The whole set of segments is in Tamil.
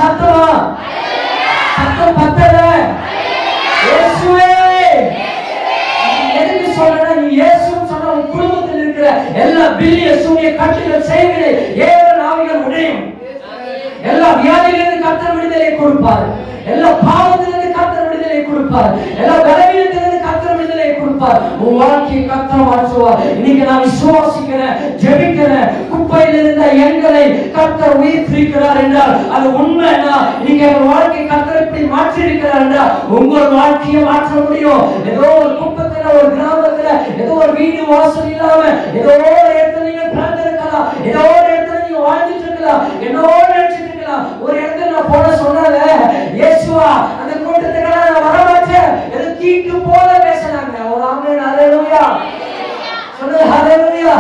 சத்தமா சத்தம் பத்தல. இயேசுவே எதுக்கு சொல்றேன்னா, நீ இயேசுன்னு சொன்னா உன் குடும்பத்தில் இருக்கிற எல்லா பில்லிய சூனிய கட்டுகள் செய்கிற ஏழு ஆவிகள் உடையும். எல்லா வியாதிகளிலிருந்து கர்த்தர் விடுதலை கொடுப்பார். எல்லா பாவத்திலிருந்து கர்த்தர் விடுதலை கொடுப்பார். எல்லா பலவீனத்திலிருந்து கர்த்தர் விடுதலை கொடுப்பார். உன் வாழ்க்கையை கர்த்தர் மாற்றுவார். இன்னைக்கு நான் விசுவாசிக்கிறேன், ஜெபிக்கிறேன். குப்பையில் இருந்த எங்களை கர்த்தர் உயிர்த்திருக்கிறார் என்றால் அது உண்மைனா, இன்னைக்கு எங்கள் வாழ்க்கை கர்த்தர் இப்படி மாற்றி இருக்கிறார் என்றால் உங்கள் வாழ்க்கையை மாற்ற முடியும். ஏதோ ஒரு குப்பத்துல, ஒரு கிராமத்துல, ஏதோ ஒரு வீடு வாசல் இல்லாம ஏதோ ஒரு இடத்துல நீங்க பிறந்திருக்கலாம், ஏதோ ஒரு இடத்துல நீங்க வாழ்ந்துட்டு இருக்கலாம், என்னோட நினைச்சிட்டு இருக்கலாம். ஒரு இடத்துல நான் போன சொன்னால இயேசுவா அந்த கூட்டத்துக்கு நான் வரமாட்டேன் ஏதோ தீட்டு போல பேசினாங்க. ஒரு ஆமென் ஹalleluya சொல்லுங்க ஹalleluya.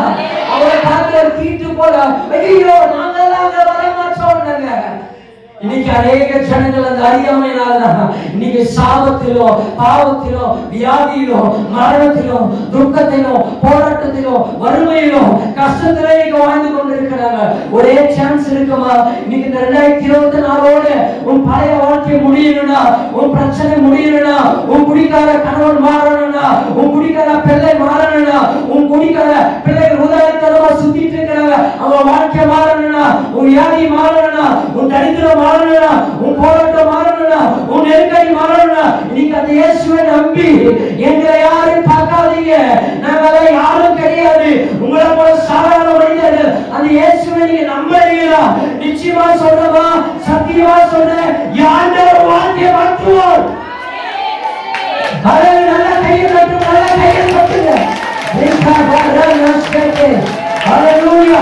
அவரை பார்த்து ஒரு தீட்டு போல, ஐயோ நாங்கெல்லாம் அங்க வரமாட்டோம்னாங்க. இன்னைக்கு அநேக ஜனங்கள் அந்த அறியாமையினால்தான் இன்னைக்கு சாபத்திலோ, பாவத்திலோ, வியாதியிலோ, மரணத்திலோ, துக்கத்திலோ, போராட்டத்திலோ, வறுமையிலோ, கஷ்டத்திலே இன்னைக்கு வாழ்ந்து கொண்டிருக்கிறாங்க. ஒரே சான்ஸ் இருக்குமா? இன்னைக்கு இந்த 2024ஓட உன் பழைய வாழ்க்கை முடியணும்னா, உன் பிரச்சனை முடியணும்னா, உன் குடிக்கார கணவன் மாறணும்னா, உன் குடிக்கார பிள்ளை மாறணும்னா, உன் குடிக்கார பிள்ளைகள் உதாரணத்தனமா சுத்திட்டு இருக்கிறாங்க, அவங்க வாழ்க்கை மாறணும்னா, உன் வியாதி மாறணும்னா, உன் தரித்திரம் மாறணும்னா, உன் போராட்டம் மாறணும்னா, உன் நெருக்கடி மாறணும்னா, இன்னைக்கு அந்த இயேசுவை நம்பி எங்களை யாரும் பார்க்காதீங்க, நாங்கள யாரும் கிடையாது, உங்களை போல சாதாரண மனிதர்கள், அந்த இயேசுவை நீங்க நம்புறீங்களா? நிச்சயமா சொல்றமா, சத்தியமா சொல்றேன், ஆண்டவர் வாழ்க்கையை மாற்றுவார். நல்ல கையை தட்டு, நல்ல கையை தட்டுங்க. ஹalleluya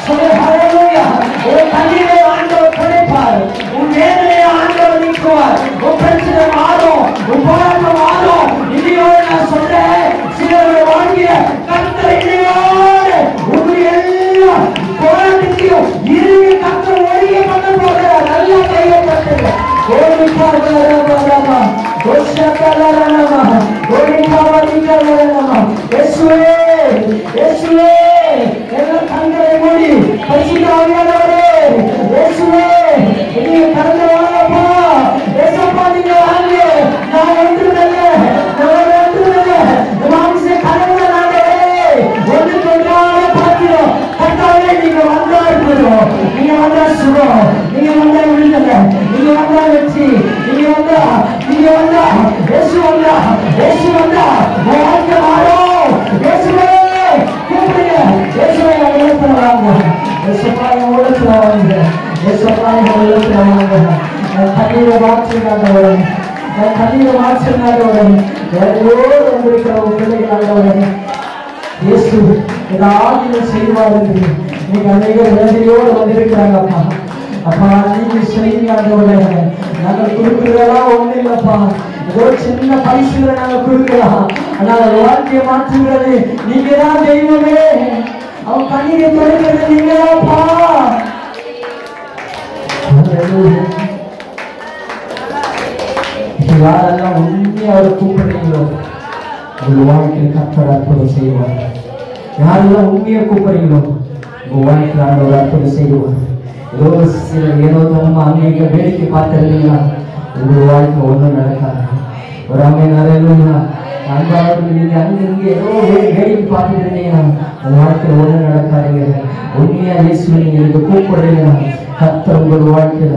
சொல்லுங்க ஹalleluya. ஒரு கண்ணீரை ஆண்டவர் துடைப்பார், உன் வேதனையை ஆண்டவர் நீக்குவார், உன் பிரச்சனை மாறும், உன் போராட்டம் மாறும். இதையோடு நான் சொல்றேன், சிலருடைய வாழ்க்கைய கர்த்தர் இதையோடு உங்களுடைய எல்லா போராட்டத்தையும் இறுதி கர்த்தர் ஒழிய பண்ண போகிறார். நல்ல கையை தட்டுங்க. கண்களை மூடி பரிசுத்தமானவரே இயேசுவே நீங்க கடந்து வாங்கப்பா. இயேசுப்பா நீங்க வாங்க. நான் ஒன்றுமில்லை, நான் ஒன்றுமில்லை, மாம்ச கடவுள நானே ஒன்று கொண்டாட பார்க்கிறோம். கர்த்தாவே நீங்க வந்தா இருக்கிறோம், நீங்க வந்தா சுகம், நீங்க வந்தா விடுதலை, நீங்க வந்தா வெற்றி, நீங்க வந்தா இயேசு வந்தா, இயேசு வந்தா வாழ்க்கை மாறும். இயேசுவே கூப்பிடுங்க, இயேசுவை உள்ளத்துல வாங்க, இயேசுப்பாய் உள்ளத்துல வாங்க, இயேசுப்பாய் உள்ளத்துல வாங்க. கண்ணீரை மாற்றினாண்டவரே, கண்ணீரை மாற்றினாண்டவரே, எல்லோரு வந்திருக்கிற பிள்ளைகளாண்டவரே இயேசு ஏதாவது செய்வார் என்று நீங்க அநேக வேதனையோடு வந்திருக்கிறாங்கப்பா. அப்பா நீங்க செய்யுங்க ஆண்டவரே. நாங்கள் கொடுக்கிறதெல்லாம் ஒண்ணு இல்லப்பா, ஏதோ சின்ன பரிசுகளை நாங்கள் கொடுக்கலாம், ஆனால் வாழ்க்கையை மாற்றுகிறது நீங்க தான் தெய்வமே. அவன் கண்ணீரை தொடுக்கிறது நீங்க தான்ப்பா. யாரெல்லாம் உண்மையா அவரை கூப்பிடுறீங்களோ உங்க வாழ்க்கையில் கர்த்தர் அற்புதம் செய்வார். யாரெல்லாம் உண்மையா கூப்பிடுறீங்களோ உங்க வாழ்க்கையில் ஆண்டவர் அற்புதம் செய்வார். ஏதோ நம்ம அநேக வேடிக்கை பார்த்திருந்தீங்களா, உங்க வாழ்க்கை ஒன்றும் நடக்காது. ஒரு ஹalleluya. அன்பானவர்கள் நீங்க அங்கிருந்து ஏதோ வேடிக்கை பார்த்துட்டு இருந்தீங்கன்னா உங்க வாழ்க்கையில் ஒன்றும் நடக்காதீங்க. உண்மையா இயேசுவை நீங்க இதுக்கு கூப்பிடுறீங்கன்னா கர்த்தர் உங்கள் வாழ்க்கையில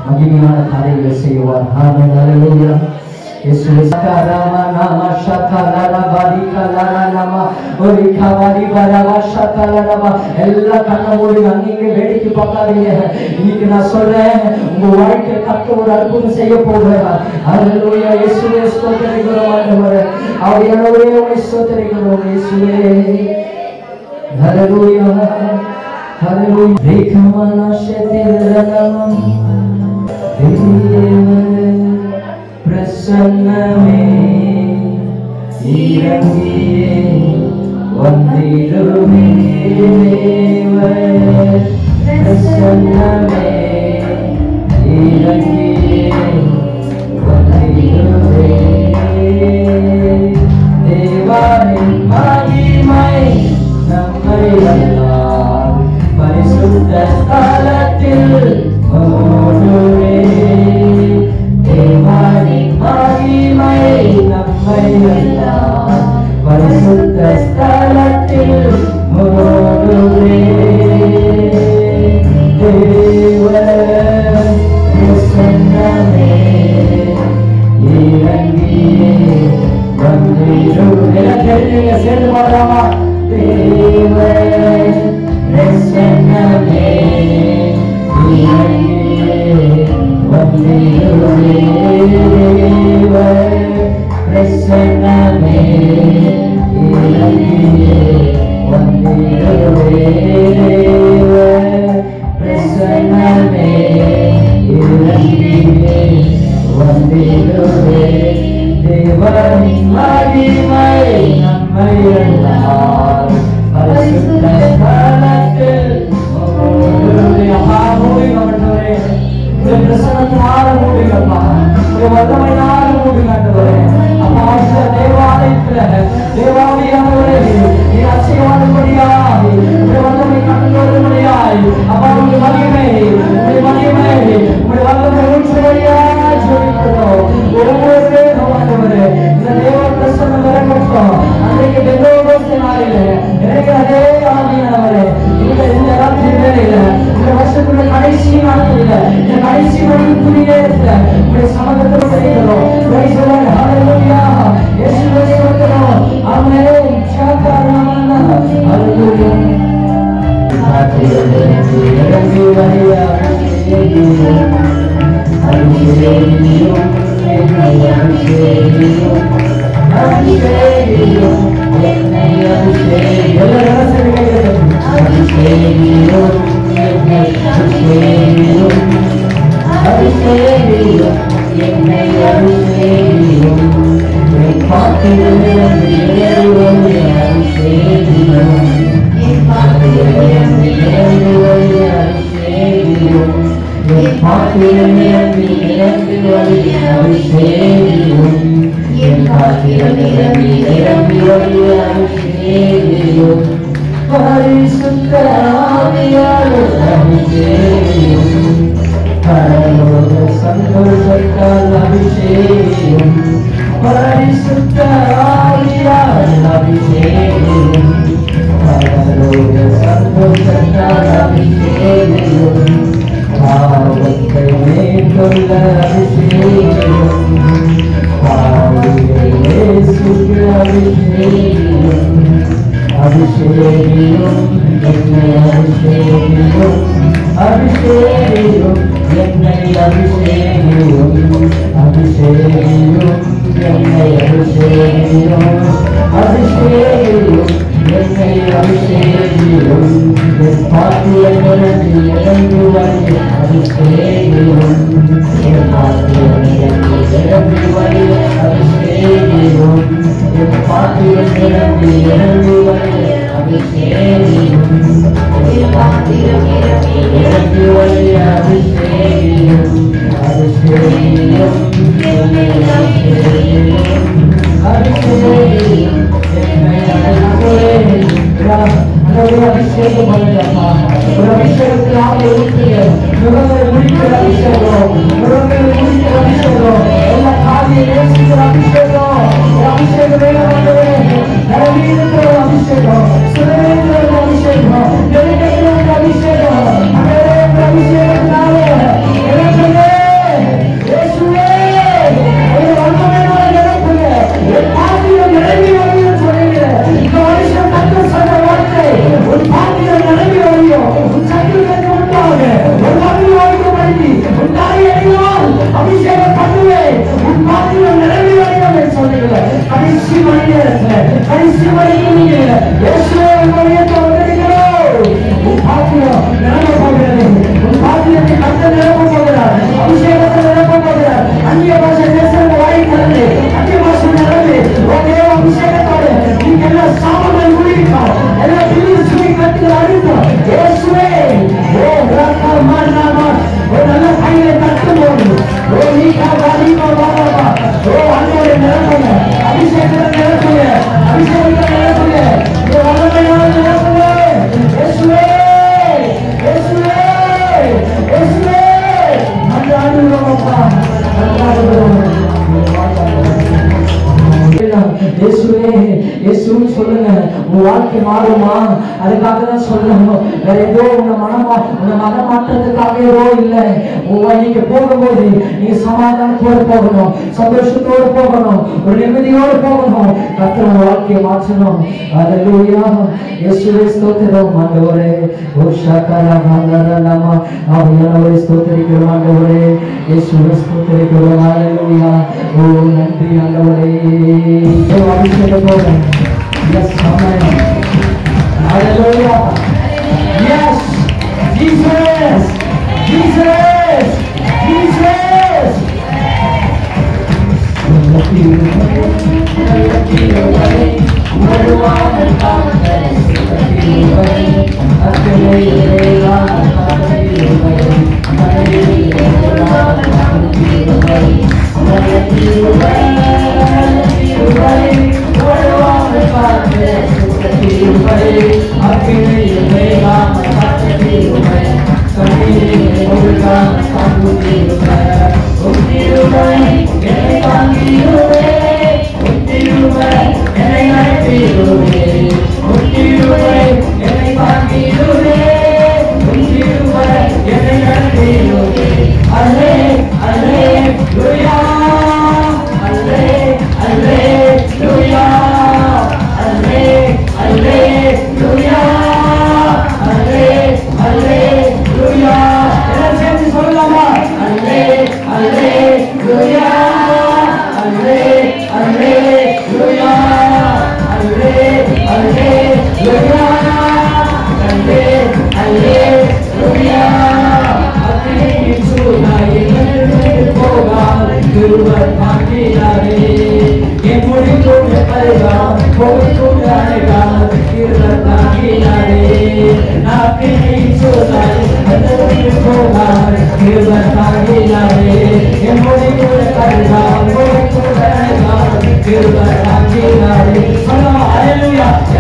மகிமையான காரியங்களை செய்வார். ஹalleluya. இயேசுவே சகரமா நாம ஷகலரா பாரிகலரா நாம ஒரிகவாரி வரவா ஷகலரா. எல்லா கண்ணமூடி அங்கீங்க வேடிக்கை பார்க்காதீங்க. இன்னைக்கு நான் சொல்றேன், உங்க வாழ்க்கையில் கர்த்தர் ஒரு அற்புதம் செய்ய போகிறார். ஹalleluya. இயேசுவே ஸ்தோத்திரிக்கிறோம் ஆண்டவரே, ஆவியானவரே உம்மை ஸ்தோத்திரிக்கிறோம் இயேசுவே. ஹalleluya ஹalleluya. ரேகமனா ஷெதிரனம பிரசன்னமே இறங்கியே வந்திடுமே பிரசன்னமே இறங்கியே வந்திடுமே தேவனின் மகிமை நம்மை எல்லாம் பரிசுத்த ஸ்தலத்தில் மூடுமே பிரசன்னமே இறங்கியே வந்திடுவே தேவ பிரசன்னமே இறங்கியே வந்திடுவே தேவனின் மகிமை நம்மை எல்லாம் பரிசுத்த ஸ்தலத்தில் மூடிக்கொண்டவரே பிரசன்னத்தினால மூடிக்கப்பா வல்லமையினால மூடிக்கொண்டவரே அப்பா தேவாலயத்துல தேவாலயானவரே நீ அச்சயமானபடியாய் வல்லமை கண்டுவரும்படியாய் அப்பா உங்களுடைய மகிமை உங்களுடைய வல்லமை ஊற்றும்படியாய் ஜெபிக்கிறோம். ஒவ்வொரு ஆண்டவரே இந்த தேவ பிரசன்னம் வரட்டும். அன்றைக்கு பெந்தோகோஸ்தே நாளிலே எனக்கு அதே ஆவியானவரே இந்த ராத்திரி வேளையில இந்த வருஷத்துடைய கடைசி நாட்களில இந்த கடைசி மணிக்குரிய நேரத்துல உங்களுடைய சமூகத்தில் செய்கிறோம். Praise the Lord. Hallelujah. இயேசுவே ஸ்தோத்திரம். ஆமென். சகலமான ஹalleluya. இறங்கி வரியா அபிஷேகம் என்னை அபிஷேகம் என்னை அபிஷேகம் எல்லாரும் சேர்ந்து அபிஷேகம் என்னை அபிஷேகம் அபிஷேகம் என்னை அபிஷேகம் என் பாத்திரம் அபிஷேகம் என் பாத்திரம் அபிஷேகம் என் பாத்திரம் அபிஷேகம் பரிசுத்த ஆவியாளர் அபிஷேகம் பரலோக சந்தோஷத்தால் அபிஷேகம் பரிசுத்த ஆவியாளர் அபிஷேகம் பரலோக சந்தோஷத்தால் அபிஷேகம் பாவத்தை மேற்கொள்ள அபிஷேகம் இயேசுக்கு அபிஷேகம் அபிஷேகம் என்னை அபிஷேகம் அபிஷேகம் என்னை அபிஷேகம் அபிஷேகம் என்னை அபிஷேகம் அபிஷேகம் என்னை அபிஷேகம் என் பாத்திரங்களுக்கு இறங்கி வந்து அபிஷேகம் என் பாத்திரங்களுக்கு இறங்கி வந்து அபிஷேகம் என் பாத்திரங்களுக்கு இறங்கி வந்து அபிஷேகம் என் பாத்திரங்களுக்கு இறங்கி வந்து அபிஷேகம் அபிஷேகம் என்னை அபிஷேகம் அபிஷேகம் என்னை அபிஷேகம் பண்ணுங்கப்பா. ஒரு அபிஷேகத்தில் ஆவியை ஊற்றுங்க. முகங்களை முடிக்கிற அபிஷேகம், முகங்களை முடிக்கிற அபிஷேகம், எல்லா காரியை நேசிக்கிற அபிஷேகம், அபிஷேகம் வேணுமானவே இருக்கிற ஒரு அபிஷேகம், சுரேந்திர ஒரு அபிஷேகம், நெருங்கிற ஒரு அபிஷேகம், அந்த அபிஷேகத்தினாலே இறங்குங்க. இயேசுவே ஒரு வல்லமையான நிரப்புங்க. என் பாத்திரம் நிரம்பி வருகிறது சொல்லுங்க. இந்த வருஷம் கர்த்தர் சொன்ன வார்த்தை ஒரு பாத்திரம் நிரம்பி வரையும் உன் சத்துருக்களுக்கு உண்டாக ஒரு வல்லமை வாய்க்கப்படுத்தி உன் தாயையால் அபிஷேகம் பண்ணுவேன். உன் பாத்திரம் நிரம்பி வரையும் சொல்லுங்க. கடைசி மணி நேரத்துல கடைசி மணி இயேசுவே உங்களுடைய தோன்றுகிறோம். உன் பாத்திரம் நிரம்ப போகிறது. உன் பாத்திரத்தை கர்த்தர் நிரம்ப போகிறார். அபிஷேகத்தை நிரம்ப போகிறார். அந்நிய பாஷை பேசுகிற வாய் திறந்து அந்நிய பாஷை நிரம்பி ஒரே அபிஷேகத்தோடு நீங்க எல்லாம் சாமங்கள் முடிவிட்டோம். எல்லாம் பிரிவு சுமை கட்டுகள் அழுத்தம். இயேசுவே ஓ ரக்கா மன்னாமா ஒரு நல்ல கையில தட்டும் போது ஓ நீக்கா வாலிமா வாலாமா ஓ அன்னோட நிரப்புங்க. அபிஷேகத்தை நிரப்புங்க. அபிஷேகத்தை நிரப்புங்க. ஓ வல்லமையான நிரப்புங்க. இயேசுவே இயேசுவே இயேசுவே அன்றாடுகிறோம்ப்பா அன்றாடுகிறோம். இயேசுவே இயேசுன்னு சொல்லுங்க. உன் வாழ்க்கை மாறுமா? அதுக்காக தான் சொல்லணும். வேற ஏதோ உன்னை மனமாற்றத்துக்காக ஏதோ இல்லை. நீங்க போகும்போது நீங்க சமாதானத்தோடு போகணும், சந்தோஷத்தோடு போகணும், ஒரு நிம்மதியோடு போகணும். கர்த்தர் உன் வாழ்க்கையை மாற்றணும். அல்லேலூயா. இயேசுவே ஸ்தோத்திரம் ஆண்டவரே. ஓ ஷாக்கரா மந்தரலமா ஆவியானவரே ஸ்தோத்திரிக்கிறோம் ஆண்டவரே. இயேசுவே ஸ்தோத்திரிக்கிறோம். ஹalleluya. ஓ நன்றி ஆண்டவரே. அபிஷேகம் போடுங்க. Yes amen. ஹalleluya. Yes Jesus Jesus Jesus. Hallelujah.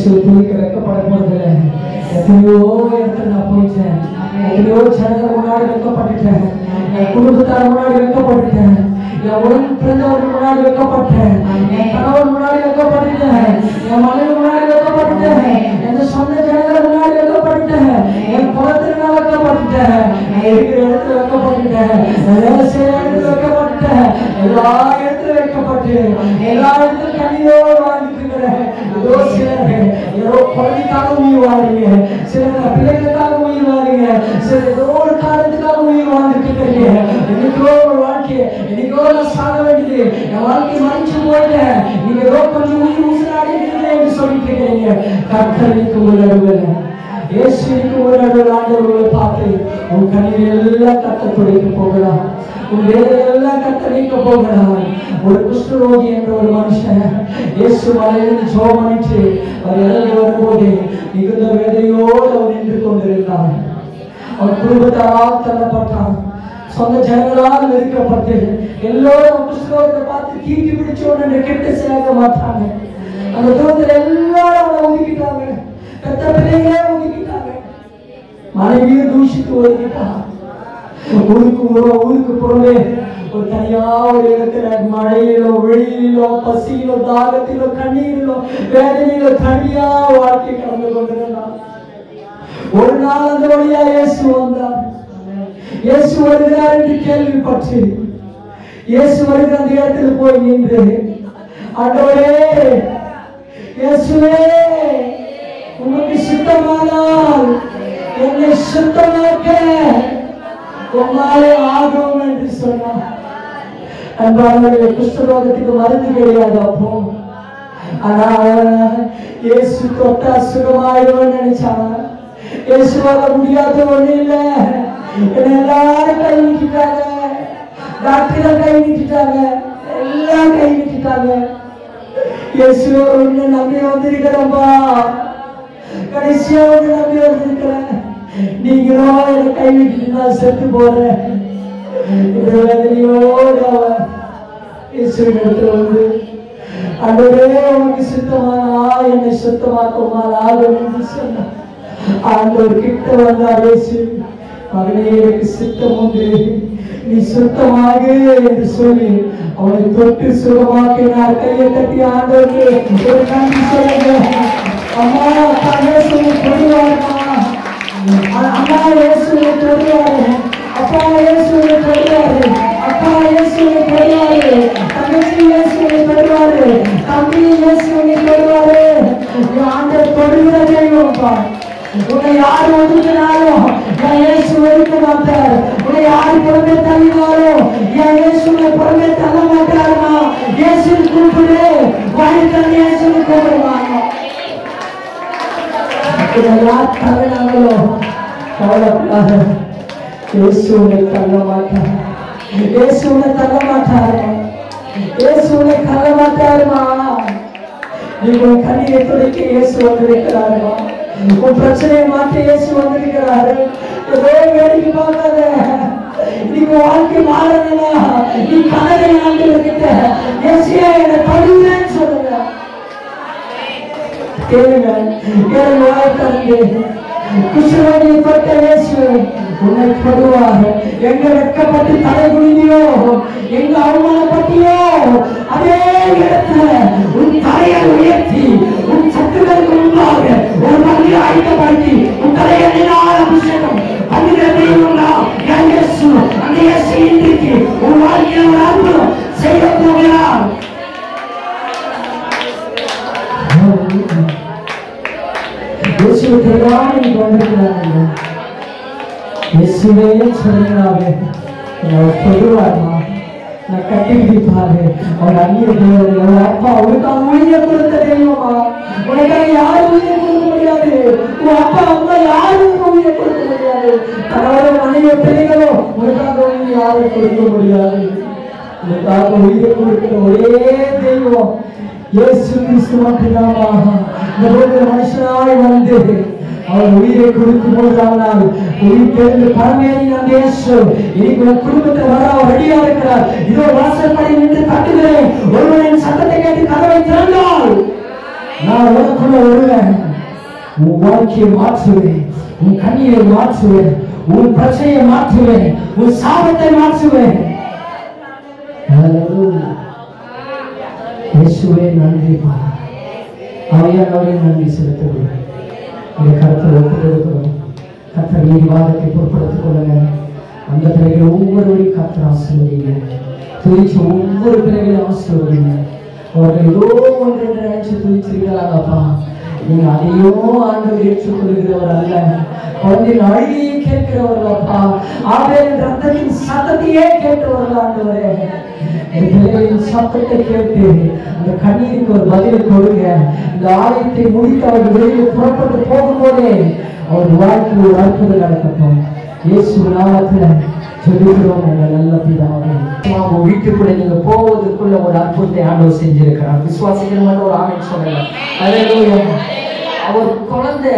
இயேசு துணிக்க வைக்கப்பட போறதில்லை. எத்தனையோ இடத்துல நான் போயிட்டேன், எத்தனையோ ஜனங்கள் முன்னாடி வைக்கப்பட்டுட்டேன், என் குடும்பத்தார் முன்னாடி வைக்கப்பட்டுட்டேன், என் உடன் பிறந்தவர் முன்னாடி வைக்கப்பட்டேன், என் கணவர் முன்னாடி வைக்கப்பட்டுட்டேன், என் மனைவி முன்னாடி வைக்கப்பட்டுட்டேன், என் சொந்த ஜனங்கள் முன்னாடி வைக்கப்பட்டுட்டேன், என் குலத்திற்கு வைக்கப்பட்டுட்டேன், இருக்கிற இடத்துல வைக்கப்பட்டுட்டேன், வேலை செய்யற இடத்துல வைக்கப்பட்டுட்டேன், எல்லா இடத்துல வைக்கப்பட்டு எல்லா இடத்துல கண்ணீரோடு வாழ்ந்துட்டு இருக்கிறேன். ஏதோ சிலர் ஏதோ குழந்தைக்காக உயிர் வாழ்றீங்க, சிலர் பிள்ளைகளுக்காக உயிர் வாழ்றீங்க, சிலர் ஏதோ ஒரு காரணத்துக்காக உயிர் வாழ்ந்துட்டு இருக்கிறீங்க. என்னைக்கோ ஒரு வாழ்க்கையை என்னைக்கோ நான் சாக வேண்டியது, என் வாழ்க்கை மறைச்சு போயிட்டேன், நீங்க ஏதோ கொஞ்சம் உயிர் ஊசலாடி என்று சொல்லிட்டு இருக்கிறீங்க. கர்த்தருக்கு ஒரு நடுவில் இயேசுக்கு ஒரு நடுவில் ஆண்டவர்களை பார்த்து உன் கண்ணீர் எல்லாம் கத்த துடைக்க போகலாம், உன் வேலையெல்லாம் கத்த நீக்க போகலாம். ஒரு குஷ்டரோகி என்ற ஒரு மனுஷன் இயேசு மலையிலிருந்து ஜெபம் பண்ணிட்டு அவர் இறங்கி வரும்போது மிகுந்த வேதையோடு அவர் நின்று கொண்டிருந்தான். அவன் குடும்பத்தால் தள்ளப்பட்டான், சொந்த ஜனங்களால் வெறுக்கப்பட்டு எல்லோரும் குஷ்டரோகத்தை பார்த்து தீட்டி பிடிச்சோன்னு கெட்ட சேர்க்க மாட்டாங்க. அந்த தூரத்தில் எல்லாரும் அவனை ஒதுக்கிட்டாங்க, பெத்த பிள்ளைங்களே ஒதுக்கிட்டாங்க, மனைவியும் தூஷித்து ஒதுக்கிட்டான். ஊருக்கு புறமே ஒரு தனியா ஒரு இடத்துல மழையிலோ வெயிலோ பசியிலோ தாகத்திலோ கண்ணீரிலோ வேதனையிலோ தனியா வாழ்க்கை கடந்து கொண்டிருந்தான். ஒரு நாள் அந்த வழியா இயேசு வந்தார். இயேசு வருகிறார் என்று கேள்விப்பட்டு இயேசு வருகிற அந்த இடத்துல போய் நின்று, ஆண்டவரே இயேசுவே உனக்கு சுத்தமானால் என்னை சுத்தமாக்க உம்மாலே ஆகும் என்று சொன்னார். அன்பானவர்களே, குஷ்டரோகத்துக்கு மருந்து கிடையாது அப்போ. ஆனா இயேசு தொட்டா சுகமாயிடுவேன்னு நினைச்சாங்க. இயேசுவாக முடியாத ஒண்ணு இல்லை. எல்லாரும் கை நீட்டிட்டாங்க, டாக்டர் கை நீட்டிட்டாங்க, எல்லாம் கை நீட்டிட்டாங்க. இயேசுவே ஒண்ணு நம்பி வந்திருக்கிறப்பா, கடைசியா ஒண்ணு நம்பி வந்திருக்கிறேன், நீங்களோ என்னை கைவிட்டு நான் செத்து போறேன். வந்து ஆண்டவரே உனக்கு சுத்தமானா என்னை சுத்தமாக்குமாறு ஆகும் என்று சொன்னார். ஆண்டவர் கிட்ட வந்தார் இயேசு, மகனே எனக்கு சுத்தம் உண்டு, நீ சுத்தமாக என்று சொல்லி அவனை தொட்டு சுகமாக்கினார். கையை தட்டி ஆண்டவருக்கு ஒரு நன்றி சொல்லுங்க. அம்மா இயேசுவை தொடுவாரா, அம்மா இயேசுவை தொடுவாரு, அப்பா இயேசுவை தொடுவாரு, அப்பா இயேசுவை தொடுவாரு, தங்கச்சி இயேசுவை தொடுவாரு, தம்பி இயேசுவை தொடுவாரு. ஆண்டவர் தொடுகிற தெய்வம்ப்பா. உன்னை யாரு ஒதுக்கினாலும் என் இயேசு ஒதுக்க மாட்டார். உன்னை யாரு புறமே தள்ளினாலும் என் இயேசுவை புறமே தள்ள மாட்டாருமா. இயேசு கூப்பிடு, வாழ்க்கை இயேசு கூப்பிடுவாங்க. யார் தள்ளினாங்களோ கவலைப்படாத, இயேசு உன்னை தள்ள மாட்டார், இயேசு உன்னை தள்ள மாட்டாருமா, இயேசு உன்னை தள்ள மாட்டாருமா. நீங்கள் கண்ணீரை துடைக்க இயேசு வந்திருக்கிறாருமா. உன் பிரச்சனையை மாற்ற இயேசு வந்திருக்கிறாரு. ஏதோ வேடிக்கை பார்க்காத, நீங்க வாழ்க்கை மாறணும்னா நீ கனவை ஆண்டுகிட்ட இயேசுவே என்னை தொடுகிறேன்னு சொல்லுங்க. கேளுங்க, கேளுங்க, வாழ்க்கை குஷ்டரோகியை தொட்ட இயேசு உன்னை தொடுவார். எங்க வெட்கப்பட்டு தலை குனிந்தியோ, எங்க அவமானப்பட்டியோ, அதே இடத்துல உன் தலையை உயர்த்தி உன் சத்துக்களுக்கு முன்பாக ஒரு பகுதியை அழைக்கப்படுத்தி உன் தலையை அபிஷேகம் பண்ணுகிற தெய்வம்னா என் இயேசு. அந்த இயேசு இன்றைக்கு உன் வாழ்க்கையில் ஒரு அற்புதம் செய்ய போகிறார். இயேசுவை தெரியாம நீங்க வந்திருக்கிறாங்க. இயேசுவே சொல்லுகிறாரு, சொல்லுவாருமா, நான் கட்டி பிடிப்பாரு. அவர் அந்நிய தேவன், அவர் அப்பா அவருக்காக உயிரை கொடுத்த தெய்வமா. உனக்காக யாரும் உயிரை கொடுக்க முடியாது, உன் அப்பா அம்மா யாரும் உயிரை கொடுக்க முடியாது, கணவரோ மனைவியோ பிள்ளைகளோ உனக்காக உயிரை யாரும் கொடுக்க முடியாது. உனக்காக உயிரை கொடுக்கிற ஒரே தெய்வம் இயேசு கிறிஸ்து மட்டும்தாமா. இந்த உலகில் மனுஷனாய் வந்து அவர் உயிரை கொடுக்கும் போது ஆனால் உயிர் தெரிந்து பரமேறி அந்த இயேசு இன்னைக்கு உன் குடும்பத்தை வர ரெடியா இருக்கிறார். இதோ வாசற்படி நின்று தட்டுகிறேன், ஒருவரின் சத்தத்தை கேட்டு கதவை திறந்தால் நான் உனக்குள்ள வருவேன், உன் வாழ்க்கையை மாற்றுவேன், உன் கண்ணீரை மாற்றுவேன், உன் பிரச்சனையை மாற்றுவேன், உன் சாபத்தை மாற்றுவேன். இயேசுவே நன்றிப்பா. ஆவியானவரே நன்றி செலுத்துகிறேன். இந்த கருத்தில் ஒப்புக்கொடுக்கிறோம். கர்த்தர் நீதிவாதத்தை பொறுப்படுத்திக் கொள்ளுங்க. அந்த பிள்ளைகளை ஒவ்வொருவரையும் கர்த்தர் ஆசீர்வதிங்க. துதிச்சு ஒவ்வொரு பிள்ளைகளையும் ஆசீர்வதிங்க. அவர்கள் ஏதோ ஒன்று நினைச்சு துதிச்சிருக்கிறாங்கப்பா. நீங்க அதையோ ஆண்டவர் ஏற்றுக்கொள்கிறவர் அல்ல. குழந்தையின் அழுகையை கேட்கிறவர்களப்பா. ஆபேலின் ரத்தத்தின் சத்தத்தையே கேட்டவர்கள் ஆண்டவரே. இந்த பிள்ளைகளின் சத்தத்தை கேட்டு அந்த கண்ணீருக்கு ஒரு பதில் கொடுங்க. இந்த ஆலயத்தை முடித்து அவர்கள் வெளியில் புறப்பட்டு போகும்போதே அவர் வாழ்க்கையில் ஒரு அற்புதம் நடக்கட்டும். இயேசு நாமத்துல சொல்லுகிறோம் எங்கள் நல்ல பிதாவே. வீட்டுக்குள்ள நீங்க போவதற்குள்ள ஒரு அற்புதத்தை ஆண்டவர் செஞ்சிருக்கிறார். விசுவாசிக்கிற ஒரு ஆமென் சொல்லுங்க. அல்லேலூயா. அவர் குழந்தை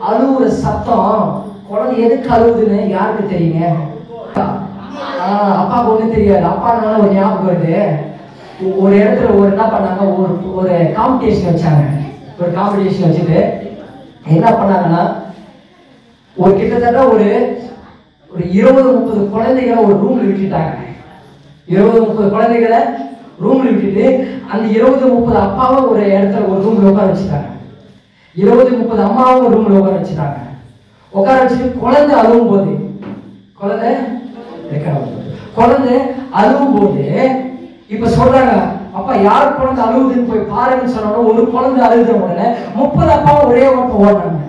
அழுவுற சத்தம், குழந்தை எதுக்கு அழுவுதுன்னு யாருக்கு தெரியுங்க? அப்பாவுக்கு ஒண்ணு தெரியாது. அப்பானால ஒரு ஞாபகம் வருது. ஒரு இடத்துல ஒரு என்ன பண்ணாங்க, ஒரு காம்படிஷன் வச்சாங்க. ஒரு காம்படிஷன் வச்சுட்டு என்ன பண்ணாங்கன்னா, ஒரு கிட்டத்தட்ட ஒரு 20-30 குழந்தைகளை ஒரு ரூம்ல விட்டுட்டாங்க. 20-30 குழந்தைகளை ரூம்ல விட்டுட்டு அந்த 20-30 அப்பாவை ஒரு இடத்துல ஒரு ரூம்ல உட்கார வச்சுட்டாங்க. 20-30 அம்மாவை ஒரு ரூம்ல உட்கார வச்சுட்டாங்க. உட்கார வச்சுட்டு குழந்தை அழுவும் போது இப்ப சொல்றாங்க, அப்பா யார் குழந்தை அழுவுதுன்னு போய் பாருங்கன்னு சொன்னாலும் ஒரு குழந்தை அழுத உடனே 30 அப்பாவும் ஒரே ஓட்டம் ஓடுறாங்க.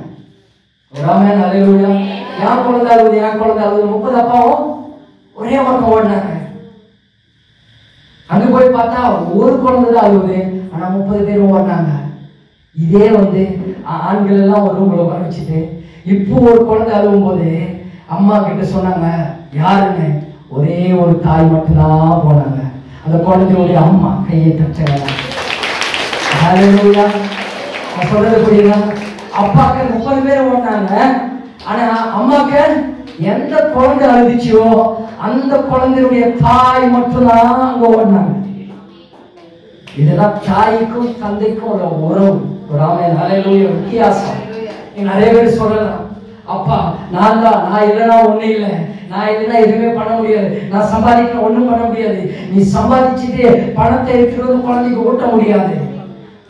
யார் குழந்தை அழுவுது, யார் குழந்தை அழுவுது, 30 அப்பாவும் ஒரே ஓட்டம் ஓடினாங்க. அங்க போய் பார்த்தா ஒரு குழந்தை தான் அழுவுது, ஆனா 30 பேரும் ஓடினாங்க. இதே ஆண்கள் எல்லாம் ஒரு ரூம்ல உட்கார வச்சுட்டு இப்போ ஒரு குழந்தை அழுவும் போது அம்மா கிட்ட சொன்னாங்க, யாருன்னு? ஒரே ஒரு தாய் மட்டும்தான் போனாங்க. அந்த குழந்தையுடைய அம்மா கையை தட்டாங்க. சொல்றது புரியுதா? அப்பாக்கு 30 பேர் ஓடினாங்க, ஆனா அம்மாக்கு எந்த குழந்தை அழுதுச்சோ அந்த குழந்தையுடைய தாய் மட்டும்தான் அங்க ஓடினாங்க. இதெல்லாம் தாய்க்கும் தந்தைக்கும் உள்ள உறவு. வித்தியாசம். நிறைய பேர் சொல்லலாம், அப்பா நான் இல்லைன்னா ஒண்ணு இல்லை, நான் இல்லைன்னா எதுவுமே பண்ண முடியாது, நான் சம்பாதிக்க ஒண்ணும் பண்ண முடியாது. நீ சம்பாதிச்சுட்டு பணத்தை எடுத்துட்டு வந்து குழந்தைக்கு ஊட்ட முடியாது,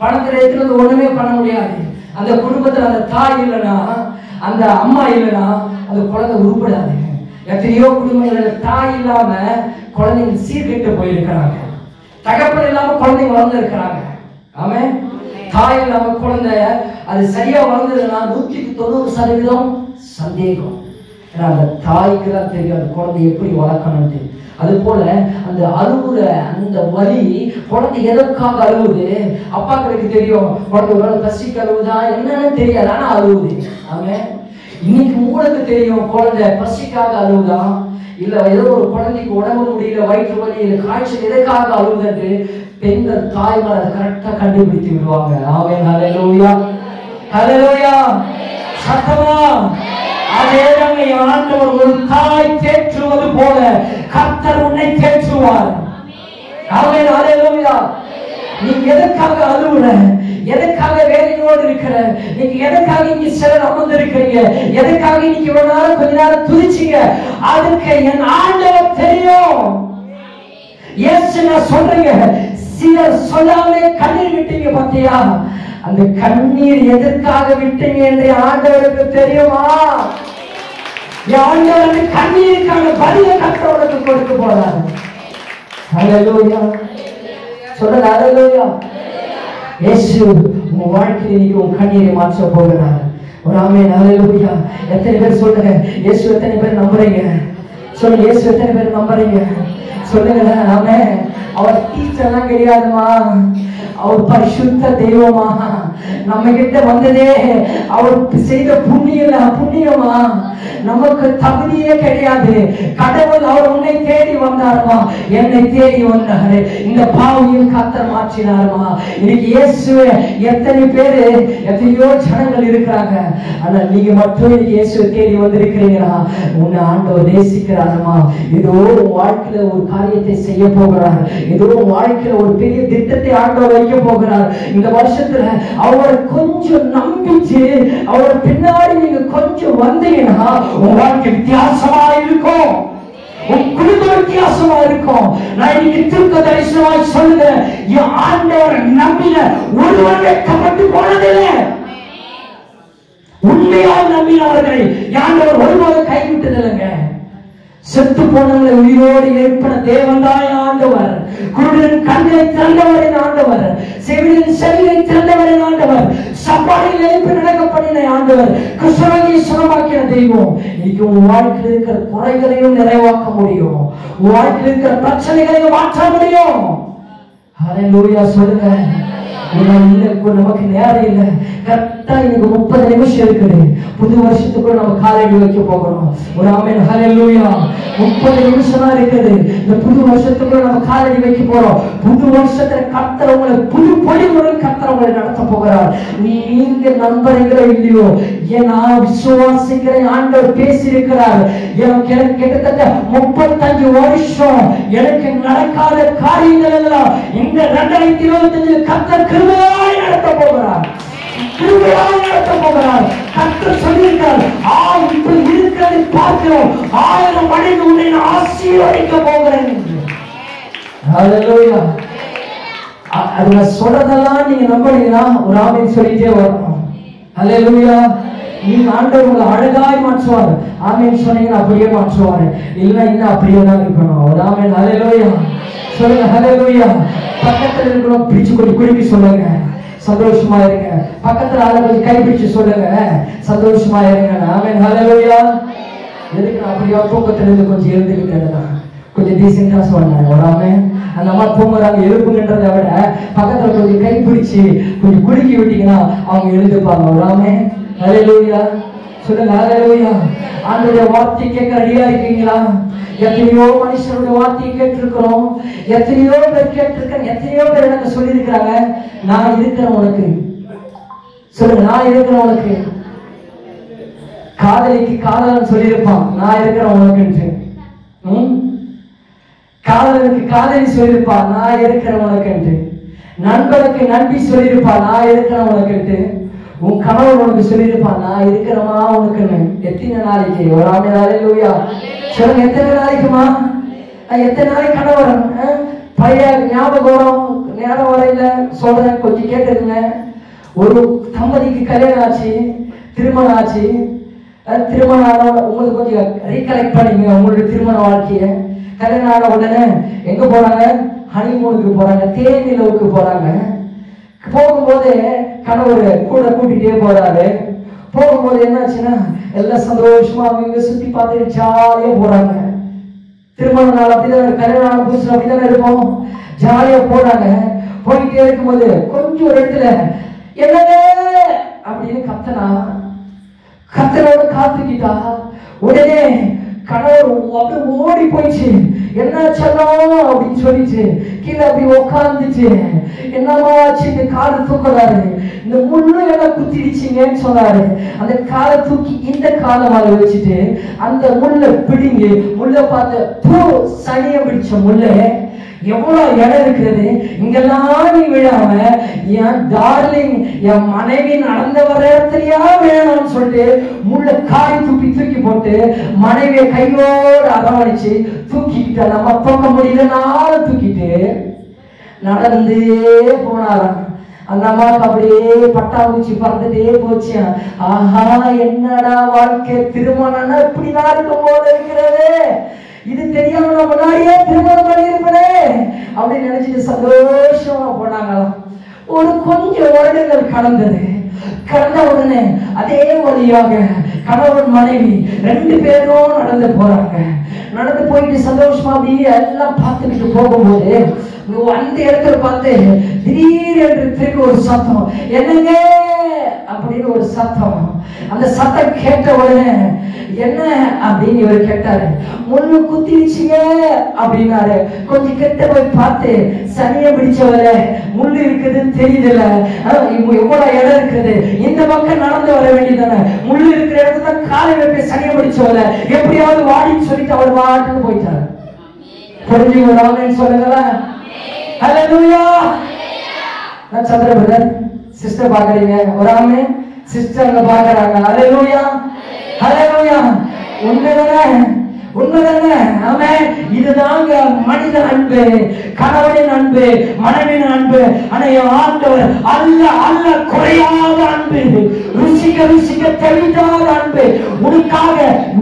பணத்தை எடுத்துட்டு வந்து ஒண்ணுமே பண்ண முடியாது. அந்த குடும்பத்துல அந்த தாய் இல்லைன்னா, அந்த அம்மா இல்லைன்னா அந்த குழந்தை உருப்படாது. எத்தனையோ குடும்பங்கள் தாய் இல்லாம குழந்தைங்க சீர்கெட்டு போயிருக்கிறாங்க. தகப்பன் இல்லாம குழந்தைங்க வளர்ந்து இருக்கிறாங்க. ஆமே. தாய் இல்லாம குழந்தை அது சரியா வளர்ந்ததுன்னா 190% சந்தேகம். ஏன்னா அந்த தாய்க்கு தான் தெரியும் அந்த குழந்தை எப்படி வளர்க்கணும்ட்டு. அது போல அந்த அழுவுற அந்த வலி, குழந்தை எதற்காக அழுவுது அப்பாக்களுக்கு தெரியும். குழந்தை ஒரு பசிக்கு அழுவுதா என்னன்னு தெரியாது, ஆனா அழுவுது. ஆமே. இன்னைக்கு உங்களுக்கு தெரியும் குழந்தை பசிக்காக அழுவுதா, இல்ல ஏதோ ஒரு குழந்தைக்கு உடம்பு முடியல, வயிற்று வலி, இல்ல காய்ச்சல், எதற்காக அழுவுது பெண்கள் தாய்மார் அதை கரெக்டா கண்டுபிடித்து விடுவாங்க. ஆமென். ஹல்லேலூயா, ஹல்லேலூயா. சத்தமா அதே ஆண்டவர் ஒரு தாய் தேற்றுவது போல கர்த்தர் உன்னை தேற்றுவார். ஆமென். ஹல்லேலூயா. நீ எதற்காக அழுவுற, எதற்காக வேதனையோடு இருக்கிற, நீங்க எதற்காக இங்க சிலர் அமர்ந்து இருக்கிறீங்க, எதற்காக இன்னைக்கு இவ்வளவு நேரம் கொஞ்ச நேரம் துதிச்சீங்க, அதுக்கு என் ஆண்டவர் தெரியும். இயேசு நான் சொல்றீங்க, சிலர் சொல்லாமலே கண்ணீர் விட்டீங்க பாத்தியா, அந்த கண்ணீர் எதற்காக விட்டீங்க என்று ஆண்டவருக்கு தெரியுமா? ஆண்டவருக்கு கண்ணீருக்கான பதில கர்த்தருக்கு கொடுக்க போறாரு. ஹல்லேலூயா. சொல்லுங்க ஹல்லேலூயா. இயேசு உங்க வாழ்க்கையில் இன்னைக்கு உங்க கண்ணீரை மாற்ற போகிறார். ஒரு ஆமென். ஹல்லேலூயா. எத்தனை பேர் சொல்லுங்க இயேசு? எத்தனை பேர் நம்புறீங்க? சொல்லுங்க இயேசு எத்தனை பேர் நம்புறீங்க? சொல்லுங்க. ஆமென். அவர் டீச்சர்லாம் கிடையாதுமா, அவர் பரிசுத்த தெய்வமா. நம்ம கிட்ட வந்ததே அவர் செய்த புண்ணியமா, நமக்கு தகுதியே கிடையாது. கடவுள் அவர் உன்னை தேடி வந்தாருமா, என்னை தேடி வந்தாரு. இந்த பாவியும் கர்த்தர் மாற்றினாருமா. இன்னைக்கு இயேசுவை எத்தனை பேரு, எத்தனையோ ஜனங்கள் இருக்கிறாங்க, ஆனா நீங்க மட்டும் இன்னைக்கு இயேசுவை தேடி வந்திருக்கிறீங்களா? உன்னை ஆண்டவர் நேசிக்கிறாருமா. ஏதோ வாழ்க்கையில ஒரு காரியத்தை செய்ய போகிறார், ஏதோ வாழ்க்கையில ஒரு பெரிய திட்டத்தை ஆண்டவர் வைக்க போகிறார். இந்த வருஷத்துல அவரை கொஞ்சம் நம்பிச்சு அவரை பின்னாடி நீங்க கொஞ்சம் வந்தீங்கன்னா உங்க வாழ்க்கை வித்தியாசமா இருக்கும், உன் குடும்ப வித்தியாசமா இருக்கும். நான் இன்னைக்கு தீர்க்க தரிசனமாய் சொல்லுகிறேன், என் ஆண்டவரை நம்பின ஒருவன் வெட்கப்பட்டு போனதில்லை. உண்மையால் நம்பினவர்களை ஆண்டவர் ஒருபோதும் கைவிட்டதில்லைங்க. செத்து போனவங்களை உயிரோடு எழுப்பின தேவன் தான் ஆண்டவர். குருடன் கண்களை திறந்தவரின் ஆண்டவர், செவிலின் செவியை திறந்தவரின் ஆண்டவர், சப்பாடியில் எழுப்பி நடக்கப்படின ஆண்டவர், குஷ்டரோகியை சுகமாக்கின தெய்வம். இன்னைக்கு உன் வாழ்க்கையில் இருக்கிற குறைகளையும் நிறைவாக்க முடியும், உன் வாழ்க்கையில் இருக்கிற பிரச்சனைகளையும் மாற்ற முடியும். ஹல்லேலூயா சொல்லுங்க. நமக்கு நேரம் இல்லை, கரெக்டா இன்னைக்கு 30 நிமிஷம் இருக்குது. புது வருஷத்துக்குள்ள நம்ம காலடி வைக்க போகிறோம். ஒரு ஆமென் ஹல்லேலூயா. 30 நிமிஷம் தான் இருக்குது. இந்த புது வருஷத்துக்குள்ள நம்ம காலடி வைக்க போறோம். புது வருஷத்துல கர்த்தர் உங்களை புது பொழிவுடன் கர்த்தர் உங்களை நடத்த போகிறார். நீங்க நம்புறீங்களோ இல்லையோ, நான் விசுவாசிக்கிறேன், ஆண்டவர் பேசி இருக்கிறார். எனக்கு கிட்டத்தட்ட 35 வருஷம் எனக்கு நடக்காத காரியங்கள் எல்லாம் இந்த 2025 கர்த்தர் கிருபையாய் நடத்த போகிறார், கிருபையாய் நடத்த போகிறார். கர்த்தர் சொல்லியிருக்கார், இப்ப இருக்கிறதை பார்க்கிறோம், 1000 மடங்கு உன்னை நான் ஆசீர்வதிக்க போகிறேன். ஹல்லேலூயா. அது நான் சொல்றதெல்லாம் நீங்க நம்புறீங்கன்னா ஒரு ஆமென் சொல்லிட்டே வரணும். ஹல்லேலூயா. நீங்க ஆண்டவர் உங்களை அழகாய் மாற்றுவார். ஆமென் சொன்னீங்கன்னா அப்படியே மாற்றுவார், இல்லைன்னா இன்னும் அப்படியே தான் இருக்கணும். ஒரு ஆமென் ஹல்லேலூயா சொல்லுங்க. ஹல்லேலூயா. பக்கத்துல இருக்கிறோம் பிடிச்சு கொஞ்சம் குடும்பி சொல்லுங்க, சந்தோஷமா இருங்க. பக்கத்துல ஆளை கொஞ்சம் கைப்பிடிச்சு சொல்லுங்க, சந்தோஷமா இருங்க. ஆமென் ஹல்லேலூயா. எதுக்கு நான் அப்படியே தூக்கத்துல இருந்து கொஞ்சம் எழுந்துக்கிட்டேன், கொஞ்சம் டீசெண்டா சொன்னாங்க. ஒரு ஆமென். அந்த அம்மா தூங்குறாங்க, எழுப்புங்கன்றதை விட பக்கத்துல கொஞ்சம் கைப்பிடிச்சு கொஞ்சம் குலுக்கி விட்டீங்கன்னா அவங்க எழுந்துப்பாங்க. ஒரு ஆமென் ஹல்லேலூயா சொல்லுங்க. ஹல்லேலூயா. ஆண்டவருடைய வார்த்தை கேட்க ரெடியா இருக்கீங்களா? எத்தனையோ மனுஷனுடைய வார்த்தையை கேட்டிருக்கிறோம், எத்தனையோ பேர் கேட்டிருக்கேன், எத்தனையோ பேர் எனக்கு சொல்லி இருக்கிறாங்க, நான் இருக்கிறேன் உனக்கு. சொல்லுங்க, நான் இருக்கிறேன் உனக்கு. காதலிக்கு காதலன் சொல்லியிருப்பான், நான் இருக்கிறேன் உனக்கு. காதலனுக்கு காதலி சொல்லியிருப்பான், நான் இருக்கிறேன் உனக்கு. நண்பனுக்கு நண்பி சொல்லியிருப்பான், நான் இருக்கிறேன் உனக்கு. உன் கணவன் உனக்கு சொல்லியிருப்பான், நான் இருக்கிறமா உனக்குன்னு. எத்தனை நாளைக்கு? ஒரு ஆமென் ஹல்லேலூயா சொல்லுங்க. எத்தனை நாளைக்குமா? எத்தனை நாளைக்கு கணவன் பழைய ஞாபகம் நேரம் வரையில சொல்றேன், கொஞ்சம் கேட்டுருங்க. ஒரு தம்பதிக்கு கல்யாணம் ஆச்சு, திருமணம் ஆச்சு. திருமணம் ஆன உங்களுக்கு கொஞ்சம் ரீகலெக்ட் பண்ணிங்க உங்களுடைய திருமண வாழ்க்கைய. கல்யாணம் ஆன உடனே எங்க போறாங்க? ஹனிமூனுக்கு போறாங்க, தேனிலவுக்கு போறாங்க. போகும்போது கணவர் கூட கூட்டிகிட்டே போறாரு. போகும்போது என்னாச்சுன்னா எல்லாம் சந்தோஷமா அவங்க சுத்தி பார்த்து ஜாலியா போறாங்க. திருமண நாள் அப்படிதான், கல்யாண நாள் புதுசுல அப்படிதானே இருப்போம், ஜாலியா போறாங்க. போயிட்டே இருக்கும்போது கொஞ்சம் ஒரு இடத்துல என்னவே அப்படின்னு கத்தனா, கத்தனோட காத்துக்கிட்டா. உடனே கணவர் அப்படி ஓடி போயிடுச்சு. என்ன செல்லம் அப்படின்னு சொல்லிச்சு, கீழே அப்படி உட்கார்ந்துச்சு. என்னமா ஆச்சு? இந்த காலை தூக்குறாரு, இந்த முள்ளு எல்லாம் குத்திடுச்சிங்கன்னு சொன்னாரு. அந்த காலை தூக்கி இந்த காலை மேல வச்சுட்டு அந்த முள்ளை பிடிங்கி, முள்ளை பார்த்து சனிய பிடிச்ச முள்ளை, எவ்வளவு இடம் இருக்கிறது, இங்கெல்லாம் நீ விழாம என் டார்லிங் என் மனைவி நடந்த வர இடத்துலயா வேணும்னு சொல்லிட்டு முள்ள காய் தூக்கி போட்டு மனைவியை கையோடு அரவணைச்சு தூக்கிக்கிட்ட. நம்ம தூக்க முடியலனாலும் தூக்கிட்டு நடந்தே போனாராம். அந்த அம்மாவுக்கு அப்படியே பட்டாம்பூச்சி பறந்துட்டே போச்சு. ஆஹா, என்னடா வாழ்க்கை, திருமணம்னா இப்படிதான் இருக்கும் போல இருக்கிறது, இது தெரியாம நான் முன்னாடியே திருமணம் பண்ணியிருப்பனே அப்படின்னு நினைச்சிட்டு சந்தோஷமா போனாங்களாம். ஒரு கொஞ்சம் வருடங்கள் கடந்தது. கடந்த உடனே அதே வழியாக கணவன் மனைவி 2 பேரும் நடந்து போறாங்க. நடந்து போயிட்டு சந்தோஷமா அப்படியே எல்லாம் பார்த்துக்கிட்டு போகும்போது அந்த இடத்துல பார்த்து திடீரென்று திரும்பி ஒரு சத்தம், என்னங்க அப்படின்னு ஒரு சத்தம். அந்த சத்தம் கேட்ட உடனே என்ன அப்படின்னு இவர் கேட்டாரு. முள்ளு குத்திருச்சுங்க அப்படின்னாரு. கொஞ்சம் கிட்ட போய் பார்த்து சனிய பிடிச்சவர முள்ளு இருக்குதுன்னு தெரியுதுல்ல, எவ்வளவு இடம் இருக்குது, இந்த பக்கம் நடந்து வர வேண்டியதானே, முள்ளு இருக்கிற இடத்துல காலை வைப்ப சனிய பிடிச்சவர எப்படியாவது வாடின்னு சொல்லிட்டு அவர் வாட்டுன்னு போயிட்டாரு. புரிஞ்சுக்கணும் சொல்லுங்களா? ஹல்லேலூயா. நான் சந்திர பிரதர் சிஸ்டர் பாக்குறீங்க, ஒரு ஆமே சிஸ்டர் பாக்குறாங்க. ஹல்லேலூயா ஹல்லேலூயா. உண்மைதானே உண்மைதானே? ஆமென். இதுதாங்க மனித அன்பு, கணவனின் அன்பு, மனைவியின் அன்பு. ஆனா என் ஆண்டவர் அல்ல அல்ல குறையாத அன்பு, ருசிக்க ருசிக்க தெளிவாத அன்பு, உனக்காக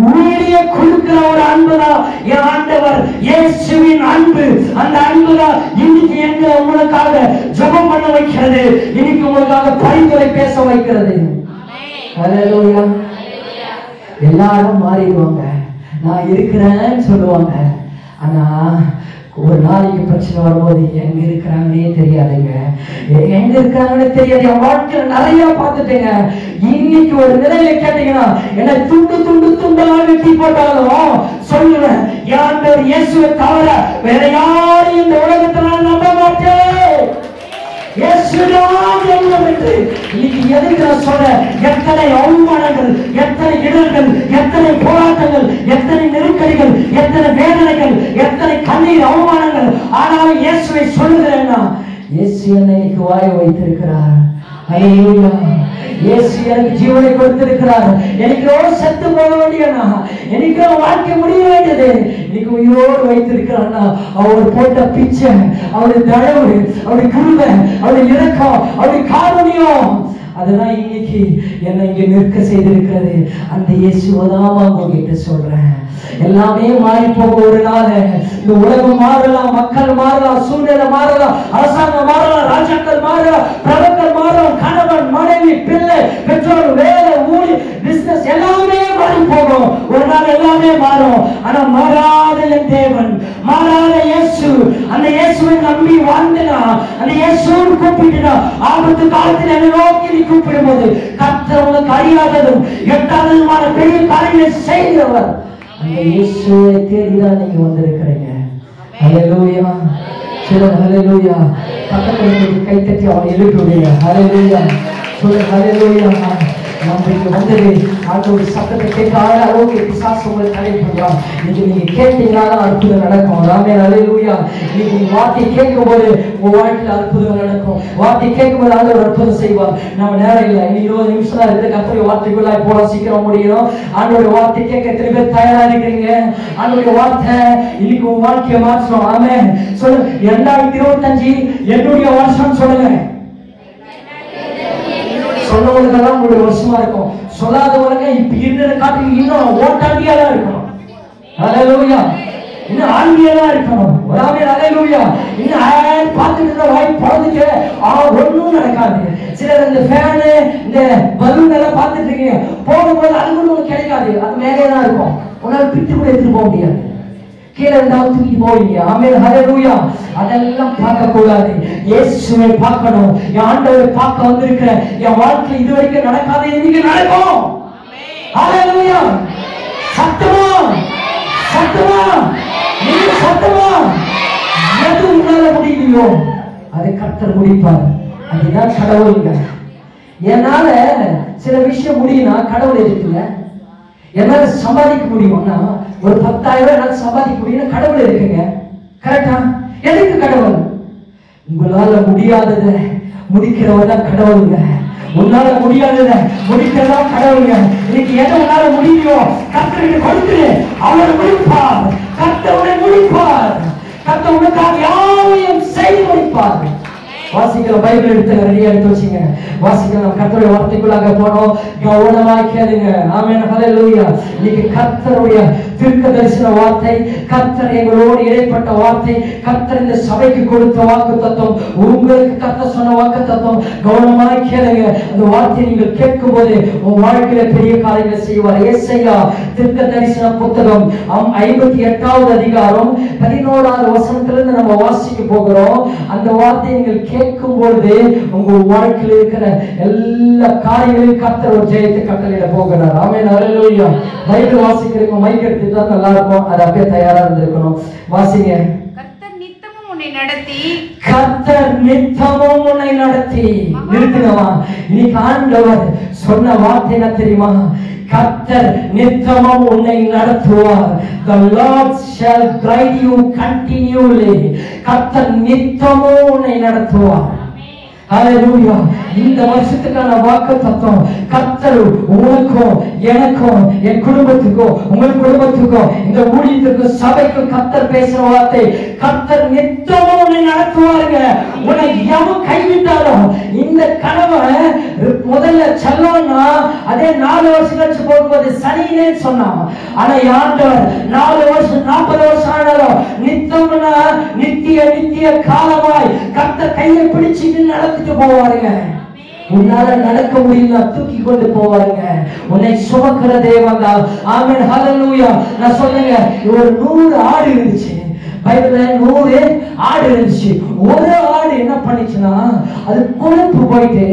உயிரையே கொடுக்கிற ஒரு அன்பு தான் என் ஆண்டவர் இயேசுவின் அன்பு. அந்த அன்பு தான் இன்னைக்கு எங்க உங்களுக்காக ஜெபம் பண்ண வைக்கிறது, இன்னைக்கு உங்களுக்காக பரிந்துரை பேச வைக்கிறது. ஹல்லேலூயா. எல்லாரும் மாறிடுவாங்க, நான் இருக்கிறேன்னு சொல்லுவாங்க. ஆனா ஒரு நாளைக்கு பிரச்சனை வரும்போது எங்க இருக்கிறாங்கன்னே தெரியாதுங்க, எங்க இருக்கிறாங்கன்னே தெரியாது. என் வாழ்க்கையில நிறைய பார்த்துட்டேங்க. இன்னைக்கு ஒரு நிலையில கேட்டீங்கன்னா என்ன துண்டு துண்டு துண்டா வெட்டி போட்டாலும் சொல்லுவேன், யார் இயேசுவை தவிர வேற யாரும் இந்த உலகத்துல நம்ப மாட்டேன். எத்தனை அவமானங்கள், எத்தனை இடர்கள், எத்தனை போராட்டங்கள், எத்தனை நெருக்கடிகள், எத்தனை வேதனைகள், எத்தனை கண்ணீர் அவமானங்கள், ஆனாலும் இயேசுவை சொல்லுகிறேன்னா இயேசு என்னை வாய வைத்திருக்கிறார். ஹல்லேலூயா. இயேசு எனக்கு ஜீவனை கொடுத்திருக்கிறார். எனக்கு செத்து போக வேண்டியனா, எனக்கு வாழ்க்கை முடிய வேண்டியது, இன்னைக்கு உயிரோடு வைத்திருக்கிறான்னா அவர் போட்ட பிச்சை, அவருடைய தயவு, அவருடைய கிருபை, அவருடைய இரக்கம், அவருடைய காருண்யம், அதுதான் இன்னைக்கு என்னை இங்க நிற்க செய்திருக்கிறது. அந்த இயேசுவை தான் உங்ககிட்ட சொல்றேன். எல்லாமே மாறி போக ஒரு நாள் இந்த உலகம் மாறலாம், மக்கள் மாறலாம், சூழ்நிலை மாறலாம், அரசாங்கம் மாறலாம், ராஜாக்கள் மாறலாம், பிரபுக்கள் மாறலாம், கணவன் மனைவி பிள்ளை பெற்றோர் வேலை ஊழி பிசினஸ் எல்லாமே மாறி போகும். ஒரு நாள் எல்லாமே மாறும். ஆனா மாறாத என் தேவன், மாறாத இயேசு, அந்த இயேசுவை நம்பி வாழ்ந்தனா, அந்த இயேசுவை கூப்பிட்டுனா ஆபத்து காலத்தில் என்னை நோக்கி கூப்பிடும் போது கர்த்தர் உனக்கு அறியாததும் எட்டாததுமான பெரிய காரியங்களை செய்கிறவர். அந்த இயேசுவை தேடிதான் நீங்க வந்திருக்கிறீங்க. ஹல்லேலூயா. சொல்லுங்க ஹல்லேலூயா. பக்கத்துல கை தட்டி அவனை எழுப்பிடுங்க. ஹல்லேலூயா. சொல்லுங்க ஹல்லேலூயா. நம்ம இங்க வந்தது ஆண்டவருடைய சத்தத்தை கேட்காத அளவுக்கு பிசாசு உங்களை தடை பண்றான். நீங்க கேட்டீங்கன்னா அற்புதம் நடக்கும். ஆமென். ஹல்லேலூயா. நீங்க வார்த்தை கேட்கும் போது உங்க வாழ்க்கையில அற்புதம் நடக்கும். வார்த்தை கேட்கும் போது ஆண்டவர் அற்புதம் செய்வார். நம்ம நேரம் இல்லை, இன்னும் 20 நிமிஷம் தான் இருக்கு. கர்த்தருடைய வார்த்தைக்குள்ள போல சீக்கிரம் முடியும். ஆண்டவருடைய வார்த்தை கேட்க எத்தனை பேர் தயாரா இருக்கிறீங்க? ஆண்டவருடைய வார்த்தை இன்னைக்கு உங்க வாழ்க்கையை மாற்றணும். ஆமென். சொல்லுங்க 2025 என்னுடைய வருஷம் சொல்லுங்க. சொன்னவங்களுக்கெல்லாம் உங்களுடைய வருஷமா இருக்கும். சொல்லாதவங்க இப்ப இருந்ததை காட்டி இன்னும் ஓட்டாண்டியா தான் இருக்கணும். ஹல்லேலூயா. இன்னும் ஆண்டியா இருக்கணும். ஒராமே ஹல்லேலூயா. இன்னும் பார்த்துட்டு வாய் பறந்துட்டு ஒன்றும் நடக்காது. சிலர் இந்த ஃபேனு இந்த பலூன் எல்லாம் பார்த்துட்டு இருக்கீங்க, போகும்போது அது கூட உங்களுக்கு கிடைக்காது. அது மேலே தான் இருக்கும். உன்னால பிட்டு கூட எடுத்துட்டு போக முடியாது. கீழே இருந்தாலும் தூக்கி போவீங்க. ஆமென். ஹல்லேலூயா. அதெல்லாம் பார்க்க கூடாது, இயேசுவை பார்க்கணும். என் ஆண்டவரை பார்க்க வந்திருக்கிற என் வாழ்க்கை இதுவரைக்கும் நடக்காத இன்னைக்கு நடக்கும். ஹல்லேலூயா. சத்தமா சத்தமா நீங்க சத்தமா எது உன்னால முடியலையோ அதை கர்த்தர் முடிப்பார். அதுதான் கடவுளுங்க. என்னால சில விஷயம் முடியும்னா கடவுள் இருக்குல்ல. என்னால சம்பாதிக்க முடியும்னா ஒரு 10,000 என்னால சம்பாதிக்க முடியும், கடவுள் இருக்குங்க. கரெக்டா? எதுக்கு கடவுள்? உங்களால முடியாதத முடிக்கிறவர் தான் கடவுளுங்க. உன்னால முடியாதத முடிக்கிறதா கடவுளுங்க. இன்னைக்கு எதை உன்னால முடியலையோ கர்த்தருக்கு கொடுத்துரு, அவர் முடிப்பார். கர்த்தரை முடிப்பார். கர்த்தர் உனக்காக யாவையும் செய்து முடிப்பார். வாசிக்கலாம். பைபிள் எடுத்து ரெடியா எடுத்து வச்சுங்க. வாசிக்கலாம். கர்த்தருடைய வார்த்தைக்குள்ளாக போனோம். கவனமாய் கேளுங்க. ஆமென். ஹல்லேலூயா. இன்னைக்கு கர்த்தருடைய தீர்க்க தரிசன வார்த்தை, கர்த்தர் எங்களோடு இடைப்பட்ட வார்த்தை, கர்த்தர் இந்த சபைக்கு கொடுத்த வாக்குத்தத்தம், உங்களுக்கு கர்த்தர் சொன்ன வாக்குத்தத்தம். கவனமாய் கேளுங்க. அந்த வார்த்தையை நீங்கள் கேட்கும் போது உங்க வாழ்க்கையில பெரிய காரியங்களை செய்வார். ஏசாயா தீர்க்க தரிசன புத்தகம் 58வது அதிகாரம் 11வது வசனத்திலிருந்து நம்ம வாசிக்க போகிறோம். அந்த வார்த்தையை நீங்கள் கேட்கும் பொழுது உங்க வாழ்க்கையில் இருக்கிற எல்லா காரியங்களையும் கர்த்தர் ஒரு ஜெயத்தை கட்டளையிட போகிறார். ஆமென். ஹல்லேலூயா. பைபிள் வாசிக்கிறதுக்கு மைக் எடுத்துதான் நல்லா இருக்கும். அது அப்படியே தயாரா இருந்திருக்கணும். வாசிங்க. கர்த்தர் நித்தமும் உன்னை நடத்தி, கர்த்தர் நித்தமும் உன்னை நடத்தி. நிறுத்துங்கவா. இன்னைக்கு ஆண்டவர் சொன்ன வார்த்தை என்ன தெரியுமா? கர்த்தர் நித்தமும் உன்னை நடத்துவார். The Lord shall guide you continually. கர்த்தர் நித்தமும் உன்னை நடத்துவார். ஹல்லேலூயா. இந்த வருஷத்துக்கான வாக்குத்தத்தம் கர்த்தர் உங்களுக்கும் எனக்கும் என் குடும்பத்துக்கும் உங்கள் குடும்பத்துக்கும் இந்த ஊழியத்துக்கும் சபைக்கும் கர்த்தர் பேசுற வார்த்தை, கர்த்தர் நித்தமும் உன்னை நடத்துவாருங்க. உன்னை எவன் கைவிட்டாலும் இந்த கனவை முதல்ல சொல்லணும்னா அதே 4 வருஷம் கழிச்சு போகும்போது சரியில்லை சொன்னான். ஆனா ஆண்டவர் 4 வருஷம் 40 வருஷம் ஆனாலும் நித்தம்னா நித்திய காலமாய் கர்த்தர் கையை பிடிச்சிட்டு நடத்திட்டு போவாருங்க. உன்னால நடக்க முடியல தூக்கி கொண்டு போவாருங்க. உன்னை சுமக்கிற தேவன் தான். ஆமென் ஹல்லேலூயா. நான் சொல்லுங்க, ஒரு 100 ஆடு இருந்துச்சு பைபிள்ல. 100 ஆடு இருந்துச்சு. ஒரு ஆடு என்ன பண்ணிச்சுன்னா அது கொழுப்பு போயிட்டு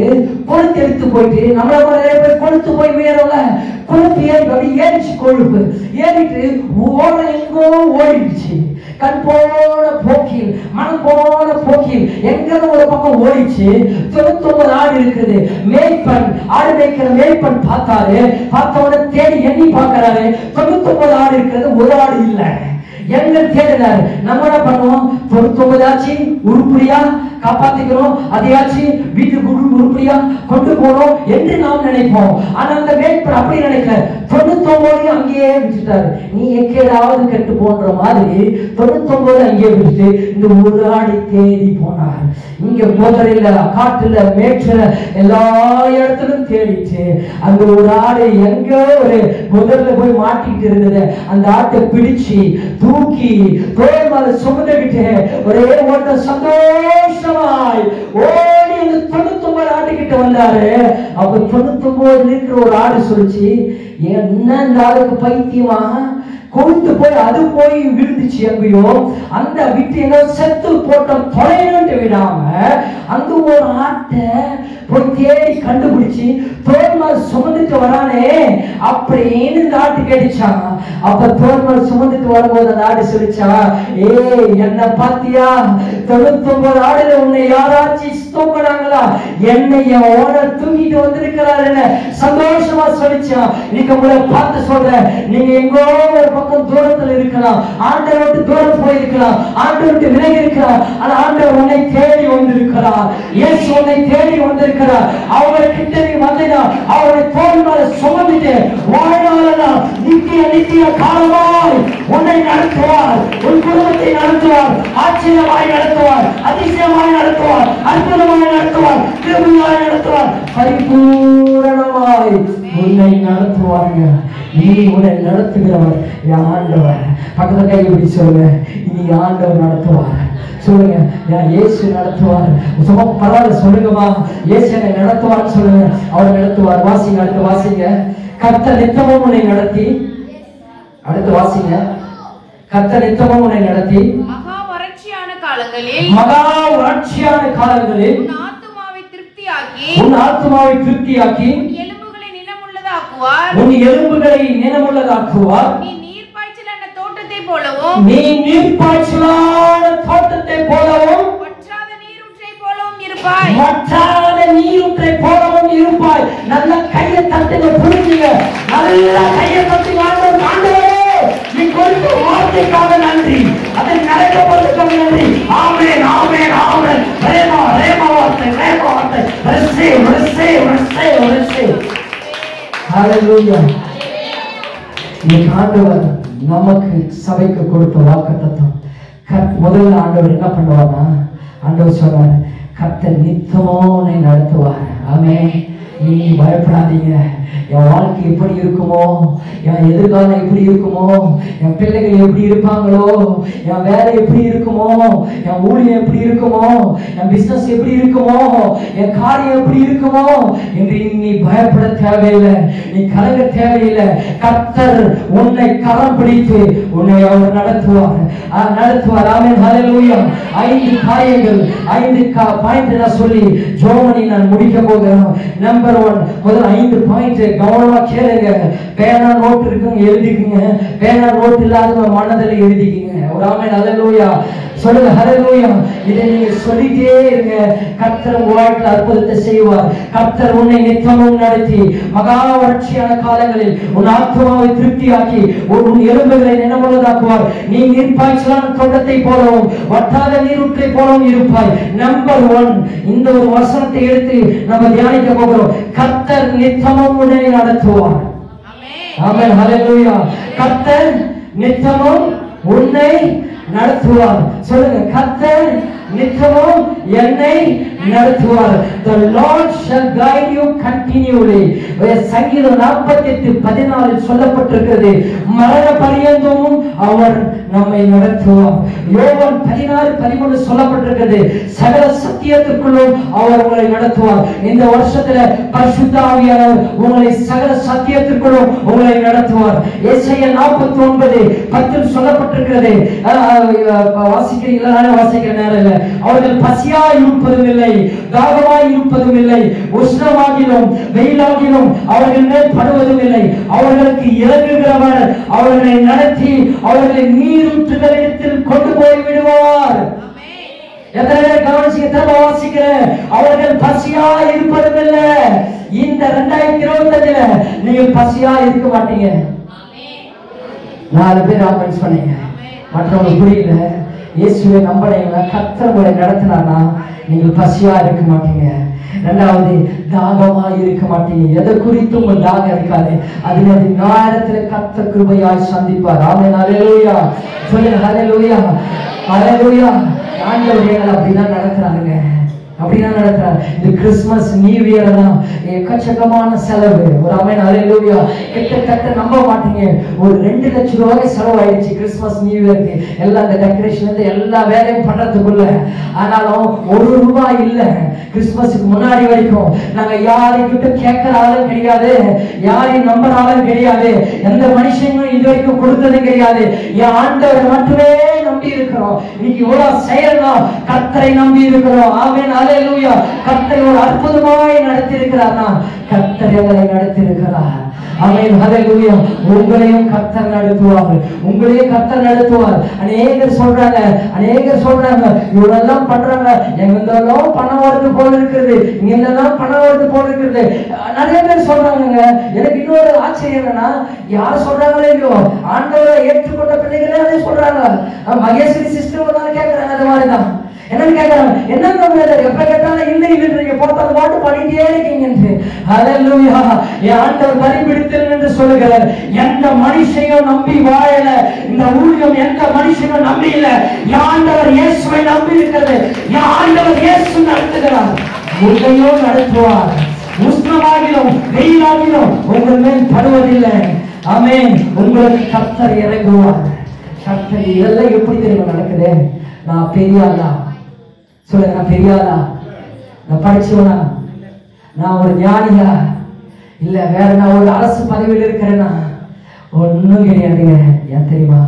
கொழுத்து எடுத்து போயிட்டு நம்மள கொழுத்து போய் உயரல கொழுப்பு ஏறி ஏறிச்சு. கொழுப்பு ஏறிட்டு எங்கோ ஓடிடுச்சு. கண் போன போக்கில் மனம் போன போக்கில் எங்க ஒரு பக்கம் ஓடிச்சு. 99 ஆடு இருக்குது. மேய்ப்பன் ஆடு மேய்க்கிற மேய்ப்பன் பார்த்தாரு. பார்த்தவன தேடி எண்ணி பார்க்கிறாரு. 99 ஆடு இருக்கிறது, ஒரு ஆடு இல்லை. எங்க தேடினாரு. நம்ம என்ன பண்ணுவோம், 99 ஆச்சு உருப்படியா காப்பாத்திக்கிறோம், அதையாச்சு வீட்டுக்கு உருப்படியா கொண்டு போறோம் என்று நாம் நினைப்போம். ஆனா அந்த மேய்ப்பர் அப்படி நினைக்கல. 99 அங்கேயே விட்டுட்டாரு. நீ எக்கேடாவது கெட்டு போன்ற மாதிரி 99 அங்கேயே விட்டுட்டு இந்த ஒரு ஆடு தேடி போனார். இங்க போதரையில காட்டுல மேட்டுல எல்லா இடத்திலும் தேடிட்டு அங்க ஒரு ஆடு எங்க ஒரு முதல்ல போய் மாட்டிக்கிட்டு இருந்தது. அந்த ஆட்டை பிடிச்சு தூக்கி தோல் மேல சுமந்துகிட்டு ஒரே ஓட்ட சந்தோஷமாய் ஓடி அந்த 99 ஆட்டுக்கிட்ட வந்தாரு. அப்ப 99 இருக்கிற ஒரு ஆடு சொல்லிச்சு, என்ன இந்த ஆளுக்கு பைத்தியமா, கொண்டு போய் அது போய் விழுந்துச்சு எங்கேயோ, அந்த விட்டு எங்க செத்து போட்ட தொலைன்னு விடாம அந்த ஒரு ஆட்டை போய் தேடி கண்டுபிடிச்சு தோல்மால் சுமந்துட்டு வரானே அப்படின்னு இந்த ஆட்டு கேட்டுச்சான். அப்ப தோல்மால் சுமந்துட்டு வரும்போது அந்த ஆடு சொல்லிச்சா, ஏ என்ன பாத்தியா, 99 ஆடுல உன்னை யாராச்சும் தூக்கினாங்களா, என்னைய ஓனர் தூக்கிட்டு வந்திருக்கிறாரு சந்தோஷமா சொல்லிச்சான். இன்னைக்கு உங்களை பார்த்து சொல்றேன், நீங்க எங்கோ ஒரு பக்கம் தூரத்தில் இருக்கலாம், ஆண்டவர் விட்டு தூரம் போயிருக்கலாம், ஆண்டவர் விட்டு விலகி இருக்கலாம், ஆனா ஆண்டவர் உன்னை தேடி வந்திருக்கிறார். இயேசு உன்னை தேடி வந்திருக்கிறார். அவரை கிட்ட நீ வந்தீங்கன்னா அவரை தோல் மேல சுமந்துட்டு வாழ்நாளெல்லாம் நித்திய காலமாய் உன்னை நடத்துவார். உன் குடும்பத்தை நடத்துவார். ஆச்சரியமாய் நடத்துவார். அதிசயமாய் நடத்துவார். அற்புதமாய் நடத்துவார். கிருபையாய் நடத்துவார். பரிபூரணமாய் உன்னை நடத்துவாங்க. நீ உன்னை நடத்துகிறவர் ஆண்டவர். பக்கத்துல கை பிடி சொல்லுங்க, இனி ஆண்டவர் நடத்துவார். சொல்லுங்க, இயேசு நடத்துவார். சும்மா பரவாயில்ல சொல்லுங்கம்மா, இயேசு என்னை நடத்துவார்னு சொல்லுங்க. அவர் நடத்துவார். வாசிங்க, அடுத்து வாசிங்க. கர்த்தர் நித்தமும் உன்னை நடத்தி, அடுத்து வாசிங்க. கர்த்தர் நித்தமும் உன்னை நடத்தி மகா வறட்சியான காலங்களில் உன் ஆத்துமாவை திருப்தியாக்கி உன் எலும்புகளை நினமுள்ளதாக்குவார். நீ நீர்ப்பாய்ச்சலான தோட்டத்தை போலவும் வற்றாத நீரூற்றை போலவும் இருப்பாய். நல்ல கையை தட்டுங்க, புரிஞ்சுங்க. நல்ல கையை தட்டி ஆண்டவரே நீ கொடுத்த வார்த்தைக்காக நன்றி, அதை நடக்கப்படுவதற்காக நன்றி. ஆமென், ஆமென், ஆமென். ரேமா வார்த்தை, ரேமா வார்த்தை. receive. ஹalleluya. இன்னைக்கு ஆண்டவர் நமக்கு சபைக்கு கொடுத்த வாக்குத்தத்தம். முதல்ல ஆண்டவர் என்ன பண்ணுவார்னா, ஆண்டவர் சொன்னார், கர்த்தர் நித்தமும் உன்னை நடத்துவார். ஆமென். நீ பயப்படாதீங்க. என் வாழ்க்கை எப்படி இருக்குமோ, என் எதிர்காலம் எப்படி இருக்குமோ, என் பிள்ளைகள் எப்படி இருப்பாங்களோ, என் வேலை எப்படி இருக்குமோ, என் ஊழியம் எப்படி இருக்குமோ, என் பிசினஸ் எப்படி இருக்குமோ, என் காரியம் எப்படி இருக்குமோ என்று நீ பயப்பட தேவையில்லை, நீ கலங்க தேவையில்லை. கர்த்தர் உன்னை கரம் பிடித்து உன்னை அவர் நடத்துவார். ஆமென், ஹல்லேலூயா. 5 காரியங்கள், 5 பாயிண்ட் நான் சொல்லி ஜோமனி நான் முடிக்க போகிறேன். நம்பர் 1, முதல் 5 பாயிண்ட் வாசிட்டு கவனமா கேளுங்க. பேனா நோட் இருக்குங்க எழுதிக்குங்க, பேனா நோட் இல்லாத மனதில் எழுதிக்குங்க. ஒரு ஆமென் ஹல்லேலூயா சொல்லுங்க. ஹல்லேலூயா. இதை நீங்க சொல்லிட்டே இருங்க. கர்த்தர் உங்க வாழ்க்கையில் அற்புதத்தை செய்வார். கர்த்தர் உன்னை நித்தமும் நடத்தி மகா வறட்சியான காலங்களில் உன் ஆத்மாவை திருப்தியாக்கி உன் எலும்புகளை நினைவுள்ளதாக்குவார். நீ நீர்ப்பாய்ச்சலான தோட்டத்தை போலவும் வட்டாத நீரூற்றை போலவும் இருப்பாய். நம்பர் 1 இந்த ஒரு வசனத்தை எடுத்து நம்ம தியானிக்க போகிறோம். கர்த்தர் நித்தமும் உன்னை நடத்துவார். ஆமென் ஹல்லேலூயா. கர்த்தர் நித்தமும் உன்னை நடத்துவார். சொல்லுங்க, கர்த்தர் நித்தமும் என்னை நடத்துவார். The Lord shall guide you continually. சங்கீதம் 48:14 சொல்லப்பட்டிருக்கிறது, மரண பரியந்தமும் அவர் நம்மை நடத்துவார். யோவான் 16:13 சொல்லப்பட்டிருக்கிறது, சகல சத்தியத்திற்குள்ளும் அவர் உங்களை நடத்துவார். இந்த வருஷத்துல பரிசுத்த ஆவியானவர் உங்களை சகல சத்தியத்திற்குள்ளும் உங்களை நடத்துவார். ஏசாயா 49:10 சொல்லப்பட்டிருக்கிறது. வாசிக்கிறீங்களா? வாசிக்கிற நேரம் இல்லை. அவர்கள் பசியாய் இருப்பதும் இல்லை, தாகமாய் இருப்பதும் இல்லை, உஷ்ணமாகிலும் வெயிலாகிலும் அவர்கள் மேல் படுவதும் இல்லை. அவர்களுக்கு இறங்குகிறவர் அவர்களை நடத்தி அவர்களை நீரூற்றுகளிடத்தில் கொண்டு போய் விடுவார். எத்தனை பேர் கவனிச்சு வாசிக்கிறேன்? அவர்கள் பசியாய் இருப்பதும் இல்லை. இந்த 2025 நீங்கள் பசியா இருக்க மாட்டீங்க. 4 பேர் ஆமென் சொன்னீங்க. மற்றவங்க புரியல. இயேசுவை நம்பினீங்களா? கர்த்தர் உங்களை நடத்தினார்னா நீங்கள் பசியா இருக்க மாட்டீங்க. 2வது, தாகமா இருக்க மாட்டீங்க. எதை குறித்தும் உங்கள் தாகம் இருக்காது. அது நேரத்தில் கர்த்தர் கிருபையாய் சந்திப்பார். ஆமென் ஹல்லேலூயா சொல்லுங்க. ஹல்லேலூயா ஹல்லேலூயா. ஆண்டவர் எங்களை அப்படிதான் நடத்துறாங்க, அப்படிதான் நடத்துறாரு. இந்த கிறிஸ்துமஸ் நியூ இயர் எல்லாம் எக்கச்சக்கமான செலவு. ஒரு ஆமென் ஹல்லேலூயா. கிட்டத்தட்ட நம்ப மாட்டீங்க, ஒரு 2 லட்சம் ரூபாய் செலவாயிடுச்சு கிறிஸ்துமஸ் நியூ இயருக்கு. எல்லாம் இந்த டெக்கரேஷன்ல இருந்து எல்லா வேலையும் பண்றதுக்குள்ள. ஆனாலும் ₹1 இல்ல. கிறிஸ்துமஸுக்கு முன்னாடி வரைக்கும் நாங்க யாரையும் கேட்கிற ஆளும் கிடையாது, யாரையும் நம்புற ஆளும் கிடையாது, எந்த மனுஷங்களும் இது வரைக்கும் கொடுத்தது கிடையாது. என் ஆண்டவரை மட்டுமே நம்பி இருக்கிறோம். இன்னைக்கு இவ்வளவு செய்யணும், கர்த்தரை நம்பி இருக்கிறோம். ஆமென் ஹல்லேலூயா. கர்த்தர் ஒரு அற்புதமாய் நடத்தி இருக்கிறார்னா கர்த்தர் எங்களை நடத்தி இருக்கிறார். ஆமென் ஹல்லேலூயா. உங்களையும் கர்த்தர் நடத்துவார், உங்களையும் கர்த்தர் நடத்துவார். அநேகர் சொல்றாங்க இவரெல்லாம் பண்றாங்க, எங்கெல்லாம் பணம் வருது போல இருக்கிறது, இங்கெல்லாம் பணம் வருது போல இருக்கிறது. நிறைய பேர் சொல்றாங்க. எனக்கு இன்னொரு ஆச்சரியம் என்னன்னா, யார் சொல்றாங்களோ இல்லையோ ஆண்டவரை ஏற்றுக்கொண்ட பிள்ளைகளே அதே சொல்றாங்க. மகேஸ்வரி சிஸ்டர் தான் கேட்கறாங்க. அது மாதிரிதான் என்னன்னு கேட்கறாங்க, என்னங்க எப்ப கேட்டாலும் இல்லை இல்லைன்றீங்க, போட்ட பாட்டு பண்ணிட்டே இருக்கீங்க. ஹல்லேலூயா. என் ஆண்டவர் பரிபிடித்தல் என்று சொல்லுகிறார். எந்த மனுஷனையும் நம்பி வாழல, இந்த ஊழியம் எந்த மனுஷனும் நம்பி இல்ல. என் ஆண்டவர் இயேசுவை நம்பி இருக்கிறது. என் ஆண்டவர் இயேசு நடத்துகிறார், உங்களையும் நடத்துவார். உஷ்ணமாகிலும் வெயிலாகிலும் உங்கள் மேல் படுவதில்லை. ஆமென். உங்களுக்கு கர்த்தர் இறங்குவார். கர்த்தர் இதெல்லாம் எப்படி தெரியுமா நடக்குது? நான் பெரியாளா? சொல்லுங்க, நான் பெரியாளா? நான் படிச்சவனா? நான் ஒரு ஞானியா? இல்ல வேற நான் ஒரு அரசு பதவியில் இருக்கிறேன்னா? ஒண்ணும் கிடையாதுங்க. ஏன் தெரியுமா?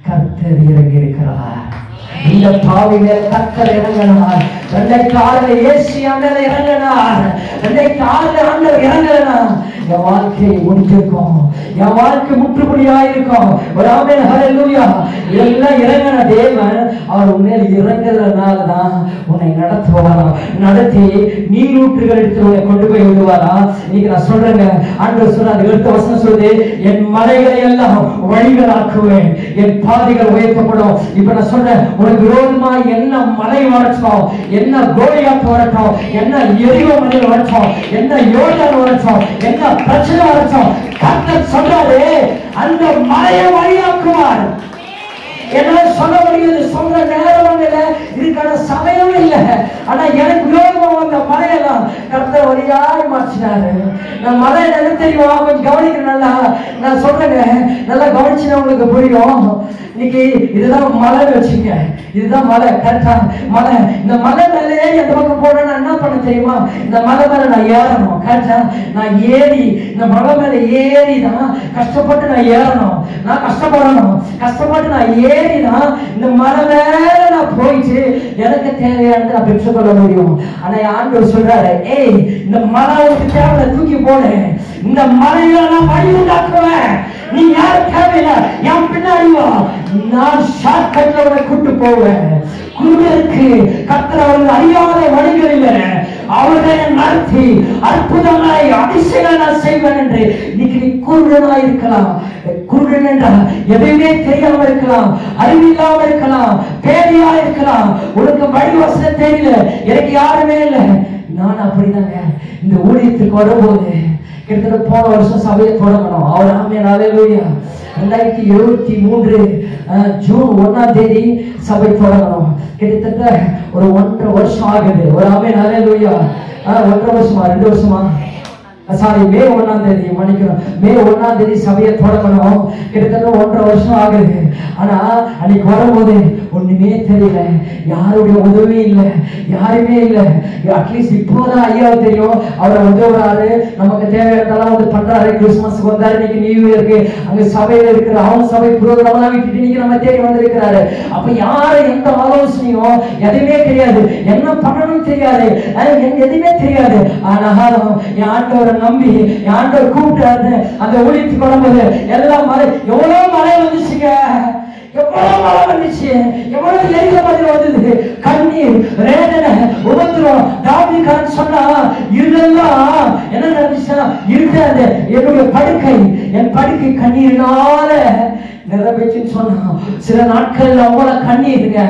கர்த்தர் இறங்கி இருக்கிறார். இந்த பாவில கர்த்தர் இறங்கினார். 2006 இயேசு ஆண்டவர் இறங்கினார். 2006 ஆண்டவர் இறங்கலனா என் வாழ்க்கை முடிஞ்சிருக்கும், என் வாழ்க்கை முற்றுப்புள்ளியாயிருக்கும். ஒரு ஆமென் ஹல்லேலூயா. எல்லாம் இறங்கின தேவன் அவர் உன்மேல் இறங்குறதுனாலதான் உன்னை நடத்துவாரா, நடத்தி நீரூற்றுகள் எடுத்து உன்னை கொண்டு போய் விடுவாரா. இன்னைக்கு நான் சொல்றேங்க, ஆண்டவர் சொல்றாரு, அடுத்த வசனம் சொல்லுது, என் மலைகளை எல்லாம் வழிகளாக்குவேன், என் பாதைகள் உயர்த்தப்படும். இப்ப நான் சொல்றேன், உனக்கு விரோதமா என்ன மலை வரட்டும், என்ன கோலியாத் வரட்டும், என்ன எரிவோ மலையில் வரட்டும், என்ன யோர்தான் வரட்டும், என்ன பிரச்சனை வரட்டும், கர்த்தர் சொல்றாரு அந்த மலையை வழியாக்குவார். என்ன சொல்ல முடியுது? சொல்ற நேரம் இல்ல, இதுக்கான சமயம் இல்ல. ஆனா எனக்கு விரோதமா வந்த மலையெல்லாம் கர்த்தர் வழியாய் மாற்றினாரு. நான் மலை என்ன தெரியுமா? கொஞ்சம் கவனிக்கிறேன் நல்லா. நான் சொல்றேங்க, நல்லா கவனிச்சுன்னா உங்களுக்கு புரியும். இன்னைக்கு இதுதான் மலை வச்சுங்க, இதுதான் மலை. கரெக்டா? மலை. இந்த மலை மேலே எந்த பக்கம் போனா என்ன பண்ண தெரியுமா? இந்த மலை மேல நான் ஏறணும். கரெக்டா? நான் ஏறி இந்த மலை மேல ஏறி தான் கஷ்டப்பட்டு நான் ஏறணும், நான் கஷ்டப்படணும். கஷ்டப்பட்டு நான் ஏறிதான் இந்த மலை மேல நான் போயிட்டு எனக்கு தேவையானது நான் பெற்றுக்கொள்ள முடியும். ஆனா ஆண்டவர் சொல்றாரு, ஏய் இந்த மலை உனக்கு தேவை, தூக்கி போடு. இந்த மலையில நான் வழி உண்டாக்குவேன். நீ யார் தேவையில்லை, என் பின்னாடி வா, நான் ஷார்ட்கட்ல உன்னை கூட்டு போவேன். குருடருக்கு கர்த்தர் அவர்கள் அறியாத வழிகளில் அவர்களை நடத்தி அற்புதமாய் அதிசயங்களை நான் செய்வேன் என்று. இன்னைக்கு நீ குருடனா இருக்கலாம். குருடன் என்றால் எதையுமே தெரியாம இருக்கலாம், அறிவில்லாம இருக்கலாம், பேரியா இருக்கலாம். உனக்கு வழிவசன தெரியல, எனக்கு யாருமே இல்லை. நான் அப்படிதாங்க. இந்த ஊழியத்துக்கு வரும்போது கிட்டத்தட்ட போன வருஷம் சபையை தொடங்கணும். அவர் ஆமென் அல்லேலூயா. 2023 ஜூன் 1ஆம் தேதி சபை தொடங்கணும். கிட்டத்தட்ட ஒரு 1.5 வருஷம் ஆகுது. ஒரு ஆமென் அல்லேலூயா. 1.5 வருஷமா 2 வருஷமா சாரி மே 1ஆம் தேதி மன்னிக்கணும், மே 1ஆம் தேதி சபையை தொடங்கணும். கிட்டத்தட்ட 1.5 வருஷம் ஆகுது. ஆனா அன்னைக்கு வரும்போது ஒண்ணுமே தெரியல, யாருடைய உதவி இல்லை, யாருமே இல்லை. அட்லீஸ்ட் இப்போதான் ஐயாவை தெரியும், அவரை உதவுறாரு, நமக்கு தேவையானதெல்லாம் வந்து பண்றாரு. கிறிஸ்துமஸ்க்கு வந்தாரு, இன்னைக்கு நியூ இயருக்கு அங்க சபையில இருக்கிற அவங்க சபை புரோகிராம் விட்டுட்டு இன்னைக்கு நம்ம தேடி வந்திருக்கிறாரு. அப்ப யாரு எந்த ஆலோசனையும் எதுவுமே தெரியாது, என்ன பண்ணணும் தெரியாது, எதுவுமே தெரியாது. ஆனாலும் என் ஆண்டவரை நம்பி என் ஆண்டவர் கூப்பிட்டாரு. அந்த ஊழியத்துக்கு வரும்போது எல்லாம் மழை, எவ்வளவு மழை வந்துச்சுங்க, எவ்வளவு மழை வந்துச்சு, எவ்வளவு எரிக்க மாதிரி வந்தது. கண்ணீர், வேதனை, உபத்திரம். தாவீதுக்காரன் சொன்னா இதெல்லாம் என்ன நடந்துச்சுன்னா, இருக்காது என்னுடைய படுக்கை, என் படுக்கை கண்ணீரினால நிறைவேற்றுன்னு சொன்னா. சில நாட்கள் அவ்வளவு கண்ணீருங்க,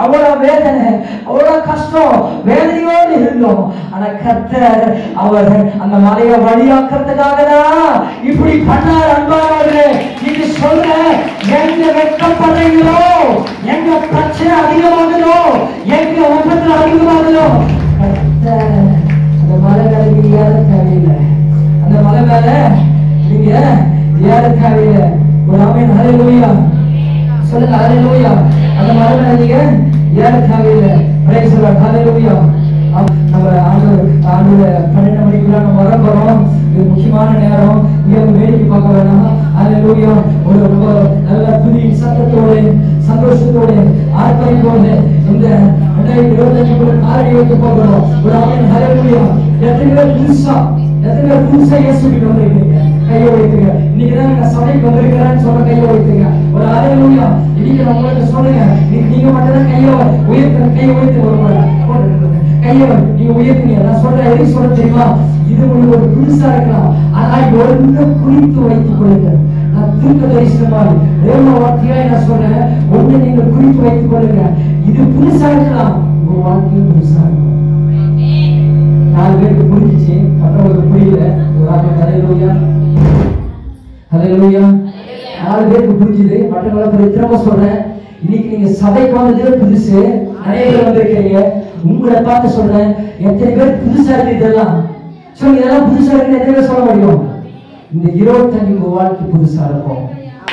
அவ்வளவு வேதனை, அவ்வளவு கஷ்டம், வேதனையோடு இருந்தோம். ஆனா கர்த்தர் அவர் அந்த மலையை வழியாக்குறதுக்காக தான் இப்படி பண்ணார். அன்பானவர்களே, நீங்க சொல்ற எங்க வெட்கப்படுறீங்களோ, எங்க பிரச்சனை அதிகமாகுதோ, எங்க உபத்திரம் அதிகமாகுதோ, கர்த்தர் அந்த மலை மேல நீங்க ஏற தேவையில்லை. அந்த மலை மேல நீங்க ஏற தேவையில்லை. ஒரு ஆமென் ஹல்லேலூயா சொல்லுங்க. ஹல்லேலூயா. அந்த மலை மேல நீங்க ஏற தேவையில்லை. Praise the Lord. ஹல்லேலூயா. நம்ம ஆண்டவர் 12 மணிக்குள்ள நம்ம வர போறோம். இது முக்கியமான நேரம். நீங்க வேடிக்கை பார்க்க வேணாம். ஹல்லேலூயா. ஒரு ரொம்ப நல்ல புதிய சத்தத்தோடு, சந்தோஷத்தோடு, ஆர்ப்பரிப்போடு இந்த 2025 காலை வைக்க போகிறோம். ஒரு ஆமென் ஹல்லேலூயா. எத்தனை புதுசா இயேசுக்கு வந்திருக்கீங்க, கையை வைத்துங்க. இன்னைக்கு தான் நான் சபைக்கு வந்திருக்கிறேன்னு சொல்ல கையை வைத்துங்க. ஒரு ஹல்லேலூயா. இன்னைக்கு நான் உங்களுக்கு சொல்லுங்க, நீங்க மட்டும் தான் கையை உயர்த்த, கையை உயர்த்தி ஒரு கையை நீங்க உயர்த்துங்க. நான் சொல்றேன், எதுக்கு சொல்ல தெரியுமா? இது உங்களுக்கு ஒரு புதுசா இருக்கலாம், ஆனா ஒன்று குறித்து வைத்துக் கொள்ளுங்க. நான் தீர்க்க தரிசனமாய் தேவ வார்த்தையாய் நான் சொல்றேன், ஒன்று நீங்க குறித்து வைத்துக் கொள்ளுங்க. இது புதுசா இருக்கலாம், உங்க வாழ்க்கையும் புதுசா இருக்கும். 4 பேருக்கு புரிஞ்சிச்சு, மற்றவங்களுக்கு புரியல. ஒரு ஆமென் ஹல்லேலூயா. ஹல்லேலூயா. 4 பேருக்கு புரிஞ்சுது, மற்றவங்களுக்கு திரும்ப சொல்றேன். இன்னைக்கு நீங்க சபைக்கு வந்தது புதுசு, நிறைய பேர் வந்திருக்கீங்க. உங்களை பார்த்து சொல்றேன், எத்தனை பேர் புதுசா இருக்கு இதெல்லாம் சொல்லுங்க. இதெல்லாம் புதுசா இருக்கு எத்தனை பேர் சொல்ல முடியும்? இந்த 25 வாழ்க்கை புதுசா இருக்கும்.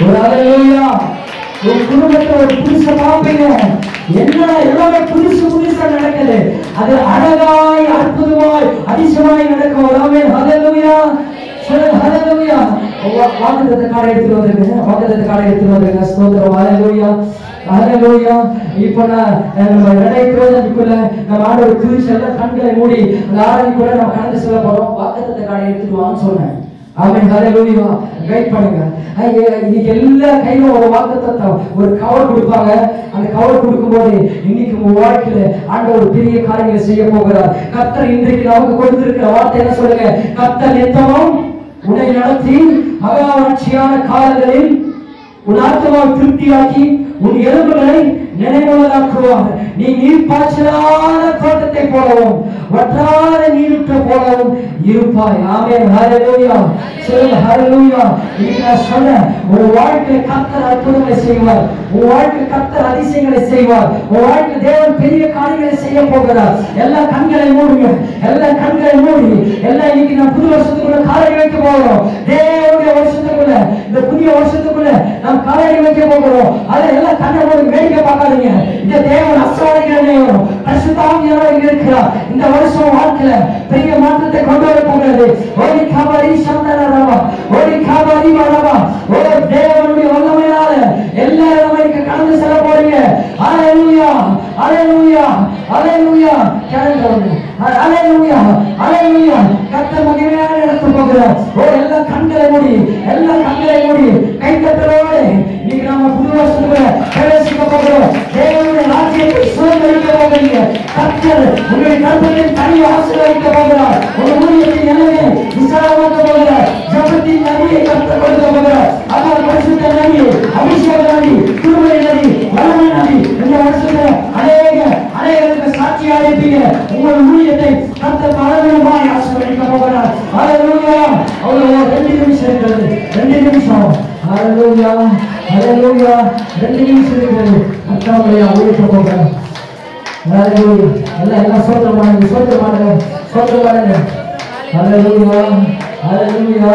ஒரு ஹல்லேலூயா. உங்க குடும்பத்தை ஒரு புதுசா பார்ப்பீங்க. என்ன எல்லாமே புதுசா நடக்குது. அது அழகாய், அற்புதமாய், அதிசயமாய் நடக்கும். ஒரு ஆமென் ஹல்லேலூயா சொல்லுங்க. ஹல்லேலூயா. வாக்குத்தத்த கார்டை எடுத்துட்டு வந்துருங்க, வாக்குத்தத்த கார்டை எடுத்துட்டு வந்துருங்க. ஸ்தோத்திரம். ஹல்லேலூயா. ஹல்லேலூயா. இப்போ நம்ம 2025 நம்ம ஆண்டவர் குறிச்சு எல்லாம் கண்களை மூடி அந்த ஆராதனைக்குள்ள நம்ம கடந்து செல்ல போறோம். வாக்குத்தத்த கார்டை எடுத்துட்டு வான்னு சொன்னேன். ஆமென் ஹல்லேலூயா. கைட் பண்ணுங்க. இன்னைக்கு எல்லா கையில ஒரு வாக்குத்தத்தம், ஒரு கவர் கொடுப்பாங்க. அந்த கவர் கொடுக்கும்போது இன்னைக்கு உங்க வாழ்க்கையில ஆண்டவர் பெரிய காரியங்களை செய்ய போகிறார். கர்த்தர் இன்றைக்கு நமக்கு கொடுத்திருக்கிற வார்த்தை என்ன சொல்லுங்க? கர்த்தர் நித்தமும் உன்னை நடத்தி மகாவட்சியான காலங்களில் உன் ஆத்மாவை திருப்தியாக்கி உன் எலும்புகளை நினைவுள்ளதாக்குவார். நீ நீர் பாய்ச்சலான தோட்டத்தை போலவும் வற்றாத நீருற்ற போலவும் இருப்பாய். ஆமென் ஹல்லேலூயா சொல்லுங்க. ஹல்லேலூயா. இன்னைக்கு நான் சொன்னேன், ஒரு வாழ்க்கையில் கர்த்தர் அற்புதங்களை செய்வார், உன் வாழ்க்கையில் கர்த்தர் அதிசயங்களை செய்வார், உன் வாழ்க்கையில் தேவன் பெரிய காரியங்களை செய்ய போகிறார். எல்லா கண்களை மூடுங்க, எல்லா கண்களை மூடி எல்லாம் இன்னைக்கு நான் புது வருஷத்துக்குள்ள காலை வைக்க போகிறோம். தேவனுடைய வருஷத்துக்குள்ள, இந்த புதிய வருஷத்துக்குள்ள நாம் காலை வைக்க போகிறோம். அதை எல்லாம் கண்ணை மூடி வேடிக்கை பார்க்காதீங்க. இந்த தேவன் அசாதாரண பரிசுத்தாவியானவர் இருக்கிறார். இந்த வருஷம் வாழ்க்கையில பெரிய மாற்றத்தை கொண்டு வர போகிறது. ஓடி காபாரி சந்தனரவா, ஓடி காபாரி வரவா. ஓ தேவனுடைய வல்லமையால எல்லாரும் நமக்கு கடந்து செல்ல போறீங்க. ஹல்லேலூயா. ஹல்லேலூயா. ஹல்லேலூயா. ஹல்லேலூயா. ஹல்லேலூயா. ஹல்லேலூயா. கர்த்தர் மகிமையாக நடத்த போகிறார். ஓ எல்லா கர்த்தர் உங்களுடைய கர்த்தரின் தனியை ஆசீர்வதிக்க போகிறார். ஒரு ஊழியத்தின் எல்லையை விசாலமாக்க போகிறார். ஜபத்தின் நதியை கர்த்தர் கொடுக்க போகிறார். அதான் பரிசுத்த நதி, அபிஷேக நதி, கிருபை நதி, வல்லமை நதி. இந்த வருஷத்துல அநேகருக்கு சாட்சியாக இருப்பீங்க. உங்கள் ஊழியத்தை கர்த்தர் பலவிதமாய் ஆசீர்வதிக்க போகிறார். ஹல்லேலூயா. அவ்வளவு 2 நிமிஷம் இருக்கிறது. 2 நிமிஷம். ஹல்லேலூயா. ஹல்லேலூயா. 2 நிமிஷம் இருக்கிறது. கர்த்தருடைய ஊழியத்தை போகிறார். ஹல்லேலூயா. எல்லாம் சோத்திரம் பண்ணுங்க, சோத்திரம் பண்ணுங்க, சோத்திரம் பண்ணுங்க. ஹல்லேலூயா. ஹல்லேலூயா.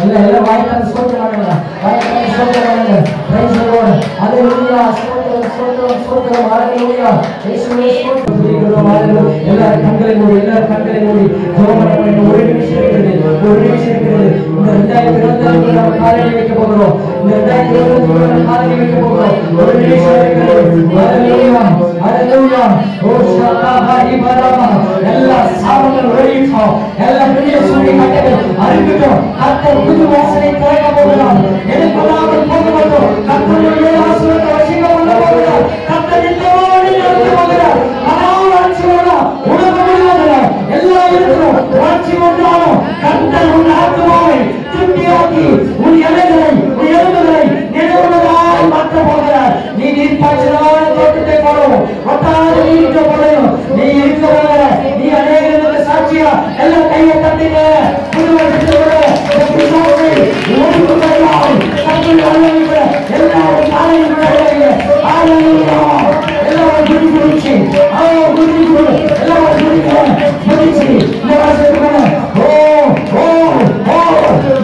எல்லாம் வாய்க்கால் சோத்திரம் பண்ணுங்க, வாய்க்கால் சோத்திரம் பண்ணுங்க. Praise the Lord. ஹல்லேலூயா. சோத்திரம் சோத்திரம் சோத்திரம். ஹல்லேலூயா. இயேசுவே ஸ்தோத்திரம். ஹல்லேலூயா. எல்லாரும் கண்களை மூடி, எல்லாரும் கண்களை மூடி ஜெபம் பண்ணுங்க. ஒரு நிமிஷம் இருக்குது, ஒரு நிமிஷம் இருக்குது. இந்த 2024 நம்ம காலையில வைக்க போகிறோம். இந்த 2024 நம்ம காலையில வைக்க போகிறோம். ஒரு நிமிஷம் இருக்குது. ஹல்லேலூயா. ஹல்லேலூயா. ஓ ஷாகாஹி பரமா. எல்லா சாபங்கள் ஒழியட்டும். எல்லா பெரிய சூரிய கட்டங்கள் அறுக்கட்டும். கர்த்தர் புது வாசனை திறக்க போகிறார். எனக்குள்ளாமல் போக மாட்டோம். கர்த்தருடைய ஆசீர்வாதத்தை வசிக்க பண்ண போகிறார். கர்த்தர் என்னோடு நடக்க போகிறார். உணவு முழுவதும் எல்லா இருக்கிறோம் வளர்ச்சி கொண்டாலும் கர்த்தர் உன் ஆத்மாவை திருப்தியாக்கி உன் இலைகளை உன் எலும்புகளை நினைவுள்ளதாய் மாற்ற போகிறார். நீ நீர்ப்பாய்ச்சலான தோட்டத்தை போடும், ஒட்டாத நீர்க்க போடையும். நீ இருக்க போகிற நீ அநேகருக்கு சாட்சியா எல்லாம் கையை தட்டிங்க. எல்லாரும் காலையில் எல்லாரும் குடி குடிச்சு எல்லாரும் குடிச்சு இந்த வருஷத்துக்கு ஓ ஓ ஓ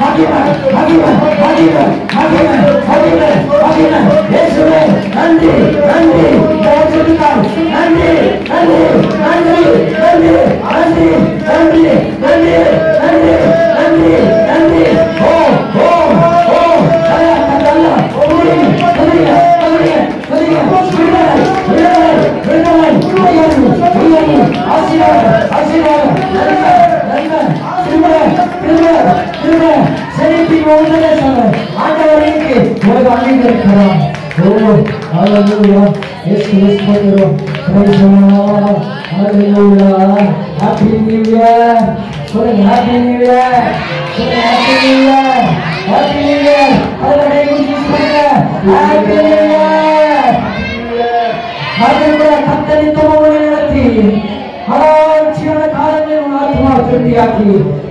மகிமை மகிமை மகிமை மகிமை மகிமை மகிமை. இயேசுவே நன்றி நன்றி. இந்த வருஷத்துக்காக நன்றி நன்றி நன்றி நன்றி நன்றி நன்றி நன்றி நன்றி நன்றி நன்றி. ஓ ஓ ஓ Happy New Year. Happy New Year. Happy New Year. Happy New Year. Happy New Year. Happy New Year. Hallelujah. கர்த்தரை தமோடு நடத்தி ஆட்சியான காலங்களில் உன் ஆத்மா திருப்தியாக்கி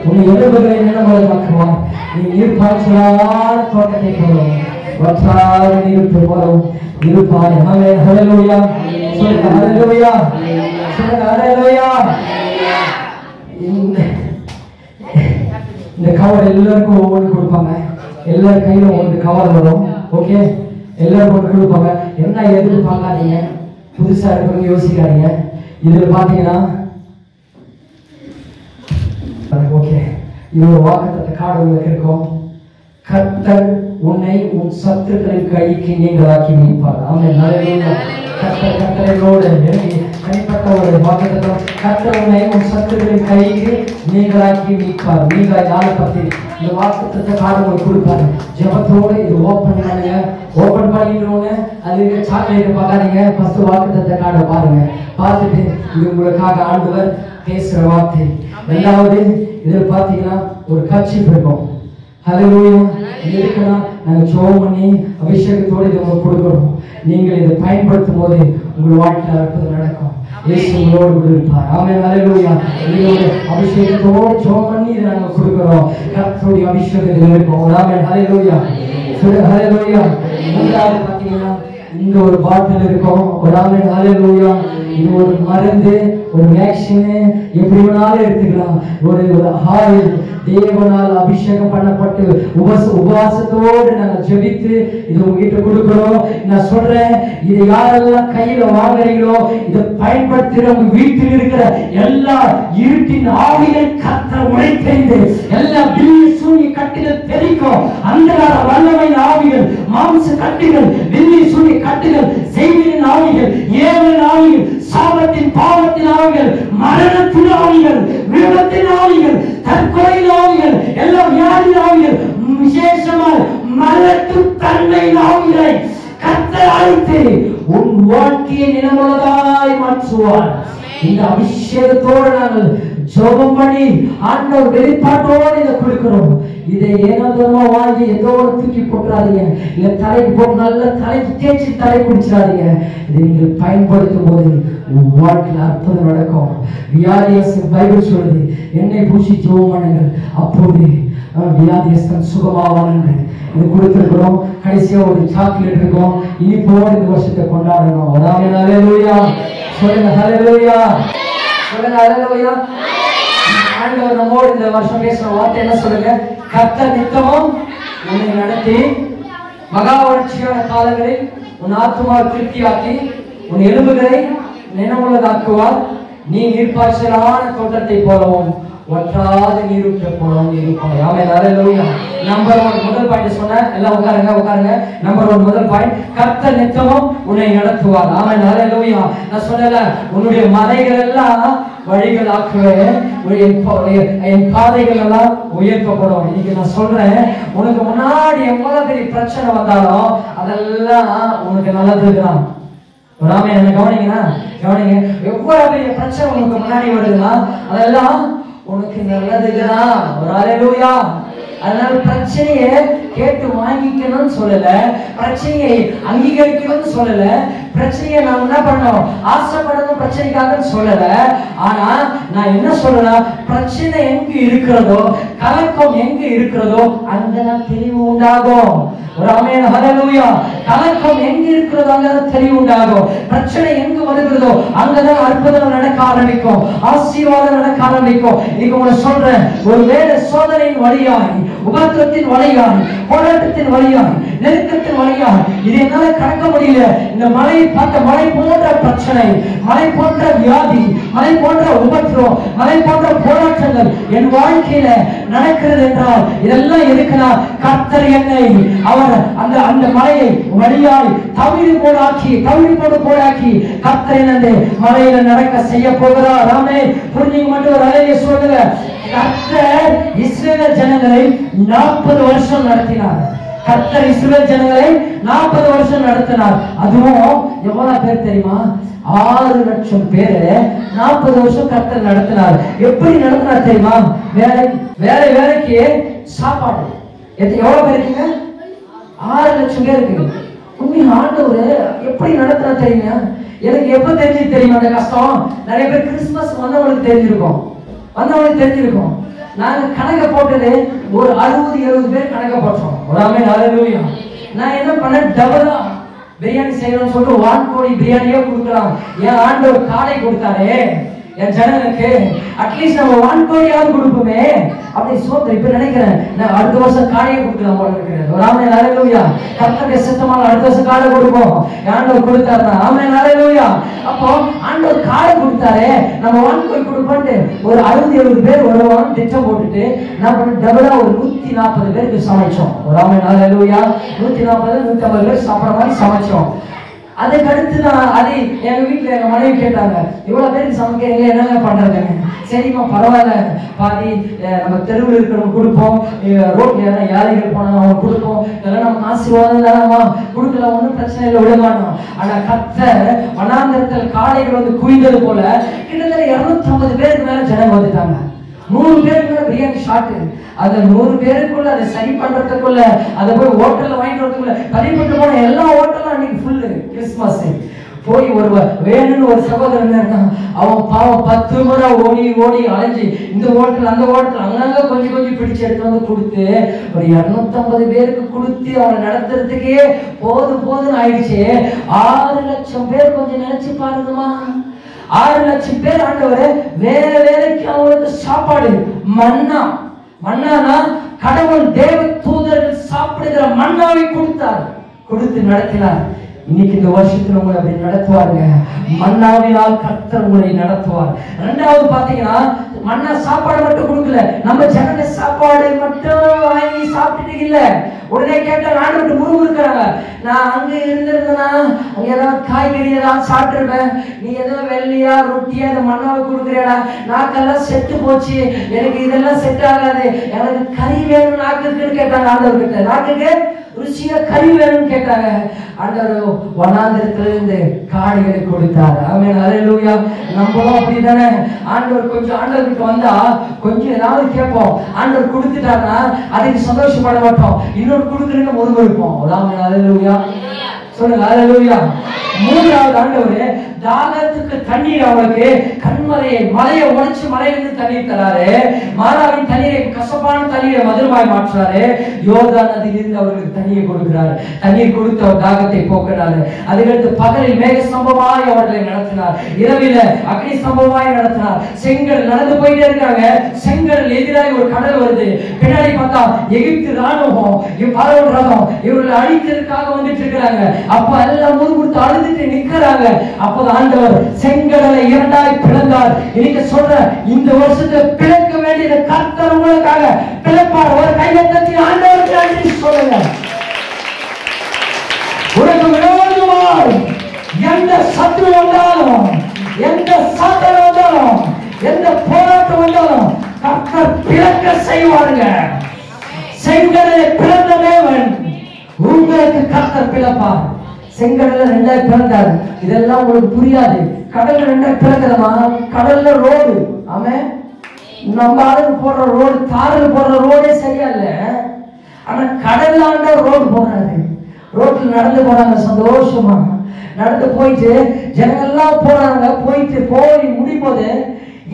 உன் எலும்புகளை நினைவுள்ளதாக்குவார். நீ நீர்ப்பாய்ச்சலான தோட்டத்தை போலும், வற்றாத நீருக்கு போலும் இருப்பாய். ஹல்லேலூயா. சொல்லுங்க ஹல்லேலூயா. சொல்லுங்க ஹல்லேலூயா. இந்த கவர் எல்லாருக்கும் ஒவ்வொன்று கொடுப்பாங்க. எல்லார் கையிலும் ஒன்று கவர் வரும். ஓகே, எல்லாருக்கும் ஒன்று கொடுப்பாங்க. என்ன எதுக்கு பார்க்காதீங்க, புதுசா இருக்கிறவங்க யோசிக்காதீங்க. இதுல பாத்தீங்கன்னா ஓகே, இது ஒரு வாக்குத்தத்த கார்டு உங்களுக்கு இருக்கும். கர்த்தர் உன்னை உன் சத்துருக்களின் கைக்கு நீங்களாக்கி மீட்பார். ஆமென். ஹல்லேலூயா. கர்த்தரோடு தனிப்பட்ட ஒரு வாக்குத்தத்தம். கர்த்தர் உன்னை உன் சத்துருக்களின் கைக்கு நீங்களாக்கி மீட்பார். நீங்க யாரை பத்தி இந்த வாக்குத்தத்த கார்டு உங்களுக்கு கொடுப்பாரு. ஜெபத்தோடு இது ஓபன் பண்ணுங்க. ஓபன் பண்ணிக்கணும்னு அது சாக்லேட் பார்க்காதீங்க. ஃபர்ஸ்ட் வாக்குத்தத்த கார்டை பாருங்க. பார்த்துட்டு இது உங்களுக்காக ஆண்டவர் பேசுற வார்த்தை. ரெண்டாவது இதில் பார்த்தீங்கன்னா ஒரு கர்ச்சீஃப் இருக்கும். ஹல்லேலூயா. இது இருக்குன்னா நாங்கள் ஜெபம் பண்ணி அபிஷேகத்தோடு இதை உங்களுக்கு கொடுக்கணும். நீங்கள் இதை பயன்படுத்தும் போது உங்கள் வாழ்க்கையில் அற்புதம் நடக்கும். இயேசு உங்களோடு கூட இருப்பார். ஆமென். ஹல்லேலூயா. இதோட அபிஷேகத்தோடு ஜெபம் பண்ணி இதை நாங்கள் கொடுக்கிறோம். கர்த்தருடைய அபிஷேகத்தில் இருக்கும். ஆமென். ஹல்லேலூயா. ஹல்லேலூயா. மூன்றாவது பார்த்தீங்கன்னா இந்த ஒரு பாட்டில் இருக்கும். ஒரு ஆமென். ஹல்லேலூயா. இது ஒரு மருந்து, ஒரு வேக்சின், எப்படி வேணாலும் எடுத்துக்கலாம். ஒரு ஆயில் தேவனால் அபிஷேகம் பண்ணப்பட்டு உபவாசத்தோடு நாங்கள் ஜெபித்து இது உங்ககிட்ட கொடுக்கிறோம். நான் சொல்றேன், இதை யாரெல்லாம் கையில வாங்குறீங்களோ இதை பயன்படுத்துகிற உங்க வீட்டில் இருக்கிற எல்லா இருட்டின் ஆவியை கர்த்தர் உடைத்தெறிந்து எல்லா பில்லி சூனி கட்டுகள் தெரிக்கும். அந்த வல்லமை ஆவிகள், மாம்ச கட்டுகள், பில்லி சூனி கட்டுகள், செய்தியின் ஆவிகள், ஏவலின் ஆவிகள், சாபத்தின் பாவத்தின் ஆவிகள், மரணத்தின் ஆவிகள், விபத்தின் ஆவிகள், தற்கொலை ஆவிகள், எல்லா வியாதி ஆவிகள், விசேஷமாக மலட்டு தன்மை ஆவிகளை கர்த்தர் அழைத்து உன் வாழ்க்கையை நிலமுள்ளதாய் மாற்றுவார். இந்த அபிஷேகத்தோடு நாங்கள் ஜெபம் பண்ணி ஆண்டவர் வெளிப்பாட்டோடு இதை கொடுக்கிறோம். இதை ஏனோதமா வாங்கி ஏதோ தூக்கி போட்டுறாதீங்க, இல்ல தலைக்கு போட்டு நல்ல தலைக்கு தேய்ச்சி தலை குடிச்சிடாதீங்க. இதை நீங்கள் பயன்படுத்தும் போது வாழ்க்கையில் அற்புதம் நடக்கும். வியாதியஸ்தன் பைபிள் சொல்லுது, என்னை பூசி ஜெபம் பண்ணுங்கள் அப்போது வியாதியஸ்தன் சுகமாவானுங்க. இது கொடுத்துருக்கிறோம். கடைசியா ஒரு சாக்லேட் இருக்கும். இனிப்போடு இந்த வருஷத்தை கொண்டாடணும். ஹல்லேலூயா சொல்லுங்க, ஹல்லேலூயா சொல்லுங்க, ஹல்லேலூயா. ஆண்டவர் நம்மோடு இந்த வருஷம் பேசுற வார்த்தை என்ன சொல்லுங்க? கர்த்தர் நித்தமும் உன்னை நடத்தி மகா வறட்சியான காலங்களில் உன் ஆத்துமாவை திருப்தியாக்கி உன் எலும்புகளை நினைவுள்ளதாக்குவார். நீ நீர்ப்பாய்ச்சலான தோட்டத்தை போலவும் ஒற்றாத நீரூற்ற போலவும் இருப்பாய். ஆமென், ஹல்லேலூயா. நம்பர் 1 முதல் பாயிண்ட் சொன்னேன். எல்லாம் உட்காருங்க. நம்பர் 1 முதல் பாயிண்ட், கர்த்தர் நித்தமும் உன்னை நடத்துவார். ஆமென், ஹல்லேலூயா. நான் சொன்னேன்ல, உன்னுடைய மலைகள் எல்லாம் வழிகள் ஆக்குவேன், என் பாதைகள் எல்லாம் உயர்த்தப்படும். இன்னைக்கு நான் சொல்றேன், உனக்கு முன்னாடி எவ்வளவு பெரிய பிரச்சனை வந்தாலும் அதெல்லாம் உனக்கு நல்லதுதான். ஆமென், என்ன கவனிங்க. எவ்வளவு பெரிய பிரச்சனை உனக்கு முன்னாடி வருதுன்னா அதெல்லாம் உனக்கு நல்லதுதான். ஹல்லேலூயா. அதனால பிரச்சனையை கேட்டு வாங்கிக்கணும்னு சொல்லல, பிரச்சனையை அங்கீகரிக்கணும்னு சொல்லல, பிரச்சனையை நான் என்ன பண்ணணும் ஆசைப்படணும் பிரச்சனைக்காக சொல்லல. ஆனா நான் என்ன சொல்றேன், பிரச்சனை எங்க இருக்கிறதோ, கலக்கம் எங்க இருக்கிறதோ அங்கதான் தெளிவு உண்டாகும். ஆமென், ஹல்லேலூயா. கலக்கம் எங்க இருக்கிறதோ அங்கதான் தெளிவு உண்டாகும். பிரச்சனை எங்க வருகிறதோ அங்கதான் அற்புதம் நடக்க ஆரம்பிக்கும், ஆசீர்வாதம் நடக்க ஆரம்பிக்கும். இன்னைக்கு உங்களுக்கு சொல்றேன், ஒருவேளை சோதனையின் வழியாய், உபத்திரத்தின் வழியாய், போராட்டத்தின் வழியாய், நெருக்கத்தின் வழியாய் இது என்னால கடக்க முடியல, இந்த மலையை பார்த்த மலை போன்ற பிரச்சனை, மலை போன்ற வியாதி, மலை போன்ற உபத்திரம், மலை போன்ற போராட்டங்கள் என் வாழ்க்கையில நடக்கிறது என்றால் இதெல்லாம் இருக்குன்னா கர்த்தர் என்னை அவர் அந்த மலையை வழியாய் தவிடு போடாக்கி கர்த்தர் என்னை மலையில நடக்க செய்ய போகிறார். ஆமென். புரிஞ்சுங்க மட்டும் ஒரு அலையை சொல்லுங்க. கர்த்தர் இஸ்ரவேல் ஜனங்களை 40 வருஷம் நடத்தினார். கர்த்தர் இஸ்ரவேல் ஜனங்களை 40 வருஷம் நடத்தினார். அதுவும் எவ்வளவு பேர் தெரியுமா? 6 லட்சம் பேரை 40 வருஷம் கர்த்தர் நடத்தினார். எப்படி நடத்தினார் தெரியுமா? வேலைக்கு சாப்பாடு எவ்வளவு பேர் இருக்கீங்க? 6 லட்சம் பேர் இருக்கு. உண்மை ஆண்டவர் எப்படி நடத்தினா தெரியுமா? எனக்கு எப்ப தெரிஞ்சு தெரியுமா அந்த கஷ்டம்? நிறைய பேர் கிறிஸ்துமஸ் வந்தவங்களுக்கு தெரிஞ்சிருக்கும். நாங்க கணக்க போட்டது ஒரு 60-70 பேர் கணக்க போட்டோம். ஆமென், ஹல்லேலூயா. நான் என்ன பண்ணேன், டபுளா பிரியாணி செய்யணும்னு சொல்லிட்டு 1 கோடி பிரியாணியே கொடுக்கலாம். என் ஆண்டவர் காடை கொடுத்தாரே என் ஜனங்களுக்கு, அட்லீஸ்ட் நம்ம 1 கோடியாவது கொடுப்போமே அப்படி சோத்திரம். இப்ப நினைக்கிறேன் நான் அடுத்த வருஷம் காடையை கொடுக்கலாம் போல இருக்கிறேன். ஆமென், ஹல்லேலூயா. கர்த்தருடைய சித்தமான அடுத்த வருஷம் காடை கொடுப்போம். ஆண்டவர் கொடுத்தாருன்னா. ஆமென், ஹல்லேலூயா. அப்போ ஆண்டவர் காடை கொடுத்தாரே, நம்ம 1 கோடி கொடுப்போம்ட்டு ஒரு 60-70 பேர் வருவாங்க திட்டம் போட்டுட்டு நான் பண்ண டபுளா ஒரு 140 பேருக்கு சமைச்சோம். ஆமென், ஹல்லேலூயா. 140-150 பேர் சாப்பிட்ற மாதிரி சமைச்சோம். அதுக்கு அடுத்து தான் அது எங்க வீட்டுல எங்க மனைவி கேட்டாங்க, இவ்வளவு பேருக்கு சமைக்கிறீங்க, என்னங்க பண்றதுங்க? சரிம்மா பரவாயில்ல, பாதி நம்ம தெருவில் இருக்கிறவங்க கொடுப்போம், ரோட்ல யாரைகள் போனாங்க அவங்க கொடுப்போம், இதெல்லாம் நம்ம ஆசீர்வாதம் தானம்மா, கொடுக்கல, ஒன்றும் பிரச்சனை இல்லை, விடமாட்டோம். ஆனா கர்த்தர் வனாந்தரத்தில் காடைகள் வந்து குவிந்தது போல கிட்டத்தட்ட 250 பேருக்கு மேல ஜனங்க வந்துட்டாங்க. 100 பேருக்கு மேல பிரியாணி ஷாட்டு. அந்த 100 பேருக்குள்ள அதை சரி பண்றதுக்குள்ள, அதை போய் ஹோட்டல்ல வாங்கிட்டு வரதுக்குள்ள கடிப்பட்டு போன எல்லா ஹோட்டலும் அன்னைக்கு ஃபுல்லு. கிறிஸ்துமஸ் போய் வேணும்னு ஒரு சகோதரன் இருந்தான். அவன் பாவம் 10 முறை ஓடி அலைஞ்சு இந்த ஹோட்டல் அந்த ஹோட்டல் அங்கங்க கொஞ்சம் பிடிச்சு எடுத்து வந்து கொடுத்து ஒரு 250 பேருக்கு கொடுத்து அவனை நடத்துறதுக்கே போதுன்னு ஆயிடுச்சு. 6 லட்சம் பேர் கொஞ்சம் நினைச்சு பாருங்கம்மா. 6 லட்சம் பேர் ஆண்டவரே வேலைக்கு அவங்களுக்கு சாப்பாடு மன்னானா கடவுள் தேவ தூதர்கள் சாப்பிடுகிற மன்னாவை கொடுத்து நடத்தினார். இன்னைக்கு இந்த வருஷத்துல உங்களை அப்படி நடத்துவாருங்க. மன்னாவினால் கர்த்தர் உங்களை நடத்துவார். 2வது பாத்தீங்கன்னா மன்னா சாப்பாடு மட்டும் கொடுக்கல, நம்ம ஜனங்க சாப்பாடு மட்டும் வாங்கி சாப்பிட்டுட்டு இல்ல. உடனே கேட்ட ஆண்டு முறுமுறுக்கிறாங்க, நான் அங்க இருந்திருந்தேன்னா அங்க ஏதாவது காய்கறி ஏதாவது சாப்பிட்டுருப்பேன், நீ ஏதோ வெள்ளையா ரொட்டியா இந்த மன்னாவை கொடுக்குறியாடா, நாக்கெல்லாம் செத்து போச்சு, எனக்கு இதெல்லாம் செட் ஆகாது, எனக்கு கறி வேணும் நாக்குன்னு கேட்டாங்க ஆண்டவர்கிட்ட. நாக்குக்கு ருசியா கறி வேணும்னு கேட்டாங்க. ஆண்டவர் வனாந்திரத்திலிருந்து காடைகளை கொடுத்தார். ஆமென், ஹல்லேலூயா. நம்மளும் அப்படிதானே, ஆண்டவர் கொஞ்சம் ஆண்டவருக்கு வந்தா கொஞ்சம் ஏதாவது கேட்போம். ஆண்டவர் கொடுத்துட்டாருன்னா அதுக்கு சந்தோஷப்பட மாட்டோம், இன்னொரு கொடுக்குறதுக்கு முறுமுறுப்போம். ஆமென், ஹல்லேலூயா. சொல்லுங்க ஹல்லேலூயா. மூன்றாவது ஆண்டவர் தாகத்துக்கு தண்ணீர் அவளுக்கு மலையை உடைச்சு மலையிலிருந்து தண்ணீர் தராரு. மாறாவின் தண்ணீரை கசப்பான தண்ணீரை மதுரமாய் மாற்றாரு. யோர்தான் நதியிலிருந்து அவர்களுக்கு தண்ணீர் கொடுக்கிறார். தண்ணீர் கொடுத்து அவர் தாகத்தை போக்கினாரு. அதுக்கடுத்து பகலில் மேக ஸ்தம்பமாய் அவர்களை நடத்தினார், இரவில அக்னி ஸ்தம்பமாய் நடத்தினார். செங்கல் நடந்து போயிட்டே இருக்காங்க. செங்கல் எதிராக ஒரு கடல் வருது. பின்னாடி பார்த்தா எகிப்து ராணுவம் பார்வோன் ரதம் இவர்களை அழிக்கிறதுக்காக வந்துட்டு இருக்கிறாங்க. அப்ப எல்லாம் முறுமுறுத்து அழுதுட்டு நிக்கிறாங்க. அப்போது ஆண்டவர் செங்கடலை இரண்டாய் பிளந்தார். இன்னைக்கு சொல்ற இந்த வருஷத்துல பிளக்க வேண்டியது கர்த்தர் உங்களுக்காக பிளப்பார். ஒரு கையை தட்டி ஆண்டவருக்கு நன்றி சொல்லுங்க. உனக்கு விரோதமாய் எந்த சத்ரு வந்தாலும், எந்த சாத்தான் வந்தாலும், எந்த போராட்டம் வந்தாலும் கர்த்தர் பிளக்க செய்வாருங்க. செங்கடலை பிளந்த தேவன் உங்களுக்கு கர்த்தர் பிளப்பார். செங்கடல ரெண்டாய் பிளந்தார். இதெல்லாம் உங்களுக்கு புரியாது. கடல்ல ரெண்டாய் பிளக்கிறமா, கடல்ல ரோடு. ஆமே, நம்ம ஆளுக்கு போடுற ரோடு, தாரில் போடுற ரோடே சரியா இல்ல. ஆனா கடல்ல ஆண்ட ரோடு போடுறாரு. ரோட்ல நடந்து போறாங்க, சந்தோஷமா நடந்து போயிட்டு ஜனங்கள்லாம் போறாங்க. போயிட்டு போய் முடிப்போது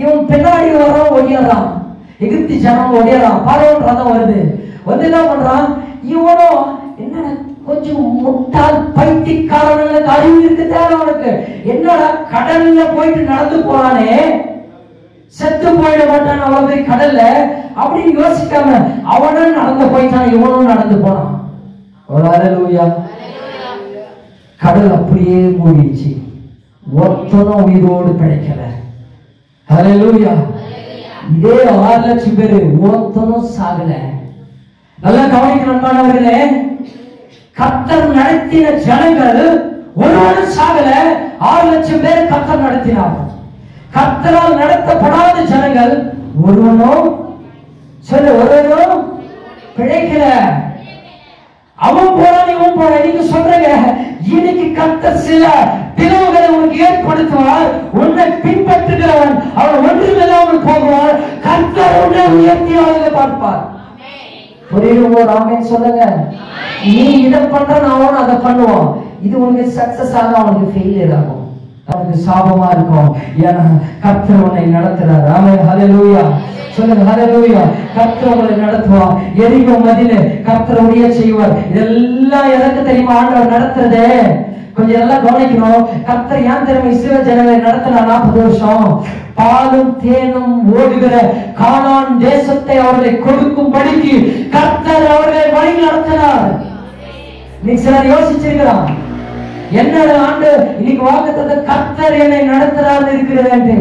இவன் பின்னாடி வர்றான், ஒடியாரான். எகிப்தி ஜனம் ஒடியாரான். பார்வோன் ரதம் வருது. வந்து என்ன பண்றான் இவனும், என்ன கொஞ்சம் முட்டாள் பைத்தியக்காரனுக்கு அறிவு இருக்கு தேவை அவனுக்கு. என்னடா கடல்ல போயிட்டு நடந்து போறானே, செத்து போயிட மாட்டான் அவ்வளவு கடல்ல அப்படின்னு யோசிக்காம அவனும் நடந்து போயிட்டான், இவனும் நடந்து போனான். ஹல்லேலூயா. கடல் அப்படியே மூடிடுச்சு. ஒருத்தனும் உயிரோடு பிழைக்கல. ஹல்லேலூயா. இதே 6 லட்சம் பேரு ஒருத்தனும் சாகல. நல்லா கவனிக்கணும்பானவர்களே, கர்த்தர் நடத்தின ஜனங்கள் ஒருவனும் சாகல. 6 லட்சம் பேர் கர்த்தர் நடத்தினார். கர்த்தரால் நடத்தப்படாத ஜனங்கள் ஒருவனும் பிழைக்கல. அவன் போறான், இவன் போறான். நீங்க சொல்றீங்க இன்னைக்கு கர்த்தர் சில பிளவுகளை உனக்கு ஏற்படுத்துவார். உன்னை பின்பற்றுகிறவன் அவன் ஒன்றுமில்லாமல் போகுவான். கர்த்தர் உன்னை உயர்த்தி அவர்களை பார்ப்பார். புரியுது? ஆமென் சொல்லுங்க. நீ இதை பண்ற, நான் அதை பண்ணுவோம். இது உனக்கு சக்சஸ் ஆகும், அவனுக்கு ஃபெயிலியர் ஆகும், அவனுக்கு சாபமா இருக்கும். ஏன்னா கர்த்தர் உன்னை நடத்துறார். ஆமென், ஹல்லேலூயா. சொல்லுங்க ஹல்லேலூயா. கர்த்தர் உங்களை நடத்துவார். எரிகோ மதிலே கர்த்தர் உடைய செய்வார். இதெல்லாம் எதற்கு தெரியுமா ஆண்டவர் நடத்துறது? கொஞ்சம் எல்லாம் கவனிக்கணும். கர்த்தர் ஏன் தெரியுமா இஸ்ரவேல் ஜனங்களை நடத்தினா 40 வருஷம்? பாலும் தேனும் ஓடுகிற கானான் தேசத்தை அவர்களை கொடுக்கும்படிக்கு கர்த்தர் அவர்களை வழி நடத்தினார். இன்னைக்கு சிலர் யோசிச்சிருக்கிறான், என்னோட ஆண்டு இன்னைக்கு வாக்குத்தத்தம் கர்த்தர் என்னை நடத்துறாரு இருக்கிறது.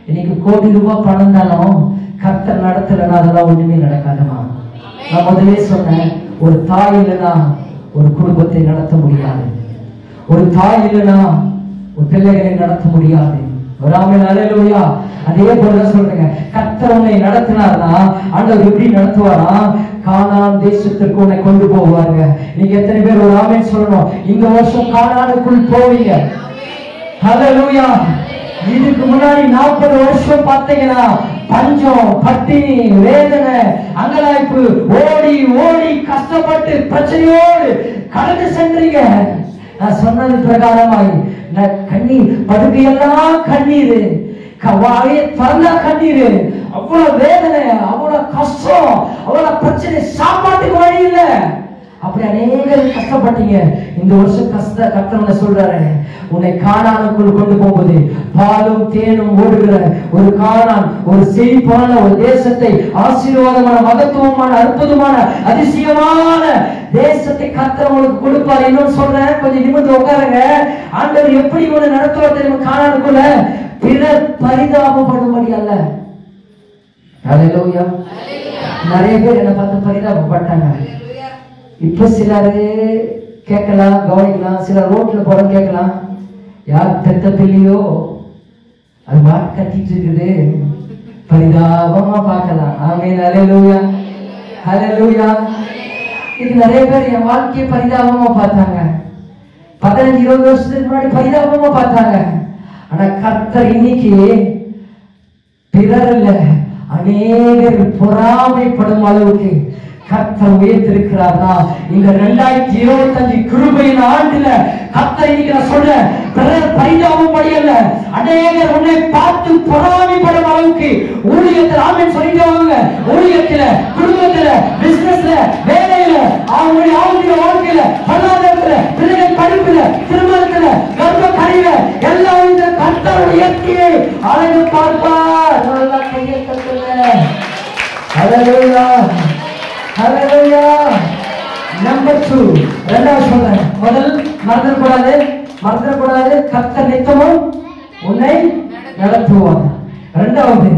இன்னைக்கு கோடி ரூபாய் பணம் தானும் கர்த்தர் நடத்தலன்னா அதெல்லாம் ஒண்ணுமே நடக்காதுமா. நான் முதலே சொன்னேன், ஒரு தாய் இல்லைன்னா ஒரு குடும்பத்தை நடத்த முடியாது. ஒரு தாய் இல்லைன்னா ஒரு பிள்ளைகளை நடத்த முடியாது. ஆமென், ஹல்லேலூயா. அதே போல சொல்றேங்க, கர்த்தர் உன்னை நடத்தினார்னா ஆண்டவர் எப்படி நடத்துவாரா? கானான் தேசத்திற்கு உன்னை கொண்டு போவாங்க. நீங்க எத்தனை பேர் ஒரு ஆமென் சொல்லணும்? இந்த வருஷம் கானானுக்குள் போவீங்க. ஹல்லேலூயா. இதுக்கு முன்னாடி 40 வருஷம் பார்த்தீங்கன்னா பஞ்சம், பட்டினி, வேதனை, அங்கலாய்ப்பு, ஓடி ஓடி கஷ்டப்பட்டு பிரச்சனையோடு கடந்து சென்றீங்க. நான் சொன்னது பிரகாரமாய் கண்ணீர், படுக்கையெல்லாம் கண்ணீர், வாயை திறந்தா கண்ணீர், அவ்வளவு வேதனை, அவ்வளவு கஷ்டம், அவ்வளவு பிரச்சனை, சாப்பாட்டுக்கு வழி இல்லை. அப்படி அநேகர் கஷ்டப்பட்டீங்க. இந்த வருஷம் கர்த்தர் சொல்றாரு, உன்னை கானானுக்குள் கொண்டு போகுது. பாலும் தேனும் ஓடுகிற ஒரு கானான், ஒரு செழிப்பான ஒரு தேசத்தை, ஆசீர்வாதமான, மகத்துவமான, அற்புதமான, அதிசயமான தேசத்தை கர்த்தர் உங்களுக்கு கொடுப்பார். இன்னும் சொல்றேன், கொஞ்சம் நிமிர்ந்து உட்காருங்க. ஆண்டவர் எப்படி உன்னை நடத்துவார் தெரியுமா? கானானுக்குள்ள பிறர் பரிதாபப்படும்படி அல்ல. ஹல்லேலூயா. நிறைய பேர் என்ன பார்த்து பரிதாபப்பட்டாங்க. இப்ப சிலரு கேட்கலாம், கவனிக்கலாம். சிலர் ரோட்ல போற கேட்கலாம், யார் பெத்த பிள்ளையோ அது மாட்டு கட்டிட்டு இருக்குது, பரிதாபமா பார்க்கலாம். ஆமென், ஹல்லேலூயா, ஹல்லேலூயா. இன்னைக்கு நிறைய பேர் என் வாழ்க்கையை பரிதாபமா பார்த்தாங்க. 15-20 வருஷத்துக்கு முன்னாடி பரிதாபமா பார்த்தாங்க. ஆனா கர்த்தர் இன்னைக்கு பிறர்ல அநேகர் பொறாமைப்படும் அளவுக்கு கர்த்தர் உயர்த்திருக்கிறாரா? இந்த 2025 கிருபையின் ஆண்டுல கர்த்தர் இன்னைக்கு நான் சொல்றேன், பிறர் பரிதாபம் படியல்ல, அநேகர் உன்னை பார்த்து பொறாமைப்படும் அளவுக்கு ஊழியத்தில் ஆமென் சொல்லிட்டவங்க, ஊழியத்துல, குடும்பத்துல, பிசினஸ்ல, வேலையில, அவங்களுடைய வாழ்க்கையில, பொருளாதாரத்துல, பிள்ளைகள் படிப்புல, திருமணத்துல, கர்ப்ப கழிவுல எல்லாம் இந்த கர்த்தர் உயர்த்தியை அழகு பார்ப்பார். நல்லா கையை தட்டுங்க. ஹல்லேலூயா, ஹல்லேலூயா. நம்பர் 2, இரண்டாவது சொல்றேன். முதல் மறந்துடக்கூடாது, கர்த்தர் நித்தமும் உன்னை நடத்துவார். இரண்டாவது,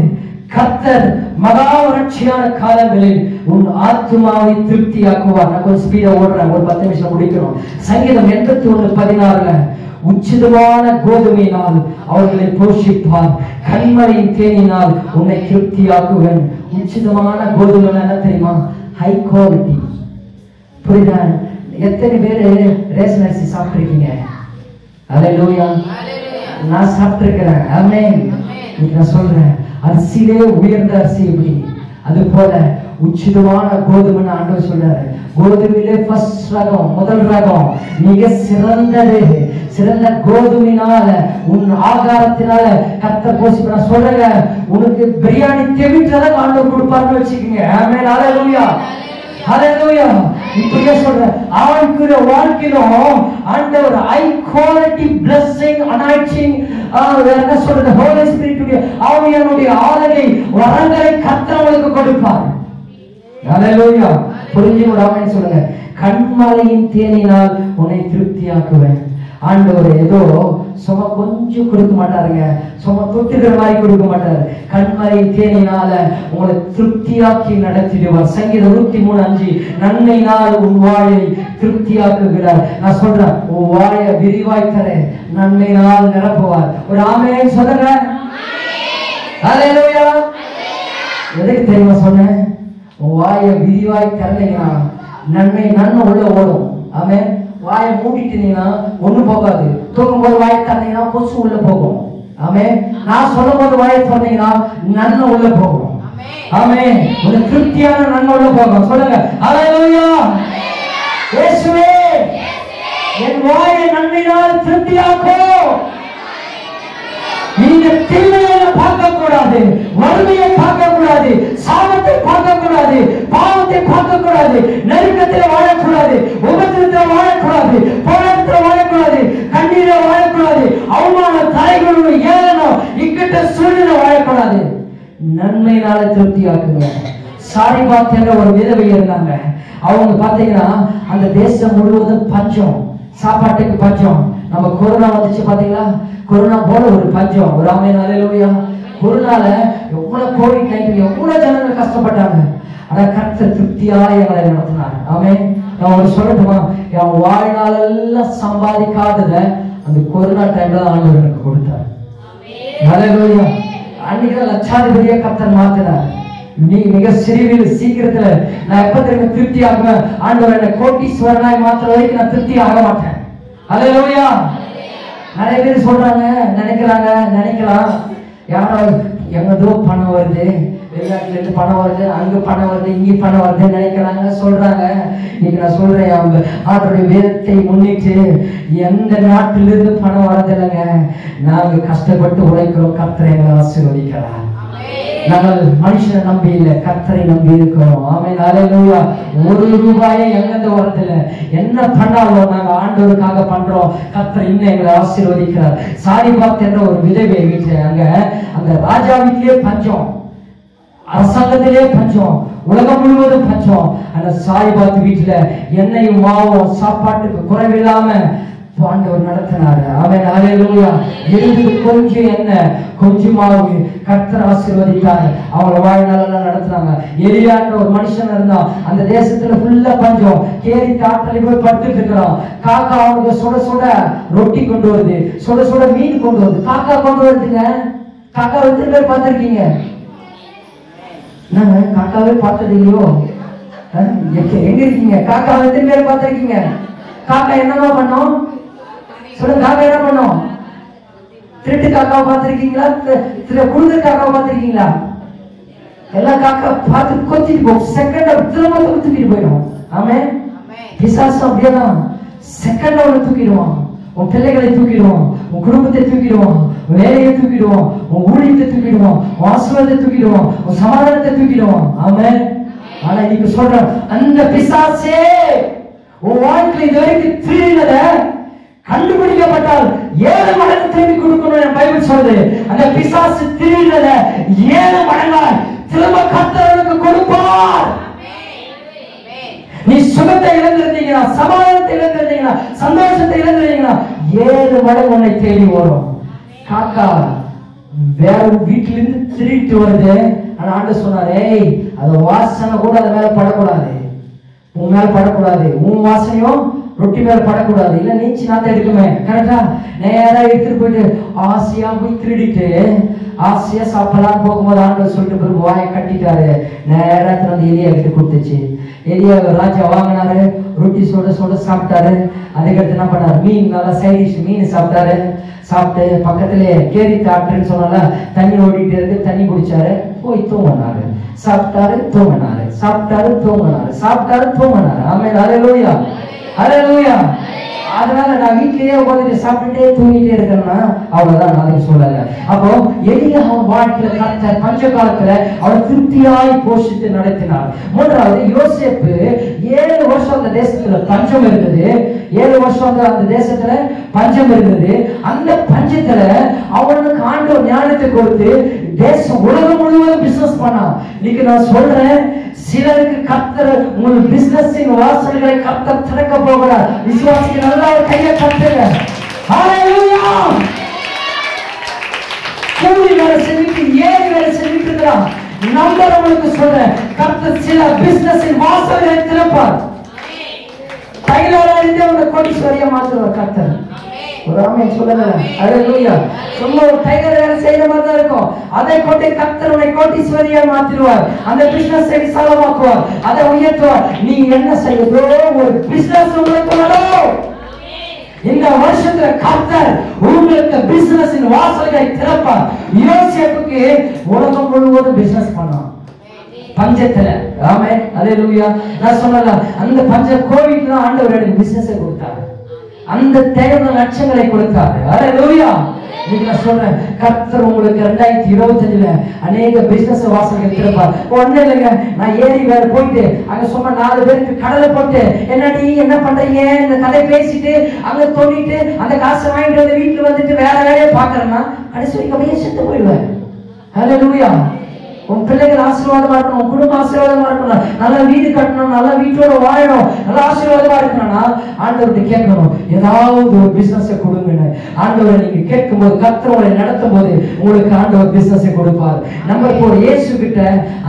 கர்த்தர் மகா வறட்சியான காலங்களில் உன் ஆத்துமாவை திருப்தியாக்குவார். நான் கொஞ்சம் ஸ்பீடா ஓடுறேன், ஒரு 10 நிமிஷம் முடிக்கணும். சங்கீதம் 81:16 உச்சிதமான கோதுமையினால் அவர்களை போஷிப்பார், கண்மலையின் தேனினால் உன்னை திருப்தியாக்குவேன். உச்சிதமான கோதுமை என்ன தெரியுமா? High quality. புரியுதா? எத்தனை பேரு ரேஷன் அரிசி சாப்பிட்டிருக்கீங்க? ஹல்லேலூயா. நான் சாப்பிட்டிருக்கிறேன். ஆமென். நான் சொல்றேன், அரிசியிலே உயர்ந்த அரிசி எப்படி, அது போல உச்சிதமான கோதுமை ஆண்டவர் சொல்றாரு. கோதுமையிலே ஃபர்ஸ்ட் ரகம், முதல் ரகம், மிக சிறந்தது. சிறந்த கோதுமையினால உன் ஆகாரத்தினால கர்த்தர் போஷிப்பார். நான் சொல்றேன், உனக்கு பிரியாணி தெவிட்டதை ஆண்டவர் கொடுப்பாருன்னு வச்சுக்கோங்க. ஆமென். ஹல்லேலூயா, ஹல்லேலூயா. இப்படியே சொல்றேன், அவனுக்கு வாழ்க்கையிலும் ஆண்டவர் ஹை குவாலிட்டி பிளெஸிங், அனாயிட்டிங், என்ன சொல்றது, ஹோலி ஸ்பிரிட், ஆவியானுடைய ஆளுகை வரங்களை கர்த்தர் உங்களுக்கு கொடுப்பார். ஹல்லேலூயா. புரிஞ்சுங்க, ஆமென் சொல்லுங்க. கண்மலையின் தேனினால் உன்னை திருப்தியாக்குவேன். ஆண்டவர் ஏதோ சும்மா கொஞ்சம் கொடுக்க மாட்டாருங்க, சும்மா தொட்டுக்கிற மாதிரி கொடுக்க மாட்டாரு. கண்மலை தேனினால உங்களை திருப்தியாக்கி நடத்திடுவார். சங்கீதம் 103:5 நன்மையினால் உன் வாயை திருப்தியாக்குகிறார். நான் சொல்றேன், உன் வாயை விரிவாய் தர நன்மையினால் நிரப்புவார். ஒரு ஆமென் சொல்லுங்க. ஹல்லேலூயா. எதுக்கு தெரியுமா சொன்னேன்? உன் வாயை விரிவாய் தரலைன்னா நன்மை உள்ள ஓடும். ஆமென். வாயை மூடிட்டீங்கன்னா ஒண்ணு போகாது. தூங்கும் போது வாயை தந்தீங்கன்னா கொசு உள்ள போகும். ஆமென். நான் சொல்லும் போது வாயை தந்தீங்கன்னா நன்மை உள்ள போகும். ஆமென். ஒரு திருப்தியான நன்மை உள்ள போகும். சொல்லுங்க ஹல்லேலூயா. இயேசுவே, என் வாயை நன்மையினால் திருப்தியாக்கோ. நீங்க தீமையை பார்க்க கூடாது, வறுமையை பார்க்க கூடாது, சாபத்தை பார்க்க கூடாது, பாவத்தை பார்க்க கூடாது, நெருக்கத்தில் வாழக்கூடாது, உபத்திரத்தில் வாழக்கூடாது, போராட்டத்தில் வாழக்கூடாது, கண்ணீரை வாழக்கூடாது, அவமான தலைகளுடைய ஏளனம் இக்கட்ட சூழ்நிலை வாழக்கூடாது. நன்மையினால திருப்தியாக்குங்க. சாரிபாத் என்ற ஒரு விதவை இருந்தாங்க. அவங்க பாத்தீங்கன்னா அந்த தேசம் முழுவதும் பஞ்சம், சாப்பாட்டுக்கு பஞ்சம். நம்ம கொரோனா வந்துச்சு பாத்தீங்களா, கொரோனா போல ஒரு பஞ்சம். ஒரு ஆமென் ஹல்லேலூயா. கொரோனால எவ்வளவு COVID-19 எவ்வளவு ஜனங்கள் கஷ்டப்பட்டாங்க. ஆனா கர்த்தர் திருப்தியா எங்களை நடத்தினார். ஆமென். நான் ஒரு சொல்லட்டுமா, என் வாழ்நாளெல்லாம் சம்பாதிக்காதத அந்த கொரோனா டைம்ல ஆண்டவர் எனக்கு கொடுத்தார். ஹல்லேலூயா. அன்னைக்கு லட்சாதிபதியா கர்த்தர் மாத்தினார். நீ மிக சீக்கிரத்துல நான் எப்ப தெரியுமா திருப்தி ஆகுவேன்? ஆண்டவர் என்னை கோட்டீஸ்வரனாய் மாத்திர வரைக்கும் நான் திருப்தி ஆக மாட்டேன். ஹல்லேலூயா. நிறைய பேர் சொல்றாங்க, நினைக்கலாம், யாராவது எங்கதோ பணம் வருது, வெளிநாட்டுல இருந்து பணம் வருது, அங்க பணம் வருது, இங்க பணம் வருது நினைக்கிறாங்க, சொல்றாங்க. இன்னைக்கு நான் சொல்றேன், அவங்க அவருடைய வேதத்தை முன்னிட்டு எந்த நாட்டிலிருந்து பணம் வரதில்லைங்க. நாங்க கஷ்டப்பட்டு உழைக்கிறோம், கர்த்தரை எங்களை ஆசீர்வதிக்கிறார். நாங்கள் மனுஷனை நம்பி இல்லை, கர்த்தரை நம்பி இருக்கிறோம். ஆமென் ஹல்லேலூயா. ₹1 எங்கிருந்து வரதில்லை. என்ன பண்ணாலும் நாங்க ஆண்டவருக்காக பண்றோம். கர்த்தர் இன்னும் எங்களை ஆசீர்வதிக்கிறார். சாரிபாத் என்ற ஒரு விதவை வீட்டுல, அங்க ராஜா வீட்டிலே பஞ்சம், அரசாங்கத்திலே பஞ்சம், உலகம் முழுவதும் பஞ்சம். அந்த சாரிபாத் வீட்டுல எண்ணெயும் மாவும் சாப்பாட்டுக்கு குறைவில்லாம ஆண்டவர் நடத்தினாரு. ஆமென் ஹல்லேலூயா. இருந்தது கொஞ்சம் எண்ணெய், கொஞ்சம் மாவு, கர்த்தர் ஆசீர்வதித்தாரு. அவங்க வாழ்நாளெல்லாம் நடத்துனாங்க. எலியான்ற ஒரு மனுஷன் இருந்தான். அந்த தேசத்துல ஃபுல்லா பஞ்சம். கேரி காட்டுல போய் படுத்துட்டு இருக்கிறான். காக்கா அவனுக்கு சுட சுட ரொட்டி கொண்டு வருது, சுட சுட மீன் கொண்டு வருது. காக்கா கொண்டு வருதுங்க. காக்கா எத்தனை பேர் பார்த்திருக்கீங்க? காக்காவே பார்த்தது இல்லையோ? எங்க இருக்கீங்க? காக்கா எத்தனை பேர் பார்த்திருக்கீங்க? காக்கா என்னமா பண்ணும் சொல்லுங்க? காக்கா என்ன பண்ணும்? திருட்டு காக்காவை பார்த்திருக்கீங்களா? குடுக்குற காக்காவை பார்த்திருக்கீங்களா? எல்லா காக்கா பார்த்து கொத்திட்டு போகும், செகண்ட் திரும்ப தூக்கிட்டு போயிடும். ஆமே, பிசாசு அப்படியேதான் செகண்ட் அவனை தூக்கிடுவான். உன் பிள்ளைகளை தூக்கிடுவான், உன் குடும்பத்தை தூக்கிடுவான், உன் வேலையை தூக்கிடுவான், உன் ஊழியத்தை தூக்கிடுவான், உன் ஆசீர்வாதத்தை தூக்கிடுவான், உன் சமாதானத்தை தூக்கிடுவான். ஆமே. ஆனா இன்னைக்கு சொல்றேன், அந்த பிசாசே உன் வாழ்க்கையில் இதுவரைக்கும் திருடினத கண்டுபிடிக்கப்பட்டால் 7 மடங்கு திரும்பி கொடுக்கணும் பைபிள் சொல்லுது. அந்த பிசாசு திருடினத 7 மடங்கா திரும்ப கர்த்தருக்கு கொடுப்பார். நீ சுகத்தை இழந்திருந்தீங்கன்னா, சமாதானத்தை இழந்திருந்தீங்கன்னா, சந்தோஷத்தை இழந்திருந்தீங்கன்னா 7 மடங்கு உன்னை தேடி வரும். காக்கா வேற வீட்டிலிருந்து திருட்டு வருது. ஆனா ஆண்டவர் சொன்னாரு, அது வாசனை கூட அது மேல படக்கூடாது, உன் மேல படக்கூடாது, உன் வாசனையும் ரொட்டி மேல படக்கூடாது, இல்ல நீச்சி நாத்த எடுக்குமே. கரெக்டா? நேரா எடுத்துட்டு போயிட்டு ஆசையா போய் திருடிட்டு ஆசையா சாப்பிடலாம் போகும்போது ஆண்டவர் சொல்லிட்டு போய் வாயை கட்டிட்டாரு. நேரா வந்து எலியா கிட்ட கொடுத்துச்சு. எலியா ராஜா வாங்கினாரு, ரொட்டி சுட சுட சாப்பிட்டாரு. அதுக்கடுத்து என்ன பண்ணாரு, மீன் நல்லா சைடிஷ் மீன் சாப்பிட்டாரு. சாப்பிட்டு பக்கத்திலே கேரி தாட்டுன்னு சொன்னால தண்ணி ஓடிட்டு இருக்கு, தண்ணி குடிச்சாரு, போய் தூங்கினாரு. சாப்பிட்டாரு தூங்கினாரு, சாப்பிட்டாரு தூங்கினாரு, சாப்பிட்டாரு தூங்கினாரு. ஆமென். ஹல்லேலூயா, ஹல்லேலூயா. அதனால நான் வீட்டிலேயே உட்காந்துட்டு சாப்பிட்டுட்டே தூங்கிட்டே இருக்கேன்னா அவ்வளவுதான், நான் சொல்லல. அப்போ எலியா அவன் வாழ்க்கையில கர்த்தர் பஞ்ச காலத்துல அவன் திருப்தியாய் போஷித்து நடத்தினார். மூன்றாவது, யோசேப்பு 7 வருஷம் அந்த தேசத்துல பஞ்சம் இருந்தது. 7 வருஷம் அந்த தேசத்துல பஞ்சம் இருந்தது. அந்த பஞ்சத்துல அவனுக்கு ஆண்டவர் ஞானத்தை கொடுத்து தேசம் உலகம் முழுவதும் பிசினஸ் பண்ணான். இன்னைக்கு நான் சொல்றேன், சிலருக்கு கர்த்தர் உங்கள் பிசினஸின் வாசல்களை கர்த்தர் திறக்க போகிறார். விசுவாசிக்கு நல்லா கையை கட்டுங்க. ஹல்லேலூயா. கூலி வேலை செஞ்சுட்டு ஏறி வேலை செஞ்சுட்டு இருக்கிறான். நம்பர் உங்களுக்கு சொல்றேன், கர்த்தர் சில பிசினஸின் வாசல்களை திறப்பார். டைலரா இருந்து அவனை கோடீஸ்வரியா மாற்றுவார் கர்த்தர். ஒரு ஆமென் சொல்லுங்க. ஹல்லேலூயா. சும்மா ஒரு டைலர் வேலை செய்யற மாதிரி தான் இருக்கும். அதை கொண்டு கர்த்தர் உன்னை கோடீஸ்வரியா மாற்றிடுவார். அந்த பிசினஸ் விசாலமாக்குவார், அதை உயர்த்துவார். நீ என்ன செய்யறதோ ஒரு பிசினஸ் உங்களுக்கு வரும். இந்த வருஷத்துல கர்த்தர் உங்களுக்கு பிசினஸின் வாசல்களை திறப்பார். யோசேப்புக்கு உலகம் முழுவதும் பிசினஸ் பண்ணான் பஞ்சத்துல. ஆமென். ஹல்லேலூயா. நான் சொன்னல, அந்த பஞ்ச கோவிட்ல தான் ஆண்டவர் எனக்கு பிசினஸ் கொடுத்தார். அந்த தேவ லட்சங்களை கொடுத்தாரு. ஹல்லேலூயா. இன்னைக்கு நான் சொல்றேன், கர்த்தர் உங்களுக்கு 2025ல அநேக பிசினஸ் வாசல்கள் திறப்பார். ஒண்ணு இல்லைங்க, நான் ஏறி வேற போயிட்டு அங்க சும்மா 4 பேருக்கு கடலை போட்டு என்னடி என்ன பண்றீங்க இந்த கதை பேசிட்டு அங்க தோண்டிட்டு அந்த காசை வாங்கிட்டு வந்து வீட்டுல வந்துட்டு வேற வேலையை பாக்குறேன்னா கடைசி வரைக்கும் அப்படியே செத்து போயிடுவேன். ஹல்லேலூயா. உன் பிள்ளைகள் ஆசீர்வாதமா இருக்கணும், உன் குடும்பம் ஆசீர்வாதமா இருக்கணும், நல்ல வீடு கட்டணும், நல்ல வீட்டோட வாழணும், நல்ல ஆசீர்வாதமா இருக்கணும்னா ஆண்டவர்கிட்ட கேட்கணும், ஏதாவது ஒரு பிசினஸ் கொடுங்கன்னு. ஆண்டவரை நீங்க கேட்கும் போது, கர்த்தர் உங்களை நடத்தும் போது உங்களுக்கு ஆண்டவர் பிசினஸ் கொடுப்பார். நம்பர் 4, இயேசு கிட்ட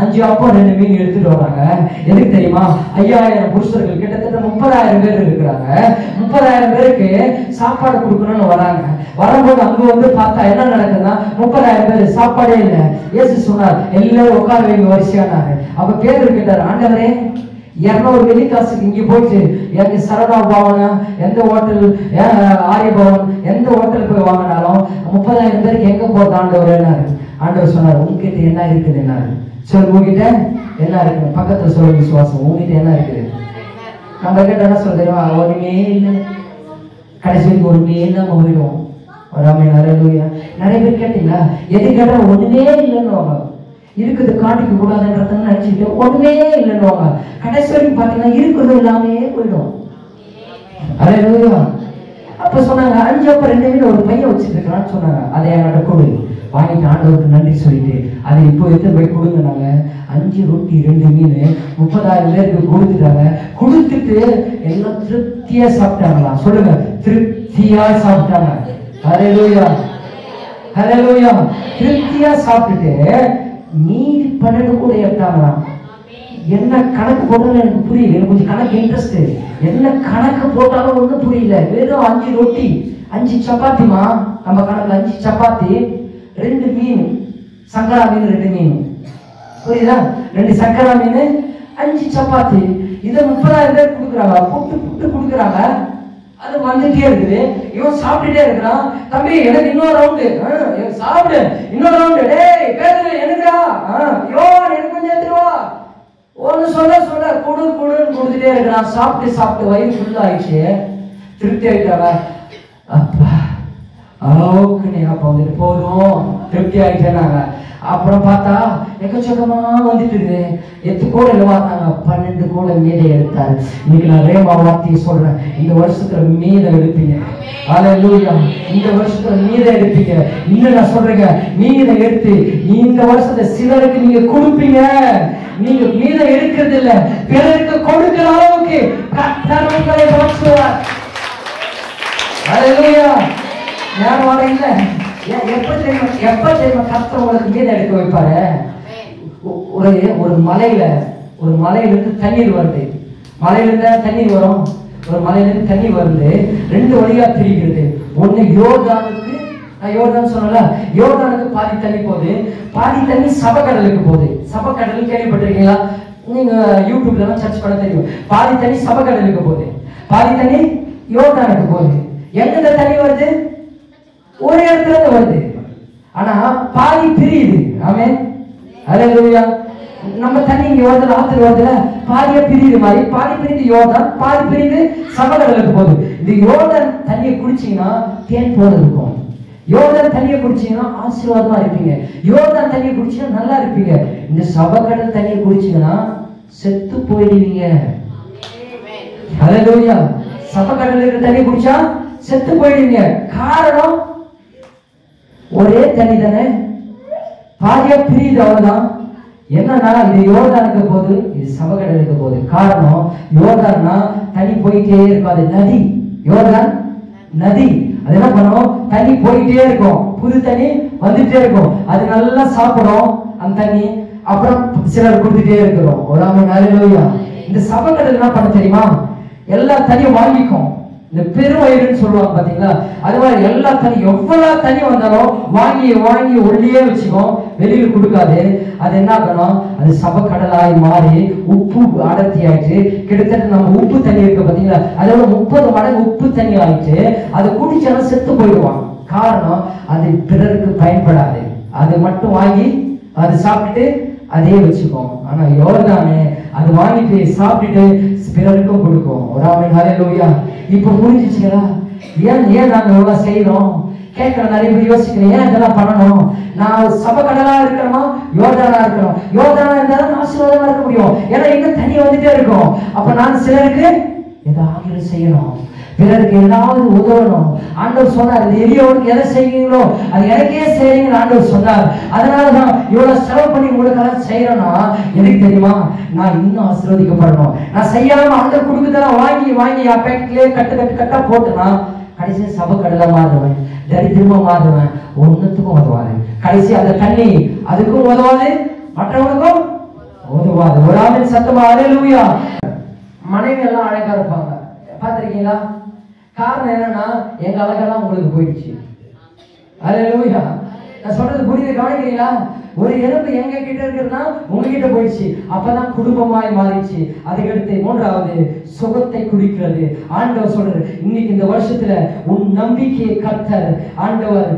5 அப்பம் 2 மீன் எடுத்துட்டு வராங்க. எதுக்கு தெரியுமா? 5000 புருஷர்கள், கிட்டத்தட்ட 30,000 பேர் இருக்கிறாங்க. 30,000 பேருக்கு சாப்பாடு கொடுக்கணும்னு வராங்க. வரும்போது அங்க வந்து பார்த்தா என்ன நடக்குதுன்னா 30,000 பேர் சாப்பாடே இல்லை. இயேசு சொன்னார், எல்லாரும் உட்கார வைங்க வரிசையானாரு. அப்ப பேதுரு கேட்டாரு, ஆண்டவரே 200 வெள்ளிக்காசுக்கு இங்க போயிட்டு எங்க சரவணா பவனா, எந்த ஹோட்டல், ஆரிய பவன், எந்த ஹோட்டல் போய் வாங்கினாலும் 30,000 பேருக்கு எங்க போறது ஆண்டவரேனாரு. ஆண்டவர் சொன்னார், உங்ககிட்ட என்ன இருக்குது என்னாரு. சரி, உங்ககிட்ட என்ன இருக்கு? பக்கத்துல சொல்ல விசுவாசம், உங்ககிட்ட என்ன இருக்குது? நம்ம கிட்ட என்ன சொல்றோம்? ஒண்ணுமே இல்லை. கடைசிக்கு ஒண்ணுமே இல்லாம போயிடும். நிறைய பேர் கேட்டீங்களா, எது கேட்டா ஒண்ணுமே இல்லைன்னு இருக்குது, காட்டிக்க கூடாதுன்றத நினைச்சுட்டு ஒண்ணுமே இல்லைன்னு கடைசி வரைக்கும் பாத்தீங்கன்னா இருக்குது இல்லாமே போயிடும். ஹல்லேலூயா. அப்ப சொன்னாங்க, 5 அப்பம் 2 மீன் ஒரு பையன் வச்சுட்டு இருக்கிறான்னு சொன்னாங்க. அதை என்கிட்ட கொடு, வாங்கிட்டு ஆண்டவருக்கு நன்றி சொல்லிட்டு அதை இப்போ எடுத்து போய் கொடுங்கனாங்க. 5 ரொட்டி 2 மீன் 30,000 பேருக்கு கொடுத்துட்டாங்க. கொடுத்துட்டு எல்லாம் திருப்தியா சாப்பிட்டாங்களா? சொல்லுங்க, திருப்தியா சாப்பிட்டாங்க. ஹல்லேலூயா, ஹல்லேலூயா. திருப்தியா சாப்பிட்டுட்டு மீதி 12 கூட எடுத்தாங்களாம். என்ன கணக்கு போட்டாலும் எனக்கு புரியல. எனக்கு கொஞ்சம் கணக்கு இன்ட்ரெஸ்ட். என்ன கணக்கு போட்டாலும் ஒன்றும் புரியல. வெறும் 5 ரொட்டி 5 சப்பாத்திமா, நம்ம கணக்குல 5 சப்பாத்தி 2 மீன், சங்கரா மீன் 2 மீன், புரியுதா? 2 சங்கரா மீன் 5 சப்பாத்தி. இதை 30,000 பேர் கொடுக்குறாங்க, புட்டு புட்டு கொடுக்குறாங்க. அது வந்துட்டே இருக்குது. இவன் சாப்பிட்டுட்டே இருக்கிறான். தம்பி எனக்கு இன்னொரு ரவுண்டு, சாப்பிடு இன்னொரு ரவுண்டு. டேய் பேரு எனக்குடா, யோ எனக்கு கொஞ்சம் எடுத்துருவா. ஒன்னு சொல்ல சொல்ல குடு குடுன்னு கொடுத்துட்டே இருக்கிறான். சாப்பிட்டு சாப்பிட்டு வயிறு ஃபுல் ஆயிடுச்சு. திருப்தி ஆயிட்டாங்க. அப்பா அளவுக்கு நீ அப்ப வந்துட்டு போதும், திருப்தி ஆயிட்டேனாங்க. அப்புறம் பார்த்தா எக்கச்சக்கமா வந்துட்டு கூட இல்லவாங்க. 12 கூட மீதை எடுத்தாரு. இன்னைக்கு நான் ரேமா வார்த்தையை சொல்றேன், இந்த வருஷத்துல மீதை எடுப்பீங்க. அல்லேலூயா. இந்த வருஷத்துல மீதை எடுப்பீங்க. இன்னும் நான் சொல்றேங்க, மீதை எடுத்து இந்த வருஷத்துல சிலருக்கு நீங்க கொடுப்பீங்க. நீங்க மீதை எடுக்கிறது இல்ல, பிறருக்கு கொடுக்கிற அளவுக்கு கர்த்தர் உங்களை மாற்றுவார். அல்லேலூயா. யாரும் வர இல்ல. எப்ப தெரியுமா கர்த்தர் உங்களுக்கு மீதை எடுக்க வைப்பாரு? ஒரு மலையிலிருந்து தண்ணீர் வருது. மலையிலிருந்து தண்ணீர் வரும். ஒரு மலையிலிருந்து தண்ணீர் வருது. 2 வழியா பிரிக்கிறது. ஒண்ணு யோர்தானுக்கு, நான் யோர்தான் சொன்னல, யோர்தானுக்கு பாதி தண்ணி போகுது, பாதி தண்ணி சபக்கடலுக்கு போகுது. சபக்கடல் கேள்விப்பட்டிருக்கீங்களா? நீங்க யூடியூப்ல சர்ச் பண்ண தெரியும். பாதி தண்ணி சபக்கடலுக்கு போகுது, பாதி தண்ணி யோர்தானுக்கு போகுது. எங்க தண்ணி வருது? ஒரு இடத்துல இருந்து வருது, ஆனா பாதி பிரியுது. ஆமென். அல்லேலூயா. நம்ம தண்ணி இங்க வருது, ஆத்துல வருதுல, பாதியா பிரியுது மாதிரி. பாதி பிரிந்து யோர்தான், பாதி பிரிந்து சபக்கடலுக்கு போகுது. இந்த யோர்தான் தண்ணியை குடிச்சீங்கன்னா தேன் போல இருக்கும். யோர்தான் தண்ணியை குடிச்சீங்கன்னா ஆசீர்வாதமா இருப்பீங்க. யோர்தான் தண்ணியை குடிச்சீங்கன்னா நல்லா இருப்பீங்க. இந்த சபக்கடல் தண்ணியை குடிச்சீங்கன்னா செத்து போயிடுவீங்க. அல்லேலூயா. சபக்கடலுக்கு தண்ணி குடிச்சா செத்து போயிடுவீங்க. காரணம் ஒரே தண்ணி தானே, பாதியா பிரியுது, அவ்வளவுதான். என்னன்னா இது யோர்தானுக்கு போகுது, இது சபக்கடலுக்கு போகுது. காரணம் யோர்தான்னா தண்ணி போயிட்டே இருக்கும். அது நதி, யோர்தான் நதி. அது என்ன பண்ணும்? தண்ணி போயிட்டே இருக்கும், புது தண்ணி வந்துட்டே இருக்கும். அது நல்லா சாப்பிடும் அந்த தண்ணி. அப்புறம் சிலர் கொடுத்துட்டே இருக்கிறோம். ஒரு ஆமென். அல்லேலூயா. இந்த சபக்கடல் என்ன பண்ண தெரியுமா? எல்லா தண்ணியும் வாங்கிக்கும். இந்த பெருவயிறுன்னு சொல்லுவாங்க பாத்தீங்களா, அது மாதிரி எல்லா தண்ணி, எவ்வளவு தண்ணி வந்தாலும் வாங்கி வாங்கி உள்ளே வச்சுக்கும், வெளியில கொடுக்காது. அது என்ன ஆகணும்? அது சபக்கடலாய் மாறி உப்பு அடர்த்தி ஆயிட்டு, கிட்டத்தட்ட நம்ம உப்பு தண்ணி இருக்கு பாத்தீங்களா, அதோட 30 மடங்கு உப்பு தண்ணி ஆயிட்டு அது குடிச்சாலும் செத்து போயிடுவான். காரணம் அது பிறருக்கு பயன்படாது. அது மட்டும் வாங்கி அது சாப்பிட்டுட்டு அதே வச்சுக்கோம். ஆனா யோர்தானே அது வாங்கிட்டு சாப்பிட்டுட்டு பிறருக்கும் கொடுக்கும். ஒரு ஆமென். ஹல்லேலூயா. இப்ப புரிஞ்சுச்சுங்களா? ஏன் நாங்க எவ்வளவு செய்யறோம்? கேட்கிற நிறைய பேர் யோசிக்கிறேன், ஏன் இதெல்லாம் பண்ணணும்? நான் சபக்கடலா இருக்கணுமா, யோர்தானா இருக்கணும்? யோர்தானா இருந்தாலும் ஆசீர்வாதமா இருக்க முடியும். ஏன்னா எங்க தண்ணி வந்துட்டே இருக்கும். அப்ப நான் சிலருக்கு ஏதாவது செய்யணும், பிறருக்கு ஏதாவது உதவணும். ஆண்டவர் சொன்னார், இந்த எளியவனுக்கு எதை செய்வீங்களோ அது எனக்கே செய்யுங்கன்னு ஆண்டவர் சொன்னார். அதனாலதான் இவ்வளவு செலவு பண்ணி உங்களுக்கு செய்யறேன்னா எதுக்கு தெரியுமா? நான் இன்னும் ஆசீர்வதிக்கப்படணும். நான் செய்யாம ஆண்டவர் கொடுக்குறதெல்லாம் வாங்கி வாங்கி பேக்கெட்லயே கட்டா போட்டுனா கடைசி சபக்கடலை மாறுவேன், தரித்திரமா மாறுவேன், ஒன்னுத்துக்கும் உதவாது. கடைசி அந்த தண்ணி அதுக்கும் உதவாது, மற்றவனுக்கும் உதவாது. ஒரு ஆமென் சத்தமா. அல்லேலூயா. மனைவி எல்லாம் அழகா இருப்பாங்க, பார்த்திருக்கீங்களா? காரணம் என்னன்னா எங்க அழகெல்லாம் உங்களுக்கு போயிடுச்சு. அல்லேலூயா. நான் சொல்றது புரியுது, கவனிக்கிறீங்களா? ஒரு எலும்பு எங்க கிட்ட இருக்குன்னா உங்ககிட்ட போயிடுச்சு, அப்பதான் குடும்பமாய் மாறிடுச்சு. அதுக்கடுத்து 3வது சுகத்தை குடிக்கிறது. ஆண்டவர் சொல்றாரு, இன்னைக்கு இந்த வருஷத்துல உன் நம்பிக்கையை கர்த்தர் ஆண்டவர்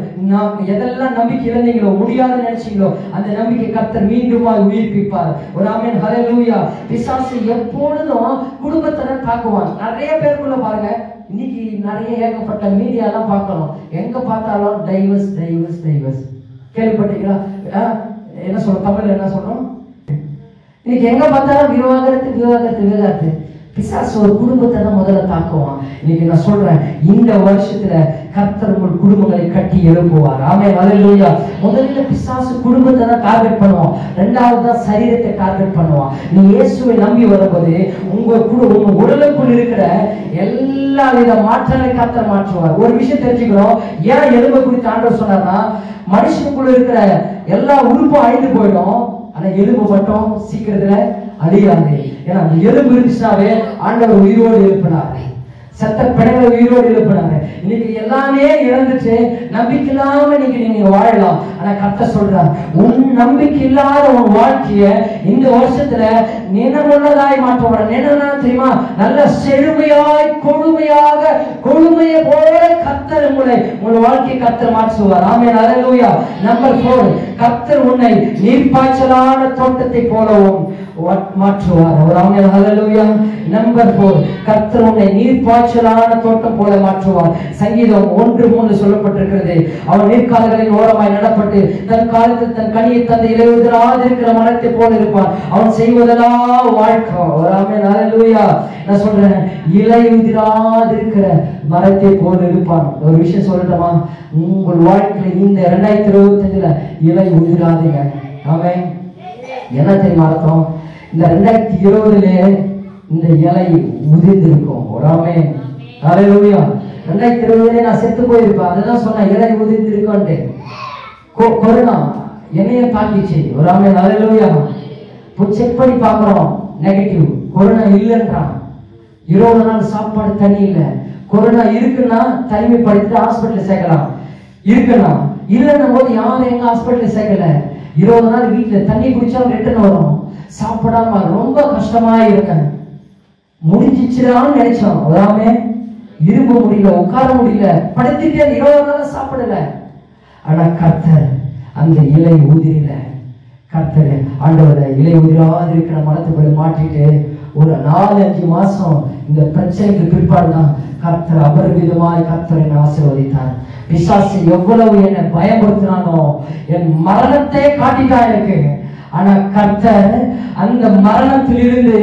எதெல்லாம் நம்பிக்கை இருந்தீங்களோ, முடியாத நினைச்சீங்களோ, அந்த நம்பிக்கை கர்த்தர் மீண்டுமாய் உயிர்ப்பிப்பார். ஒரு ஆமென். ஹல்லேலூயா. பிசாசு எப்பொழுதும் குடும்பத்தை தாக்குவான். நிறைய பேருக்குள்ள பாருங்க, இன்னைக்கு நிறைய ஏகப்பட்ட மீடியா எல்லாம் பார்க்கணும், எங்க பார்த்தாலும் டைவர்ஸ் டைவர்ஸ் டைவர்ஸ். கேள்விப்பட்டீங்களா? என்ன சொல்ற, தமிழ்ல என்ன சொல்றோம்? இன்னைக்கு எங்க பார்த்தாலும் விவாகரத்து விவாகரத்து விவாகரத்து. பிசாசு ஒரு குடும்பத்தை தான் முதல்ல தாக்குவான். இன்னைக்கு நான் சொல்றேன், இந்த வருஷத்துல கர்த்தர் உங்கள் குடும்பங்களை கட்டி எழுப்புவார். ஆமென். அல்லேலூயா. முதல்ல பிசாசு குடும்பத்தை தான் டார்கெட் பண்ணுவான், 2வது தான் சரீரத்தை டார்கெட் பண்ணுவான். நீ இயேசுவை நம்பி வரும்போது உங்க உடலுக்குள் இருக்கிற எல்லா வித மாற்றங்களை கர்த்தர் மாற்றுவார். ஒரு விஷயம் தெரிஞ்சுக்கணும், ஏன் எலும்பை குறித்து ஆண்டவர் சொன்னார்னா, மனுஷனுக்குள்ள இருக்கிற எல்லா உறுப்பும் அழிந்து போயிடும், ஆனா எலும்பு மட்டும் சீக்கிரத்துல அழியாது. ஏன்னா அந்த எலும்பு இருந்துச்சுனாவே ஆண்டவர் உயிரோடு எழுப்பினார், சத்த பிணங்களை உயிரோடு எழுப்பினாரு. இன்னைக்கு எல்லாமே இழந்துட்டு நம்பிக்கை இல்லாம நீங்க வாழலாம். ஆனா கர்த்தர் சொல்றார், உன் நம்பிக்கை இல்லாத உன் வாழ்க்கைய இந்த வருஷத்துல நினைவுள்ளதாய் மாற்ற. நினைவுனா தெரியுமா? நல்ல செழுமையாய் கொழுமையை போல கர்த்தர் உங்கள் வாழ்க்கை கர்த்தர் மாற்றுவார். ஆமென், அல்லேலூயா. நம்பர் 4, கர்த்தர் உன்னை நீர்ப்பாய்ச்சலான தோட்டத்தை போலவும் மாற்றுவார். ஆமென், அல்லேலூயா. நம்பர் 4, கர்த்தர் உன்னை நீர்ப்பாய்ச்சலான தோட்டம் போல மாற்றுவார். சங்கீதம் 1:3 சொல்லப்பட்டிருக்கிறது, அவன் நீர்க்கால்களின் ஓரமாய் நடப்பட்டு தன் காலத்தில் தன் கனியை தந்த இலையுதிராது இருக்கிற மரத்தை போல இருப்பான். அவன் செய்வதெல்லாம் வாழ்க்கை. ஆமென், அல்லேலூயா. நான் சொல்றேன், இலையுதிராது இருக்கிற மரத்தை போல இருப்பான். ஒரு விஷயம் சொல்லட்டுமா? உங்கள் வாழ்க்கையில இந்த 2025 இலை உதிராதுங்க. ஆமென். என்ன தெரியுமா அர்த்தம்? இந்த 2020 இந்த இலை உதிர்ந்திருக்கும். ஆமென், அல்லேலூயா. 2020 நான் செத்து போயிருப்பேன். அதுதான் சொன்னேன், இலை உதிர்ந்திருக்கோன்ட்டு. கொரோனா என்னைய தாக்கிச்சு. ஆமென், அல்லேலூயா. போய் செக் பண்ணி பார்க்கிறோம், நெகட்டிவ். கொரோனா இல்லைன்றான். 20 நாள் சாப்பாடு தண்ணி இல்லை. கொரோனா இருக்குன்னா தனிமைப்படுத்தி ஹாஸ்பிட்டல் சேர்க்கலாம். இருக்குன்னா இல்லைன்னும் போது யாரும் எங்க ஹாஸ்பிட்டல் சேர்க்கல. 20 நாள் வீட்டுல தண்ணி குடிச்சா ரிட்டர்ன் வரும். சாப்பிடாம ரொம்ப கஷ்டமா இருக்க. முடிஞ்சிச்சுடான்னு நினைச்சோம். அதாமே இரும்ப முடியல, உட்கார முடியல, படுத்துட்டே 20 நாள் சாப்பிடல. ஆனா கர்த்தர் அந்த இலை ஊதிரில, கர்த்தர் ஆண்டவரை இலை உதிராது இருக்கிற மரத்துக்குள்ள மாட்டிட்டு ஒரு 4-5 மாசம் இந்த பிரச்சனைக்கு பிற்பாடுதான் கர்த்தர் அபரிவிதமாய் கர்த்தர் என்னை ஆசீர்வதித்தார். பிசாசு எவ்வளவு என்னை பயமுறுத்தினானோ, என் மரணத்தை காட்டிட்டா இருக்கு. ஆனா கர்த்தர் அந்த மரணத்திலிருந்து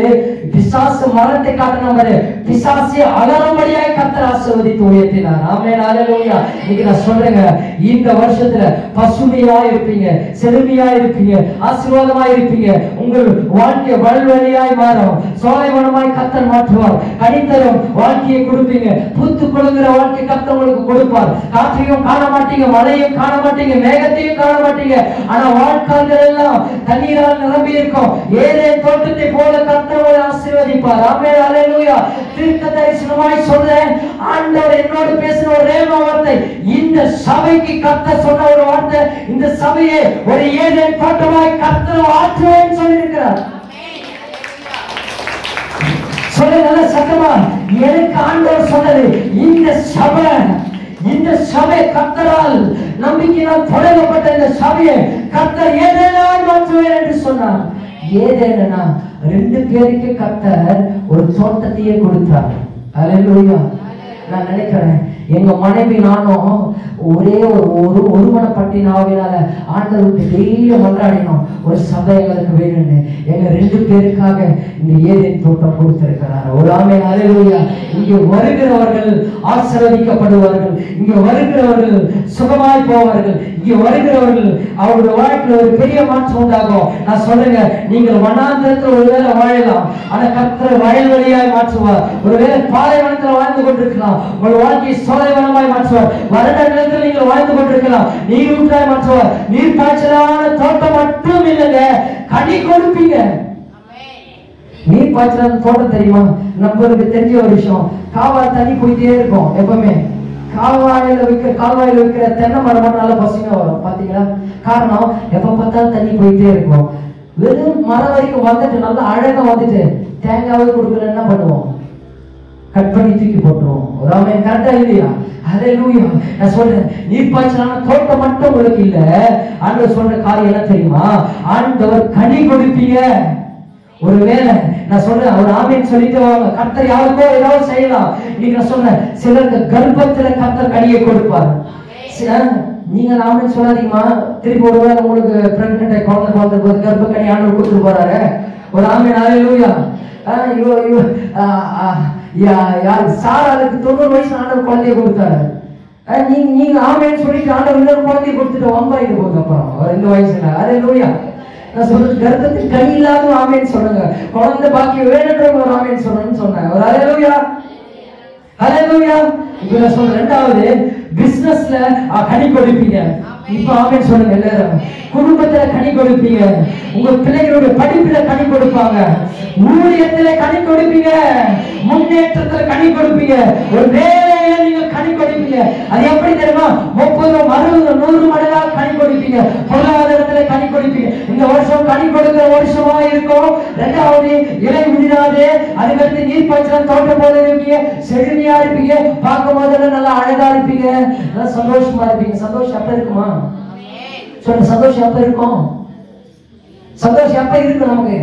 பிசாசு மரணத்தை காட்டின பிசாசை அகலும்படியாய் கர்த்தர் ஆசீர்வதித்து உயர்த்தினார். ஆமென், அல்லேலூயா. இன்னைக்கு நான் சொல்றேங்க, இந்த வருஷத்துல பசுமையா இருப்பீங்க, செழுமையா இருப்பீங்க, ஆசீர்வாதமா இருப்பீங்க. உங்கள் வாழ்க்கை வல்வழியாய் மாறும். சோலைவனமாய் கர்த்தர் மாற்றுவார். கனித்தரும் வாழ்க்கையை கொடுப்பீங்க. பூத்து கொடுக்கிற வாழ்க்கை கர்த்தர் உங்களுக்கு கொடுப்பார். காற்றையும் காண மாட்டீங்க, மழையும் காண மாட்டீங்க, மேகத்தையும் காண மாட்டீங்க. ஆனா வாழ்க்கைகள் எல்லாம் தண்ணீரால் நிரம்பி இருக்கும். ஏதேன் தோட்டத்தை போல கர்த்தர் உங்களை ஆசீர்வதிப்பார். ஆமென், அல்லேலூயா. தீர்க்க தரிசனமாய் சொல்றேன், ஆண்டவர் என்னோடு பேசின ஒரு ரேமா வார்த்தை, இந்த சபைக்கு கர்த்தர் சொன்ன ஒரு வார்த்தை, இந்த சபையை ஒரு ஏதேன் தோட்டமாய் கர்த்தர் ஆற்றுவேன் சொல்லியிருக்கிறார். சொல்ல நல்ல சத்தமா, எனக்கு ஆண்டவர் சொன்னது, இந்த சபை கர்த்தரால் நம்பிக்கையால் தொடங்கப்பட்ட இந்த சபையை கர்த்தர் ஏதேனாய் மாற்றுவேன் என்று சொன்னார். ஏதேனா 2 பேருக்கு கர்த்தர் ஒரு தோட்டத்தையே கொடுத்தார். அல்லேலூயா. நான் நினைக்கிறேன், எங்க மனைவி நானும் ஒரே ஒரு மனப்பட்டினாவினால ஆண்டவருக்கு டெய்லி மன்றாடினோம், ஒரு சபை எங்களுக்கு வேணும்னு. எங்க 2 பேருக்காக இந்த ஏதேன் தோட்டம் கொடுத்திருக்கிறார். ஒரு ஆமென், அல்லேலூயா. இங்கே வருகிறவர்கள் ஆசீர்வதிக்கப்படுவார்கள். இங்க வருகிறவர்கள் சுகமாய் போவார்கள். இங்க வருகிறவர்கள் அவருடைய வாழ்க்கையில் ஒரு பெரிய மாற்றம் உண்டாகும். நான் சொல்றேங்க, நீங்கள் வனாந்திரத்தில் ஒருவேளை வாழலாம், ஆனா கர்த்தர் வயல்வெளியாய் மாற்றுவார். ஒருவேளை பாலைவனத்தில் வாழ்ந்து கொண்டிருக்கலாம், உங்கள் வாழ்க்கையை சோலைவனமாய் மாற்றுவார். வறண்ட நிலத்தில் நீங்கள் வாழ்ந்து கொண்டிருக்கலாம், நீரூற்றாய் மாற்றுவார். நீர் பாய்ச்சலான தோட்டம் மட்டும் இல்லைங்க, கனி கொடுப்பீங்க. நீர் பாய்ச்சலான தோட்டம் தெரியுமா? நம்மளுக்கு தெரிஞ்ச ஒரு விஷயம், காவாய் தண்ணி போயிட்டே இருக்கும். எப்பவுமே கால்வாயில வைக்கிற தென்னை மரம் நல்ல பசுமையா வரும். பாத்தீங்களா? காரணம், எப்ப பார்த்தாலும் தண்ணி போயிட்டே இருக்கும். வெறும் மரம் வரைக்கும் வந்துட்டு நல்லா அழகா வந்துட்டு தேங்காவே கொடுக்கல என்ன பண்ணுவோம்? கட் பண்ணி தூக்கி போட்டுருவோம். ஒரு ஆமென், கரெக்டா இல்லையா? அல்லேலூயா. நான் சொல்றேன், நீர்ப்பாய்ச்சலான தோட்டம் மட்டும் உங்களுக்கு இல்ல. ஆண்டவர் சொல்ற காரியம் என்ன தெரியுமா? ஆண்டவர் கனி கொடுப்பீங்க. ஒருவேளை நான் சொல்றேன், ஒரு ஆமென் சொல்லிட்டு வாங்க. கர்த்தர் யாருக்கோ ஏதாவது செய்யலாம். இன்னைக்கு நான் சொல்றேன், சிலருக்கு கர்ப்பத்துல கர்த்தர் கனியை கொடுப்பார். நீங்க ஆமென் சொல்லாதீங்கம்மா. திருப்பி ஒருவேளை உங்களுக்கு பிரெக்னன்ட் குழந்தை போது கர்ப்ப கனி ஆண்டவர் கொடுத்துட்டு போறாரு. ஒரு ஆமென், அல்லேலூயா. சாராளுக்கு 90 வயசு ஆண்டவர் குழந்தைய கொடுத்தாரு. நீங்க ஆமென் சொல்லிட்டு ஆண்டவர் இன்னொரு குழந்தைய கொடுத்துட்டு வம்பாயிட்டு போகுது. அப்புறம் 2 வயசுல. அல்லேலூயா. நான் சொல்றது, கர்ப்பத்தில் கனி இல்லாத ஆமென் சொல்லுங்க. குழந்தை பாக்கியம் வேணுன்றவங்க ஒரு ஆமென் சொல்லணும்னு சொன்னேன். ஒரு அல்லேலூயா, அல்லேலூயா. இப்ப நான் சொல்றேன், 2வது பிசினஸ்ல கனி கொடுப்பீங்க. இப்ப ஆமென் சொல்லுங்க எல்லாரும். குடும்பத்துல கனி கொடுப்பீங்க. உங்க பிள்ளைகளுடைய படிப்புல கனி கொடுப்பாங்க. ஊழியத்துல கனி கொடுப்பீங்க. முன்னேற்றத்துல கனி கொடுப்பீங்க. ஒரு வேலையில நீங்க கனி கொடுப்பீங்க. அது எப்படி தெரியுமா? 30, 60, 100 மடங்காக கனி கொடுப்பீங்க. பொருளாதாரத்துல கனி கொடுப்பீங்க. இந்த வருஷம் கனி கொடுக்கிற வருஷமா இருக்கும். 2வது இலை விடாது. அதுக்கடுத்து நீர் பச்சை தோட்டம் போல இருப்பீங்க. செழுமையா இருப்பீங்க. பார்க்கும் போது நல்லா அழகா இருப்பீங்க. நல்லா சந்தோஷமா இருப்பீங்க. சந்தோஷம் எப்ப இருக்குமா? சொல்லுங்க, சந்தோஷம் எப்ப இருக்கும்? சந்தோஷம் எப்ப இருக்கு நமக்கு?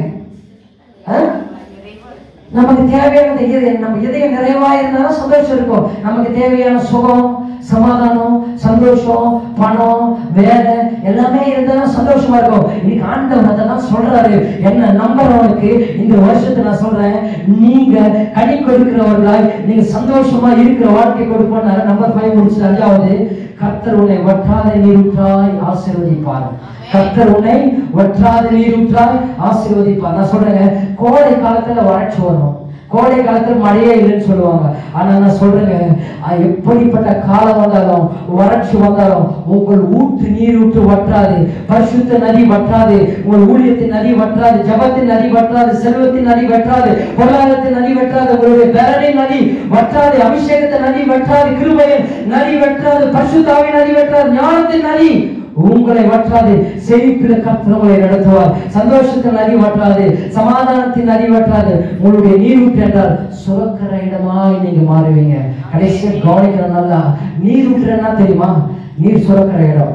நமக்கு தேவையான நம்ம இதயம் நிறைவா இருந்தாலும் சந்தோஷம் இருக்கும். நமக்கு தேவையான சுகம், சமாதானம், சந்தோஷம், பணம், வேலை எல்லாமே இருந்தாலும் சந்தோஷமா இருக்கும். இன்னைக்கு ஆண்டவர் அதெல்லாம் சொல்றாரு. என்ன நம்புறவனுக்கு இந்த வருஷத்தை நான் சொல்றேன், நீங்க கனி கொடுக்கிறவர்களாய் நீங்க சந்தோஷமா இருக்கிற வாழ்க்கை கொடுப்போம். நம்பர் 5 முடிச்சு 5வது, கர்த்தர் உன்னை வற்றாத நீரூற்றாய் ஆசீர்வதிப்பார். கர்த்தர் உன்னை வற்றாத நீரூற்றாய் ஆசீர்வதிப்பார். நான் சொல்றேன், கோடை காலத்துல வறட்சி வரும், கோடை காலத்துல மழையே இல்லைன்னு சொல்லுவாங்க. ஆனா நான் சொல்றேங்க, எப்படிப்பட்ட காலம் வந்தாலும் வறட்சி வந்தாலும் உங்கள் ஊற்று நீரூற்று வற்றாது, பரிசுத்த நதி வற்றாது, உங்கள் ஊழியத்தின் நதி வற்றாது, ஜபத்தின் நதி வற்றாது, செல்வத்தின் நதி வற்றாது, பொருளாதாரத்தின் நதி வற்றாது, உங்களுடைய பலனின் நதி வற்றாது, அபிஷேகத்தின் நதி வற்றாது, கிருபையின் நதி வற்றாது, பரிசுத்தாவின் நதி வற்றாது, ஞானத்தின் நதி உங்களை வற்றாது. செழிப்பில் கர்த்தர் உங்களை நடத்துவார். சந்தோஷத்தின் நதி வற்றாது, சமாதானத்தின் நதி வற்றாது. உங்களுடைய நீரூற்று என்றால் சுரக்கிற இடமாய் நீங்க மாறுவீங்க. கடைசியா கவனிக்கிற நல்லா, நீரூற்றுன்னா தெரியுமா? நீர் சுரக்கிற இடம்.